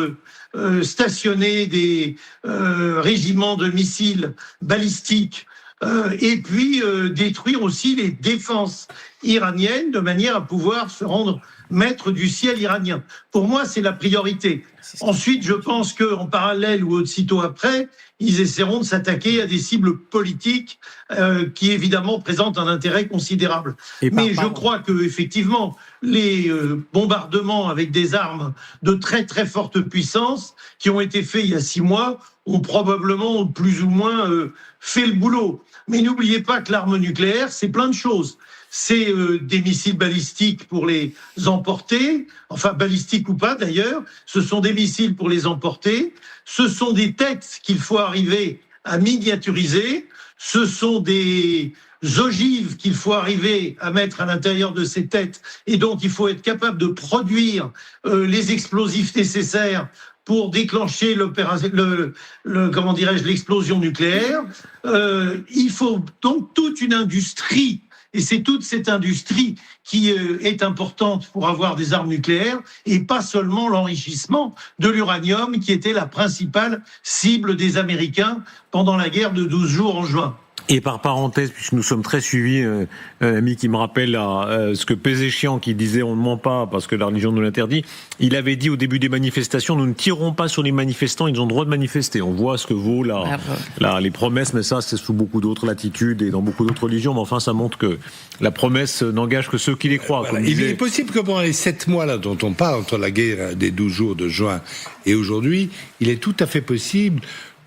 stationnés des régiments de missiles balistiques, et puis détruire aussi les défenses iraniennes de manière à pouvoir se rendre maître du ciel iranien. Pour moi, c'est la priorité. Ensuite, je pense qu'en parallèle ou aussitôt après, ils essaieront de s'attaquer à des cibles politiques qui, évidemment, présentent un intérêt considérable. Mais je crois que, effectivement, les bombardements avec des armes de très très forte puissance qui ont été faits il y a 6 mois ont probablement plus ou moins fait le boulot. Mais n'oubliez pas que l'arme nucléaire, c'est plein de choses. C'est des missiles balistiques pour les emporter, enfin balistiques ou pas d'ailleurs, ce sont des missiles pour les emporter, ce sont des têtes qu'il faut arriver à miniaturiser, ce sont des ogives qu'il faut arriver à mettre à l'intérieur de ces têtes, et donc il faut être capable de produire les explosifs nécessaires pour déclencher l'explosion nucléaire. Il faut donc toute une industrie. Et c'est toute cette industrie qui est importante pour avoir des armes nucléaires et pas seulement l'enrichissement de l'uranium qui était la principale cible des Américains pendant la guerre de 12 jours en juin. Et par parenthèse, puisque nous sommes très suivis, un ami qui me rappelle ce que Pezeshkian, qui disait on ne ment pas parce que la religion nous l'interdit, il avait dit au début des manifestations, nous ne tirerons pas sur les manifestants, ils ont le droit de manifester. On voit ce que vaut les promesses, mais ça c'est sous beaucoup d'autres latitudes et dans beaucoup d'autres religions, mais enfin ça montre que la promesse n'engage que ceux qui les croient. Voilà. Il est possible que pendant les 7 mois là dont on parle, entre la guerre des 12 jours de juin et aujourd'hui, il est tout à fait possible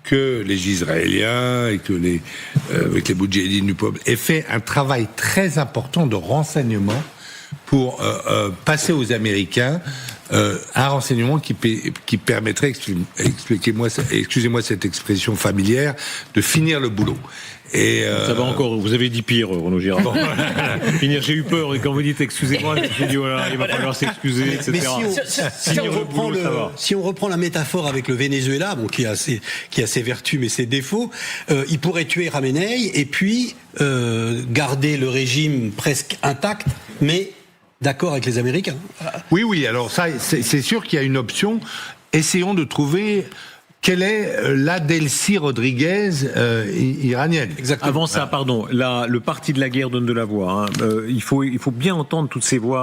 que les Israéliens et que avec les Moudjahidines du peuple aient fait un travail très important de renseignement pour passer aux Américains un renseignement qui permettrait, excusez-moi cette expression familière, de finir le boulot. Et ça va encore, vous avez dit pire, Renaud Girard. Bon, j'ai eu peur, et quand vous dites excusez-moi, je me suis dit voilà, il va falloir s'excuser, etc. Mais si on reprend la métaphore avec le Venezuela, bon, qui a ses vertus mais ses défauts, il pourrait tuer Khamenei et puis garder le régime presque intact, mais d'accord avec les Américains. Oui, alors ça, c'est sûr qu'il y a une option. Essayons de trouver quelle est l'Adelcy Rodriguez iranienne. Exactement. Avant ça, pardon, le parti de la guerre donne de la voix. Il faut bien entendre toutes ces voix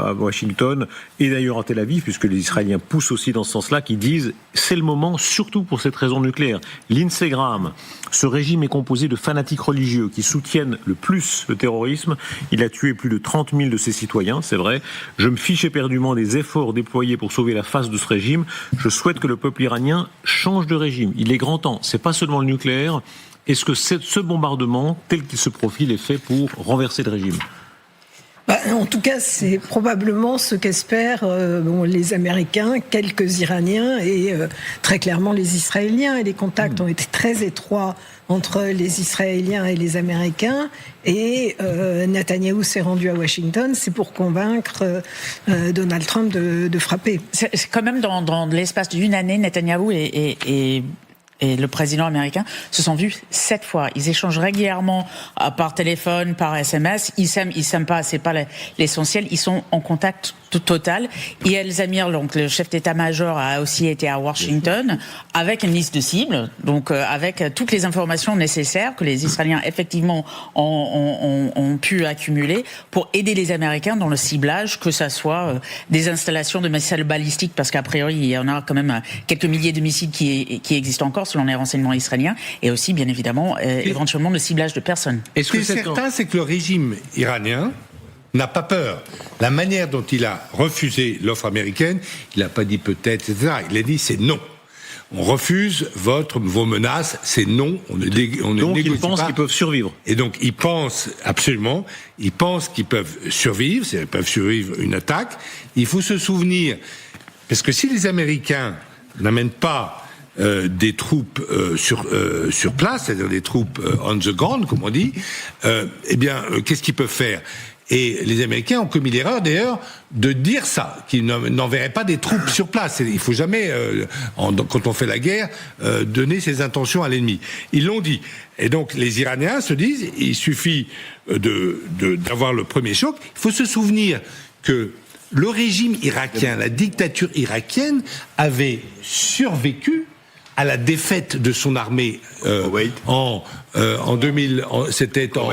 à Washington et d'ailleurs à Tel Aviv, puisque les Israéliens poussent aussi dans ce sens-là, qui disent c'est le moment, surtout pour cette raison nucléaire. Lindsey Graham, ce régime est composé de fanatiques religieux qui soutiennent le plus le terrorisme. Il a tué plus de 30 000 de ses citoyens, c'est vrai. Je me fiche éperdument des efforts déployés pour sauver la face de ce régime. Je souhaite que le peuple iranien change de régime. Il est grand temps. C'est pas seulement le nucléaire. Est-ce que ce bombardement, tel qu'il se profile, est fait pour renverser le régime ? En tout cas, c'est probablement ce qu'espèrent les Américains, quelques Iraniens et très clairement les Israéliens. Et les contacts ont été très étroits entre les Israéliens et les Américains. Et Netanyahou s'est rendu à Washington, c'est pour convaincre Donald Trump de frapper. C'est quand même dans l'espace d'une année, Netanyahou et le président américain se sont vus 7 fois. Ils échangent régulièrement par téléphone, par SMS. Ils s'aiment pas, c'est pas l'essentiel. Ils sont en contact total. Et El Zamir, donc le chef d'état-major, a aussi été à Washington avec une liste de cibles, donc avec toutes les informations nécessaires que les Israéliens effectivement ont pu accumuler pour aider les Américains dans le ciblage, que ça soit des installations de missiles balistiques, parce qu'a priori il y en a quand même quelques milliers de missiles qui existent encore selon les renseignements israéliens, et aussi bien évidemment éventuellement le ciblage de personnes. Ce qui est certain, c'est que le régime iranien n'a pas peur. La manière dont il a refusé l'offre américaine, il n'a pas dit peut-être, etc. Il a dit c'est non. On refuse vos menaces, c'est non. On ne négocie pas. Donc ils pensent qu'ils peuvent survivre. Et donc ils pensent absolument, ils pensent qu'ils peuvent survivre, c'est-à-dire qu'ils peuvent survivre une attaque. Il faut se souvenir, parce que si les Américains n'amènent pas des troupes sur place, c'est-à-dire des troupes on the ground, comme on dit, qu'est-ce qu'ils peuvent faire ? Et les Américains ont commis l'erreur, d'ailleurs, de dire ça, qu'ils n'enverraient pas des troupes sur place. Il faut jamais, quand on fait la guerre, donner ses intentions à l'ennemi. Ils l'ont dit. Et donc, les Iraniens se disent, il suffit d'avoir le premier choc. Il faut se souvenir que le régime irakien, la dictature irakienne, avait survécu à la défaite de son armée en 2000, c'était en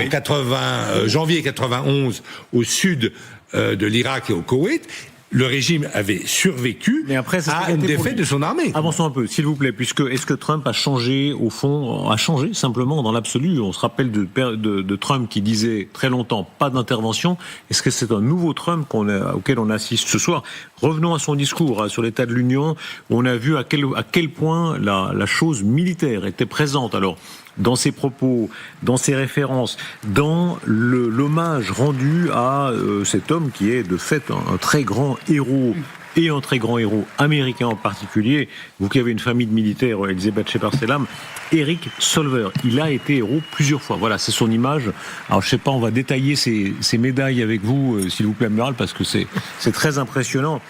janvier 91 au sud de l'Irak et au Koweït. Le régime avait survécu à une défaite de son armée. Avançons un peu, s'il vous plaît, est-ce que Trump a changé, au fond, simplement dans l'absolu? On se rappelle de Trump qui disait très longtemps pas d'intervention. Est-ce que c'est un nouveau Trump auquel on assiste ce soir? Revenons à son discours sur l'état de l'Union. On a vu à quel point la chose militaire était présente. Alors, dans ses propos, dans ses références, dans l'hommage rendu à cet homme qui est de fait un très grand héros, et un très grand héros américain en particulier. Vous qui avez une famille de militaires, Elisabeth Shepard-Selam, Eric Solver, il a été héros plusieurs fois. Voilà, c'est son image. Alors je sais pas, on va détailler ces médailles avec vous, s'il vous plaît, Amiral, parce que c'est très impressionnant.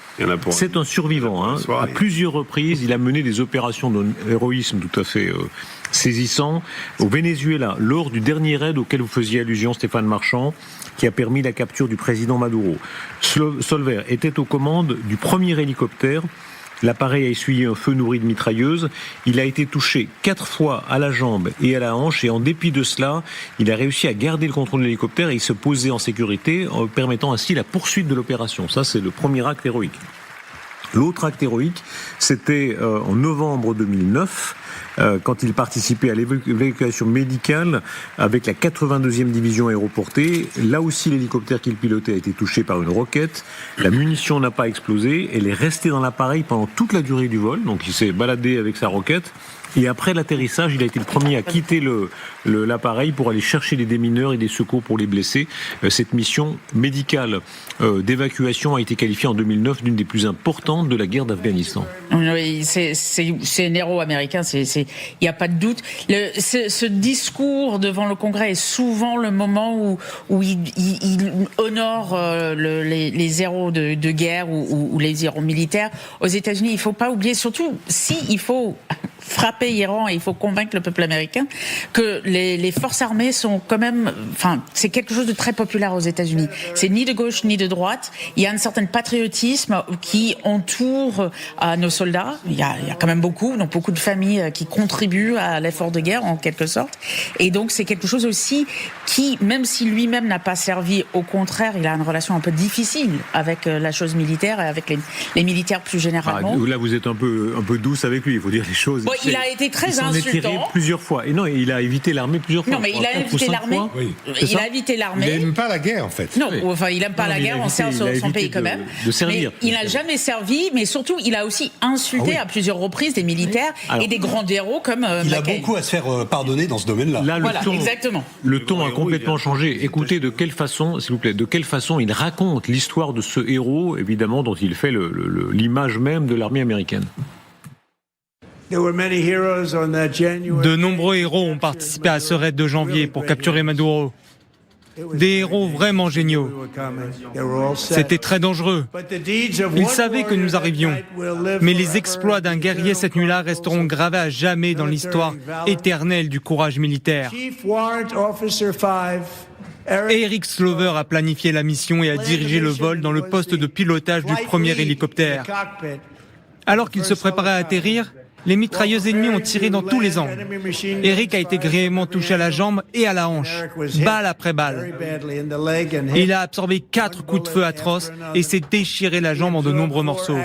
C'est un survivant. À plusieurs reprises, il a mené des opérations d'un héroïsme tout à fait saisissant au Venezuela, lors du dernier raid auquel vous faisiez allusion, Stéphane Marchand, qui a permis la capture du président Maduro. Solver était aux commandes du premier hélicoptère. L'appareil a essuyé un feu nourri de mitrailleuses. Il a été touché 4 fois à la jambe et à la hanche, et en dépit de cela, il a réussi à garder le contrôle de l'hélicoptère et il se posait en sécurité, permettant ainsi la poursuite de l'opération. Ça, c'est le premier acte héroïque. L'autre acte héroïque, c'était en novembre 2009, quand il participait à l'évacuation médicale avec la 82e division aéroportée. Là aussi, l'hélicoptère qu'il pilotait a été touché par une roquette. La munition n'a pas explosé. Elle est restée dans l'appareil pendant toute la durée du vol. Donc il s'est baladé avec sa roquette. Et après l'atterrissage, il a été le premier à quitter l'appareil pour aller chercher des démineurs et des secours pour les blessés. Cette mission médicale d'évacuation a été qualifiée en 2009 d'une des plus importantes de la guerre d'Afghanistan. Oui, c'est un héros américain, il n'y a pas de doute. Ce discours devant le Congrès est souvent le moment où il honore les héros de guerre ou les héros militaires. Aux États-Unis, il ne faut pas oublier, surtout il faut frapper l'Iran et il faut convaincre le peuple américain que les forces armées sont quand même, c'est quelque chose de très populaire aux États-Unis. C'est ni de gauche ni de droite. Il y a un certain patriotisme qui entoure nos soldats. Il y a quand même beaucoup de familles qui contribuent à l'effort de guerre en quelque sorte. Et donc c'est quelque chose aussi qui, même si lui-même n'a pas servi, au contraire, il a une relation un peu difficile avec la chose militaire et avec les militaires plus généralement. Là, vous êtes un peu douce avec lui, il faut dire les choses. Bon, il a été très insultant. Il s'en est tiré plusieurs fois. Et non, il a évité l'armée plusieurs fois. Non, mais il a évité l'armée. Oui. Il a évité l'armée. Il n'aime pas la guerre, en fait. Non, il n'aime pas la guerre, on sert sur son pays quand même. De servir. Mais il n'a jamais servi, mais surtout, il a aussi insulté à plusieurs reprises des militaires et des grands héros comme il a beaucoup à se faire pardonner dans ce domaine-là. Là, exactement. Le ton a complètement changé. Écoutez de quelle façon, s'il vous plaît, il raconte l'histoire de ce héros, évidemment, dont il fait l'image même de l'armée américaine. De nombreux héros ont participé à ce raid de janvier pour capturer Maduro. Des héros vraiment géniaux. C'était très dangereux. Ils savaient que nous arrivions. Mais les exploits d'un guerrier cette nuit-là resteront gravés à jamais dans l'histoire éternelle du courage militaire. Eric Slover a planifié la mission et a dirigé le vol dans le poste de pilotage du premier hélicoptère. Alors qu'il se préparait à atterrir, les mitrailleuses ennemies ont tiré dans tous les angles. Eric a été grièvement touché à la jambe et à la hanche, balle après balle. Il a absorbé 4 coups de feu atroces et s'est déchiré la jambe en de nombreux morceaux.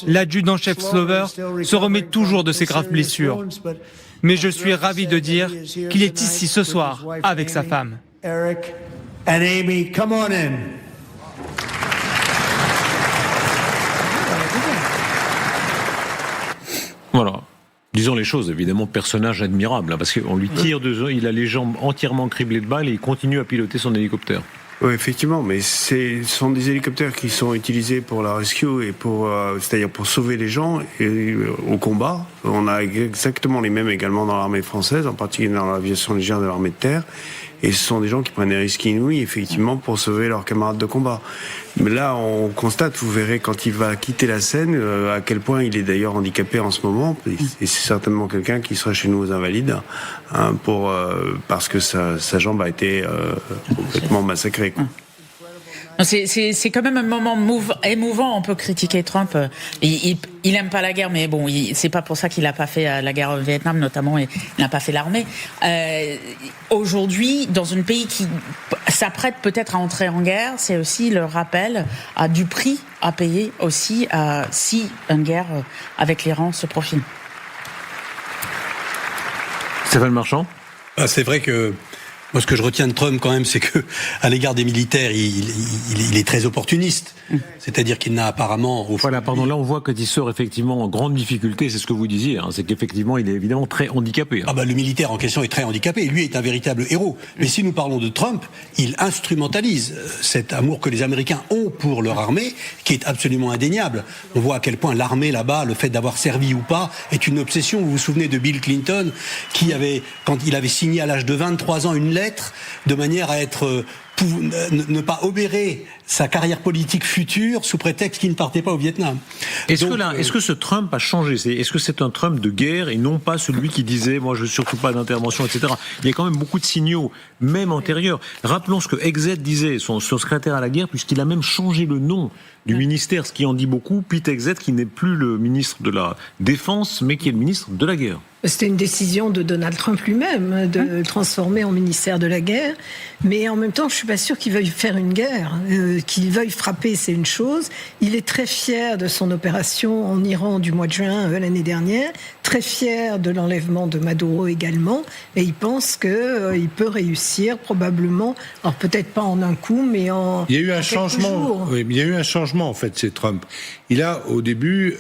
L'adjudant-chef Slover se remet toujours de ses graves blessures. Mais je suis ravi de dire qu'il est ici ce soir avec sa femme. Eric and Amy, come on in. Voilà. Disons les choses, évidemment, personnage admirable, parce qu'on lui tire il a les jambes entièrement criblées de balles et il continue à piloter son hélicoptère. Oui, effectivement, mais ce sont des hélicoptères qui sont utilisés pour la rescue et c'est-à-dire pour sauver les gens au combat. On a exactement les mêmes également dans l'armée française, en particulier dans l'aviation légère de l'armée de terre. Et ce sont des gens qui prennent des risques inouïs, effectivement, pour sauver leurs camarades de combat. Mais là, on constate, vous verrez, quand il va quitter la scène, à quel point il est d'ailleurs handicapé en ce moment. Et c'est certainement quelqu'un qui sera chez nous aux Invalides, parce que sa jambe a été complètement massacrée, quoi. C'est quand même un moment émouvant. On peut critiquer Trump. Il aime pas la guerre, mais bon, c'est pas pour ça qu'il a pas fait la guerre au Vietnam, notamment, et il n'a pas fait l'armée. Aujourd'hui, dans un pays qui s'apprête peut-être à entrer en guerre, c'est aussi le rappel du prix à payer aussi si une guerre avec l'Iran se profile. Stéphane Marchand. C'est vrai que moi, ce que je retiens de Trump, quand même, c'est que, à l'égard des militaires, il est très opportuniste. C'est-à-dire qu'il n'a apparemment... Voilà, pardon, là, on voit qu'il sort effectivement en grande difficulté, c'est ce que vous disiez, c'est qu'effectivement, il est évidemment très handicapé. Le militaire en question est très handicapé, lui est un véritable héros. Mais si nous parlons de Trump, il instrumentalise cet amour que les Américains ont pour leur armée, qui est absolument indéniable. On voit à quel point l'armée, là-bas, le fait d'avoir servi ou pas, est une obsession. Vous vous souvenez de Bill Clinton, qui avait, quand il avait signé à l'âge de 23 ans une lettre, de manière à être... ne pas obérer sa carrière politique future sous prétexte qu'il ne partait pas au Vietnam. Est-ce que ce Trump a changé ? Est-ce que c'est un Trump de guerre et non pas celui qui disait « moi je veux surtout pas d'intervention », etc. Il y a quand même beaucoup de signaux, même antérieurs. Rappelons ce que Hegseth disait, son secrétaire à la guerre, puisqu'il a même changé le nom du ministère, ce qui en dit beaucoup. Pete Hegseth, qui n'est plus le ministre de la Défense, mais qui est le ministre de la guerre. C'était une décision de Donald Trump lui-même de le transformer en ministère de la guerre. Mais en même temps, je ne suis pas sûre qu'il veuille faire une guerre. Qu'il veuille frapper, c'est une chose. Il est très fier de son opération en Iran du mois de juin l'année dernière, très fier de l'enlèvement de Maduro également, et il pense qu'il peut réussir probablement, alors peut-être pas en un coup, mais en Il y a eu un changement. jours. Oui, mais il y a eu un changement en fait chez Trump. Il a au début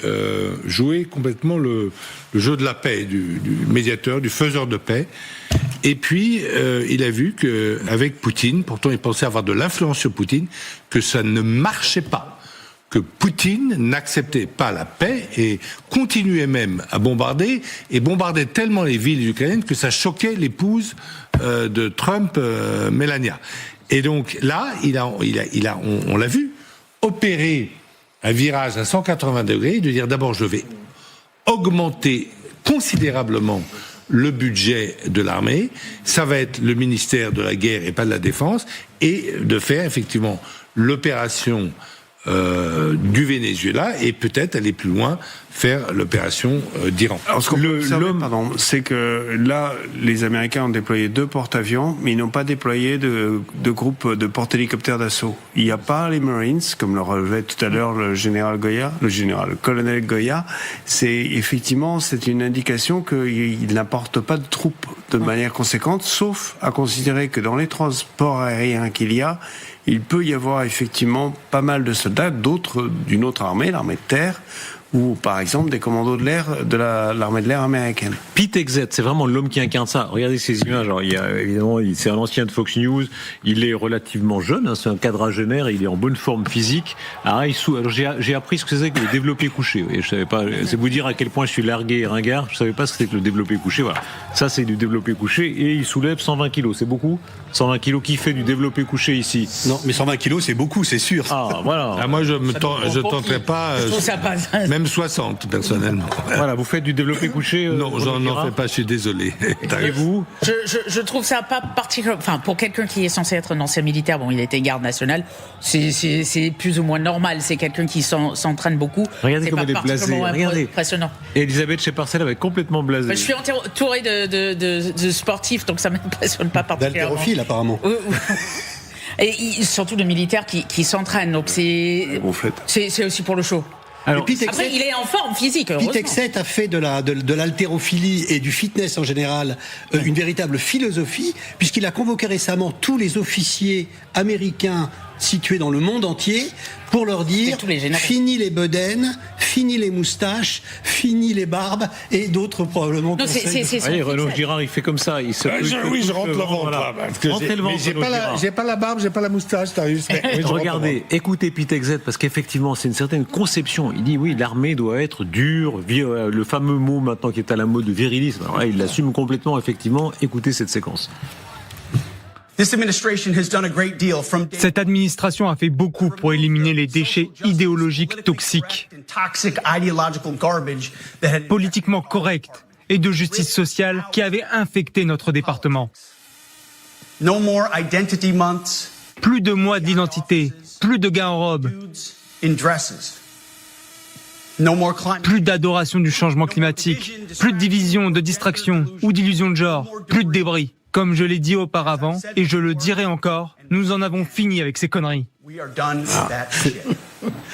joué complètement le jeu de la paix, du médiateur, du faiseur de paix. Et puis il a vu que avec Poutine, pourtant il pensait avoir de l'influence sur Poutine, que ça ne marchait pas. Que Poutine n'acceptait pas la paix et continuait même à bombarder, et bombardait tellement les villes ukrainiennes que ça choquait l'épouse de Trump, Melania. Et donc là, on l'a vu, opérer un virage à 180 degrés, de dire d'abord je vais augmenter considérablement le budget de l'armée, ça va être le ministère de la guerre et pas de la défense, et de faire effectivement l'opération du Venezuela et peut-être aller plus loin, faire l'opération d'Iran. Alors, ce qu'on peut observer, c'est que là, les Américains ont déployé 2 porte-avions, mais ils n'ont pas déployé de groupe de porte-hélicoptères d'assaut. Il n'y a pas les Marines, comme le relevait tout à l'heure le colonel Goya. C'est une indication qu'ils n'apportent pas de troupes de manière conséquente, sauf à considérer que dans les transports aériens qu'il y a, il peut y avoir effectivement pas mal de soldats, d'autres d'une autre armée, l'armée de terre, ou par exemple des commandos de l'air de l'armée de l'air américaine. Pete Hegseth, c'est vraiment l'homme qui incarne ça. Regardez ces images. Alors, c'est un ancien de Fox News. Il est relativement jeune, c'est un quadragénaire. Il est en bonne forme physique. Alors j'ai appris ce que c'est que le développé couché. Et je savais pas. C'est vous dire à quel point je suis largué et ringard. Je savais pas ce que c'était que le développé couché. Voilà. Ça, c'est du développé couché et il soulève 120 kilos. C'est beaucoup. 120 kilos. Qui fait du développé couché ici? Non, mais 120 kilos, c'est beaucoup, c'est sûr. Ah, voilà. Moi, je tenterai pas. Même 60 personnellement. Voilà, vous faites du développé couché. Non, j'en fais pas. Je suis désolé. Et vous? Je trouve ça pas particulièrement. Enfin, pour quelqu'un qui est censé être un ancien militaire, bon, il était garde nationale, c'est plus ou moins normal. C'est quelqu'un qui s'entraîne beaucoup. Regardez comme elle est blasée. Regardez. Impressionnant. Et Elisabeth Chez-Parcel avait complètement blasé. Je suis entourée de sportifs, donc ça m'impressionne pas particulièrement. D'haltérophiles, apparemment. Et surtout de militaires qui s'entraînent. Donc c'est aussi pour le show. Alors, après, il est en forme physique. Pete Hegseth a fait de l'haltérophilie et du fitness en général une véritable philosophie, puisqu'il a convoqué récemment tous les officiers américains situés dans le monde entier pour leur dire fini les bedaines, fini les moustaches, fini les barbes et d'autres probablement. Non, Allez, Renaud Girard, il fait comme ça. Oui, je rentre le ventre. Voilà. Mais j'ai pas la barbe, j'ai pas la moustache, Darius. Regardez, écoutez Pete Hegseth, parce qu'effectivement, c'est une certaine conception. Il dit oui, l'armée doit être dure, le fameux mot maintenant qui est à la mode de virilisme. Alors là, il l'assume complètement, effectivement. Écoutez cette séquence. Cette administration a fait beaucoup pour éliminer les déchets idéologiques toxiques, politiquement corrects et de justice sociale qui avaient infecté notre département. Plus de mois d'identité, plus de gars en robe, plus d'adoration du changement climatique, plus de division, de distraction ou d'illusion de genre, plus de débris. Comme je l'ai dit auparavant, et je le dirai encore, nous en avons fini avec ces conneries.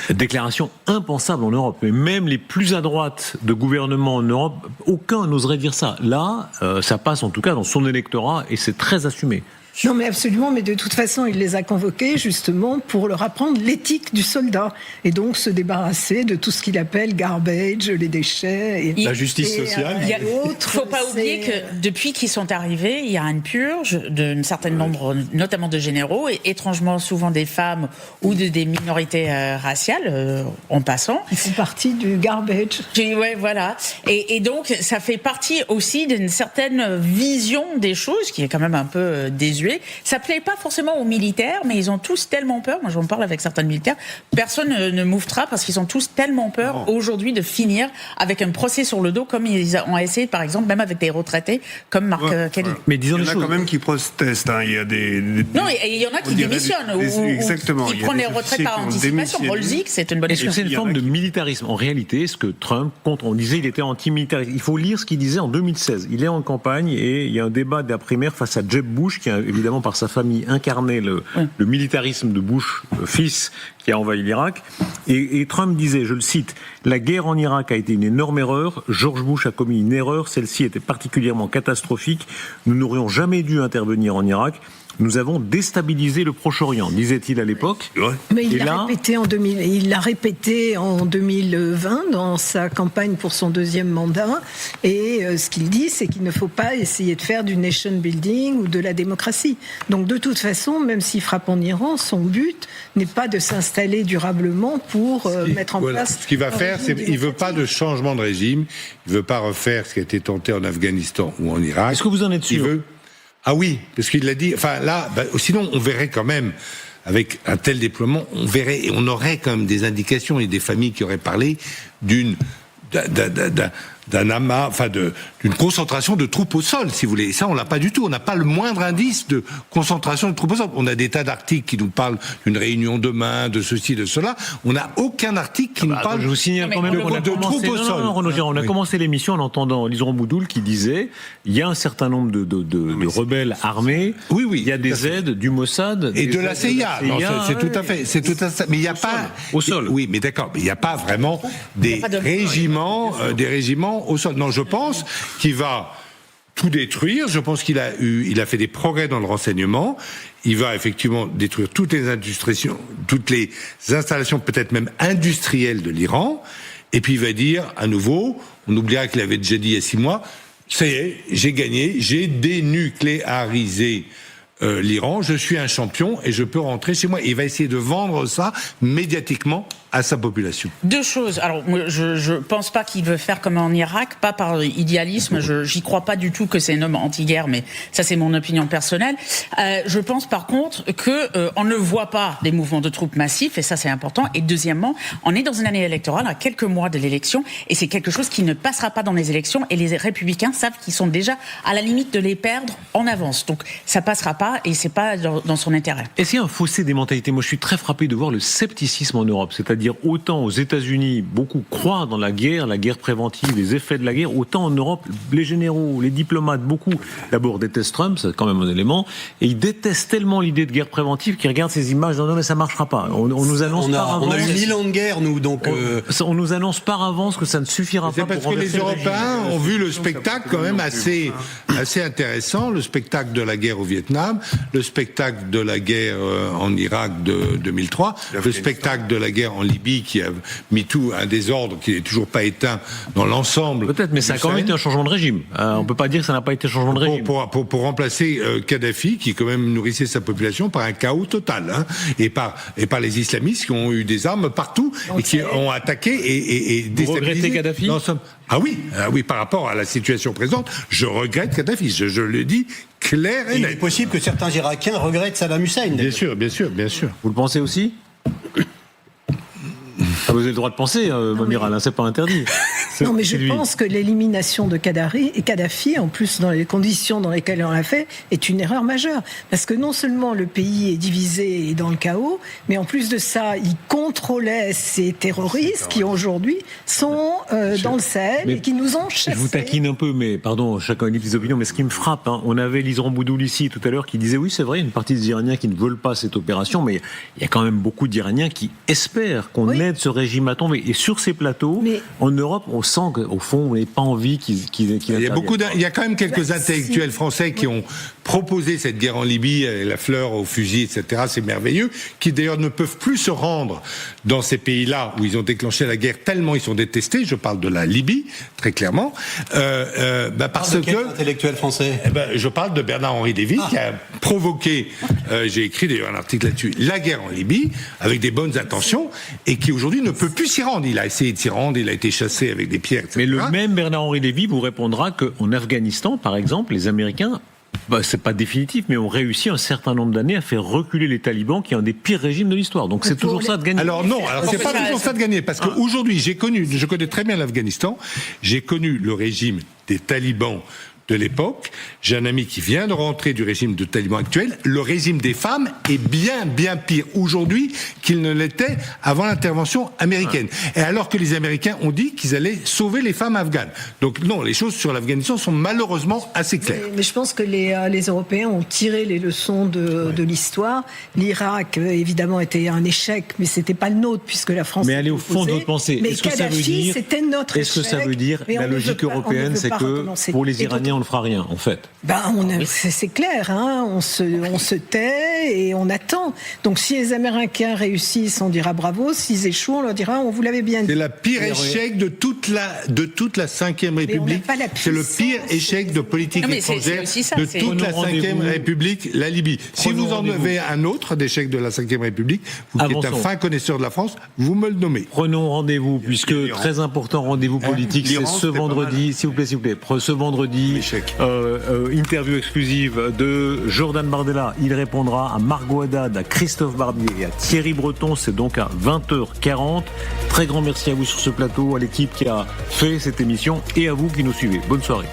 Déclaration impensable en Europe, mais même les plus à droite de gouvernements en Europe, aucun n'oserait dire ça. Là, ça passe en tout cas dans son électorat et c'est très assumé. Non, mais absolument, mais de toute façon, il les a convoqués justement pour leur apprendre l'éthique du soldat et donc se débarrasser de tout ce qu'il appelle garbage, les déchets. La justice sociale. Il ne faut pas oublier que depuis qu'ils sont arrivés, il y a une purge d'un certain nombre, notamment de généraux, et étrangement souvent des femmes ou des minorités raciales, en passant. Ils font partie du garbage. Oui, voilà. Et donc, ça fait partie aussi d'une certaine vision des choses qui est quand même un peu désuète. Ça plaît pas forcément aux militaires, mais ils ont tous tellement peur. Moi, j'en parle avec certains militaires. Personne ne mouvera parce qu'ils ont tous tellement peur aujourd'hui de finir avec un procès sur le dos, comme ils ont essayé, par exemple, même avec des retraités comme Mark Kelly. Mais disons il y en a quand même qui protestent. Hein. Il y a des non, et il y en a qui démissionnent exactement. Ou qui prennent les retraites par anticipation. Rolzik, c'est une bonne chose. Est-ce que c'est une forme de militarisme? En réalité, ce que Trump on disait, il était anti-militariste. Il faut lire ce qu'il disait en 2016. Il est en campagne et il y a un débat d'après-primaire face à Jeb Bush, qui est évidemment par sa famille, incarnait le militarisme de Bush, fils, qui a envahi l'Irak. Et Trump disait, je le cite, « La guerre en Irak a été une énorme erreur. George Bush a commis une erreur. Celle-ci était particulièrement catastrophique. Nous n'aurions jamais dû intervenir en Irak. Nous avons déstabilisé le Proche-Orient, disait-il à l'époque. Mais il l'a répété en 2020 dans sa campagne pour son deuxième mandat. Et ce qu'il dit, c'est qu'il ne faut pas essayer de faire du nation building ou de la démocratie. Donc de toute façon, même s'il frappe en Iran, son but n'est pas de s'installer durablement pour mettre en place... Ce qu'il va faire, c'est qu'il ne veut pas de changement de régime. Il ne veut pas refaire ce qui a été tenté en Afghanistan ou en Irak. Est-ce que vous en êtes sûr ? Ah oui, parce qu'il l'a dit. Enfin là, sinon on verrait quand même, avec un tel déploiement, on aurait quand même des indications et des familles qui auraient parlé d'un amas, d'une concentration de troupes au sol, si vous voulez. Et ça, on l'a pas du tout. On n'a pas le moindre indice de concentration de troupes au sol. On a des tas d'articles qui nous parlent d'une réunion demain, de ceci, de cela. On n'a aucun article qui nous parle. Je vous signale quand même qu'on a commencé. On a commencé l'émission en entendant Liseron Boudoul qui disait il y a un certain nombre de rebelles armés. Oui. Il y a des aides du Mossad et de la CIA. Non, c'est tout à fait. Mais il n'y a pas au sol. Oui, mais d'accord. Mais il n'y a pas vraiment des régiments au sol. Non, je pense qu'il va tout détruire. Je pense qu'il a fait des progrès dans le renseignement. Il va effectivement détruire toutes les installations, peut-être même industrielles de l'Iran. Et puis il va dire, à nouveau, on oubliera qu'il avait déjà dit il y a 6 mois, ça y est, j'ai gagné, j'ai dénucléarisé l'Iran, je suis un champion et je peux rentrer chez moi. Et il va essayer de vendre ça médiatiquement à sa population. 2 choses. Alors, je pense pas qu'il veut faire comme en Irak, pas par idéalisme. J'y crois pas du tout que c'est un homme anti-guerre, mais ça c'est mon opinion personnelle. Je pense par contre que on ne voit pas des mouvements de troupes massifs, et ça c'est important. Et deuxièmement, on est dans une année électorale, à quelques mois de l'élection, et c'est quelque chose qui ne passera pas dans les élections. Et les Républicains savent qu'ils sont déjà à la limite de les perdre en avance. Donc ça passera pas, et c'est pas dans son intérêt. Est-ce qu'il y a un fossé des mentalités ? Moi, je suis très frappé de voir le scepticisme en Europe, c'est-à-dire autant aux États-Unis, beaucoup croient dans la guerre préventive, les effets de la guerre, autant en Europe, les généraux, les diplomates, beaucoup, d'abord détestent Trump, c'est quand même un élément, et ils détestent tellement l'idée de guerre préventive qu'ils regardent ces images, non mais ça marchera pas. On nous annonce par avance. On a eu 1000 ans de guerre, nous, donc. On nous annonce par avance que ça ne suffira pas. C'est parce que les Européens ont vu le spectacle quand même assez intéressant, le spectacle de la guerre au Vietnam, le spectacle de la guerre en Irak de 2003, le spectacle de la guerre en Libye qui a mis tout un désordre qui n'est toujours pas éteint dans l'ensemble. Peut-être, mais ça a quand même été un changement de régime. On peut pas dire que ça n'a pas été un changement de régime. Pour remplacer Kadhafi, qui quand même nourrissait sa population par un chaos total, et par les islamistes qui ont eu des armes partout et qui ont attaqué et déstabilisé. Vous regrettez Kadhafi ? Ah oui, par rapport à la situation présente, je regrette Kadhafi. Je le dis clair et net. Il est possible que certains Irakiens regrettent Saddam Hussein. Bien sûr. Vous le pensez aussi ? Vous avez le droit de penser, Momiral, c'est pas interdit. Non, mais je pense que l'élimination de Kadhafi, en plus dans les conditions dans lesquelles on l'a fait, est une erreur majeure. Parce que non seulement le pays est divisé et dans le chaos, mais en plus de ça, il contrôlait ces terroristes qui aujourd'hui sont dans le Sahel et qui nous ont chassés. Je vous taquine un peu, mais pardon, chacun lit ses opinions, mais ce qui me frappe, on avait Liseron Boudoul ici tout à l'heure qui disait oui, c'est vrai, une partie des Iraniens qui ne veulent pas cette opération, mais il y a quand même beaucoup d'Iraniens qui espèrent qu'on aide ce régime à tomber. Et sur ces plateaux, en Europe, on sent qu'au fond, on n'a pas envie qu'ils il y a quand même quelques intellectuels français qui ont proposé cette guerre en Libye, la fleur au fusil, etc. C'est merveilleux, qui d'ailleurs ne peuvent plus se rendre dans ces pays-là où ils ont déclenché la guerre tellement ils sont détestés. Je parle de la Libye, très clairement. Parce que intellectuel français. Je parle de Bernard-Henri Lévy qui a provoqué, j'ai écrit d'ailleurs un article là-dessus, la guerre en Libye avec des bonnes intentions et qui aujourd'hui ne peut plus s'y rendre. Il a essayé de s'y rendre, il a été chassé avec des pierres, etc. Mais le même Bernard-Henri Lévy vous répondra qu'en Afghanistan, par exemple, les Américains, c'est pas définitif, mais ont réussi un certain nombre d'années à faire reculer les talibans, qui est un des pires régimes de l'histoire. Donc c'est toujours ça de gagner. Alors non, c'est pas toujours ça de gagner, parce qu'aujourd'hui, je connais très bien l'Afghanistan, j'ai connu le régime des talibans de l'époque. J'ai un ami qui vient de rentrer du régime de talibans actuel. Le régime des femmes est bien pire aujourd'hui qu'il ne l'était avant l'intervention américaine. Et alors que les Américains ont dit qu'ils allaient sauver les femmes afghanes. Donc non, les choses sur l'Afghanistan sont malheureusement assez claires. Mais je pense que les Européens ont tiré les leçons de l'histoire. L'Irak, évidemment, était un échec, mais c'était pas le nôtre, puisque la France... Mais allez au fond de votre pensée. Mais est-ce que ça veut dire, c'était notre échec. Est-ce que ça veut dire, la logique européenne, c'est que pour les Iraniens, on ne fera rien, en fait? C'est clair, hein, on se tait et on attend. Donc si les Américains réussissent, on dira bravo. S'ils échouent, on leur dira on vous l'avait bien dit. C'est le pire échec de toute la Ve République. C'est le pire échec de politique étrangère de toute la Ve République, la Libye. Si vous en avez un autre d'échec de la Ve République, vous qui êtes un fin connaisseur de la France, vous me le nommez. Prenons rendez-vous, puisque très important rendez-vous politique, c'est ce vendredi, s'il vous plaît, ce vendredi, interview exclusive de Jordan Bardella. Il répondra à Margot Haddad, à Christophe Barbier et à Thierry Breton. C'est donc à 20h40. Très grand merci à vous sur ce plateau, à l'équipe qui a fait cette émission et à vous qui nous suivez. Bonne soirée.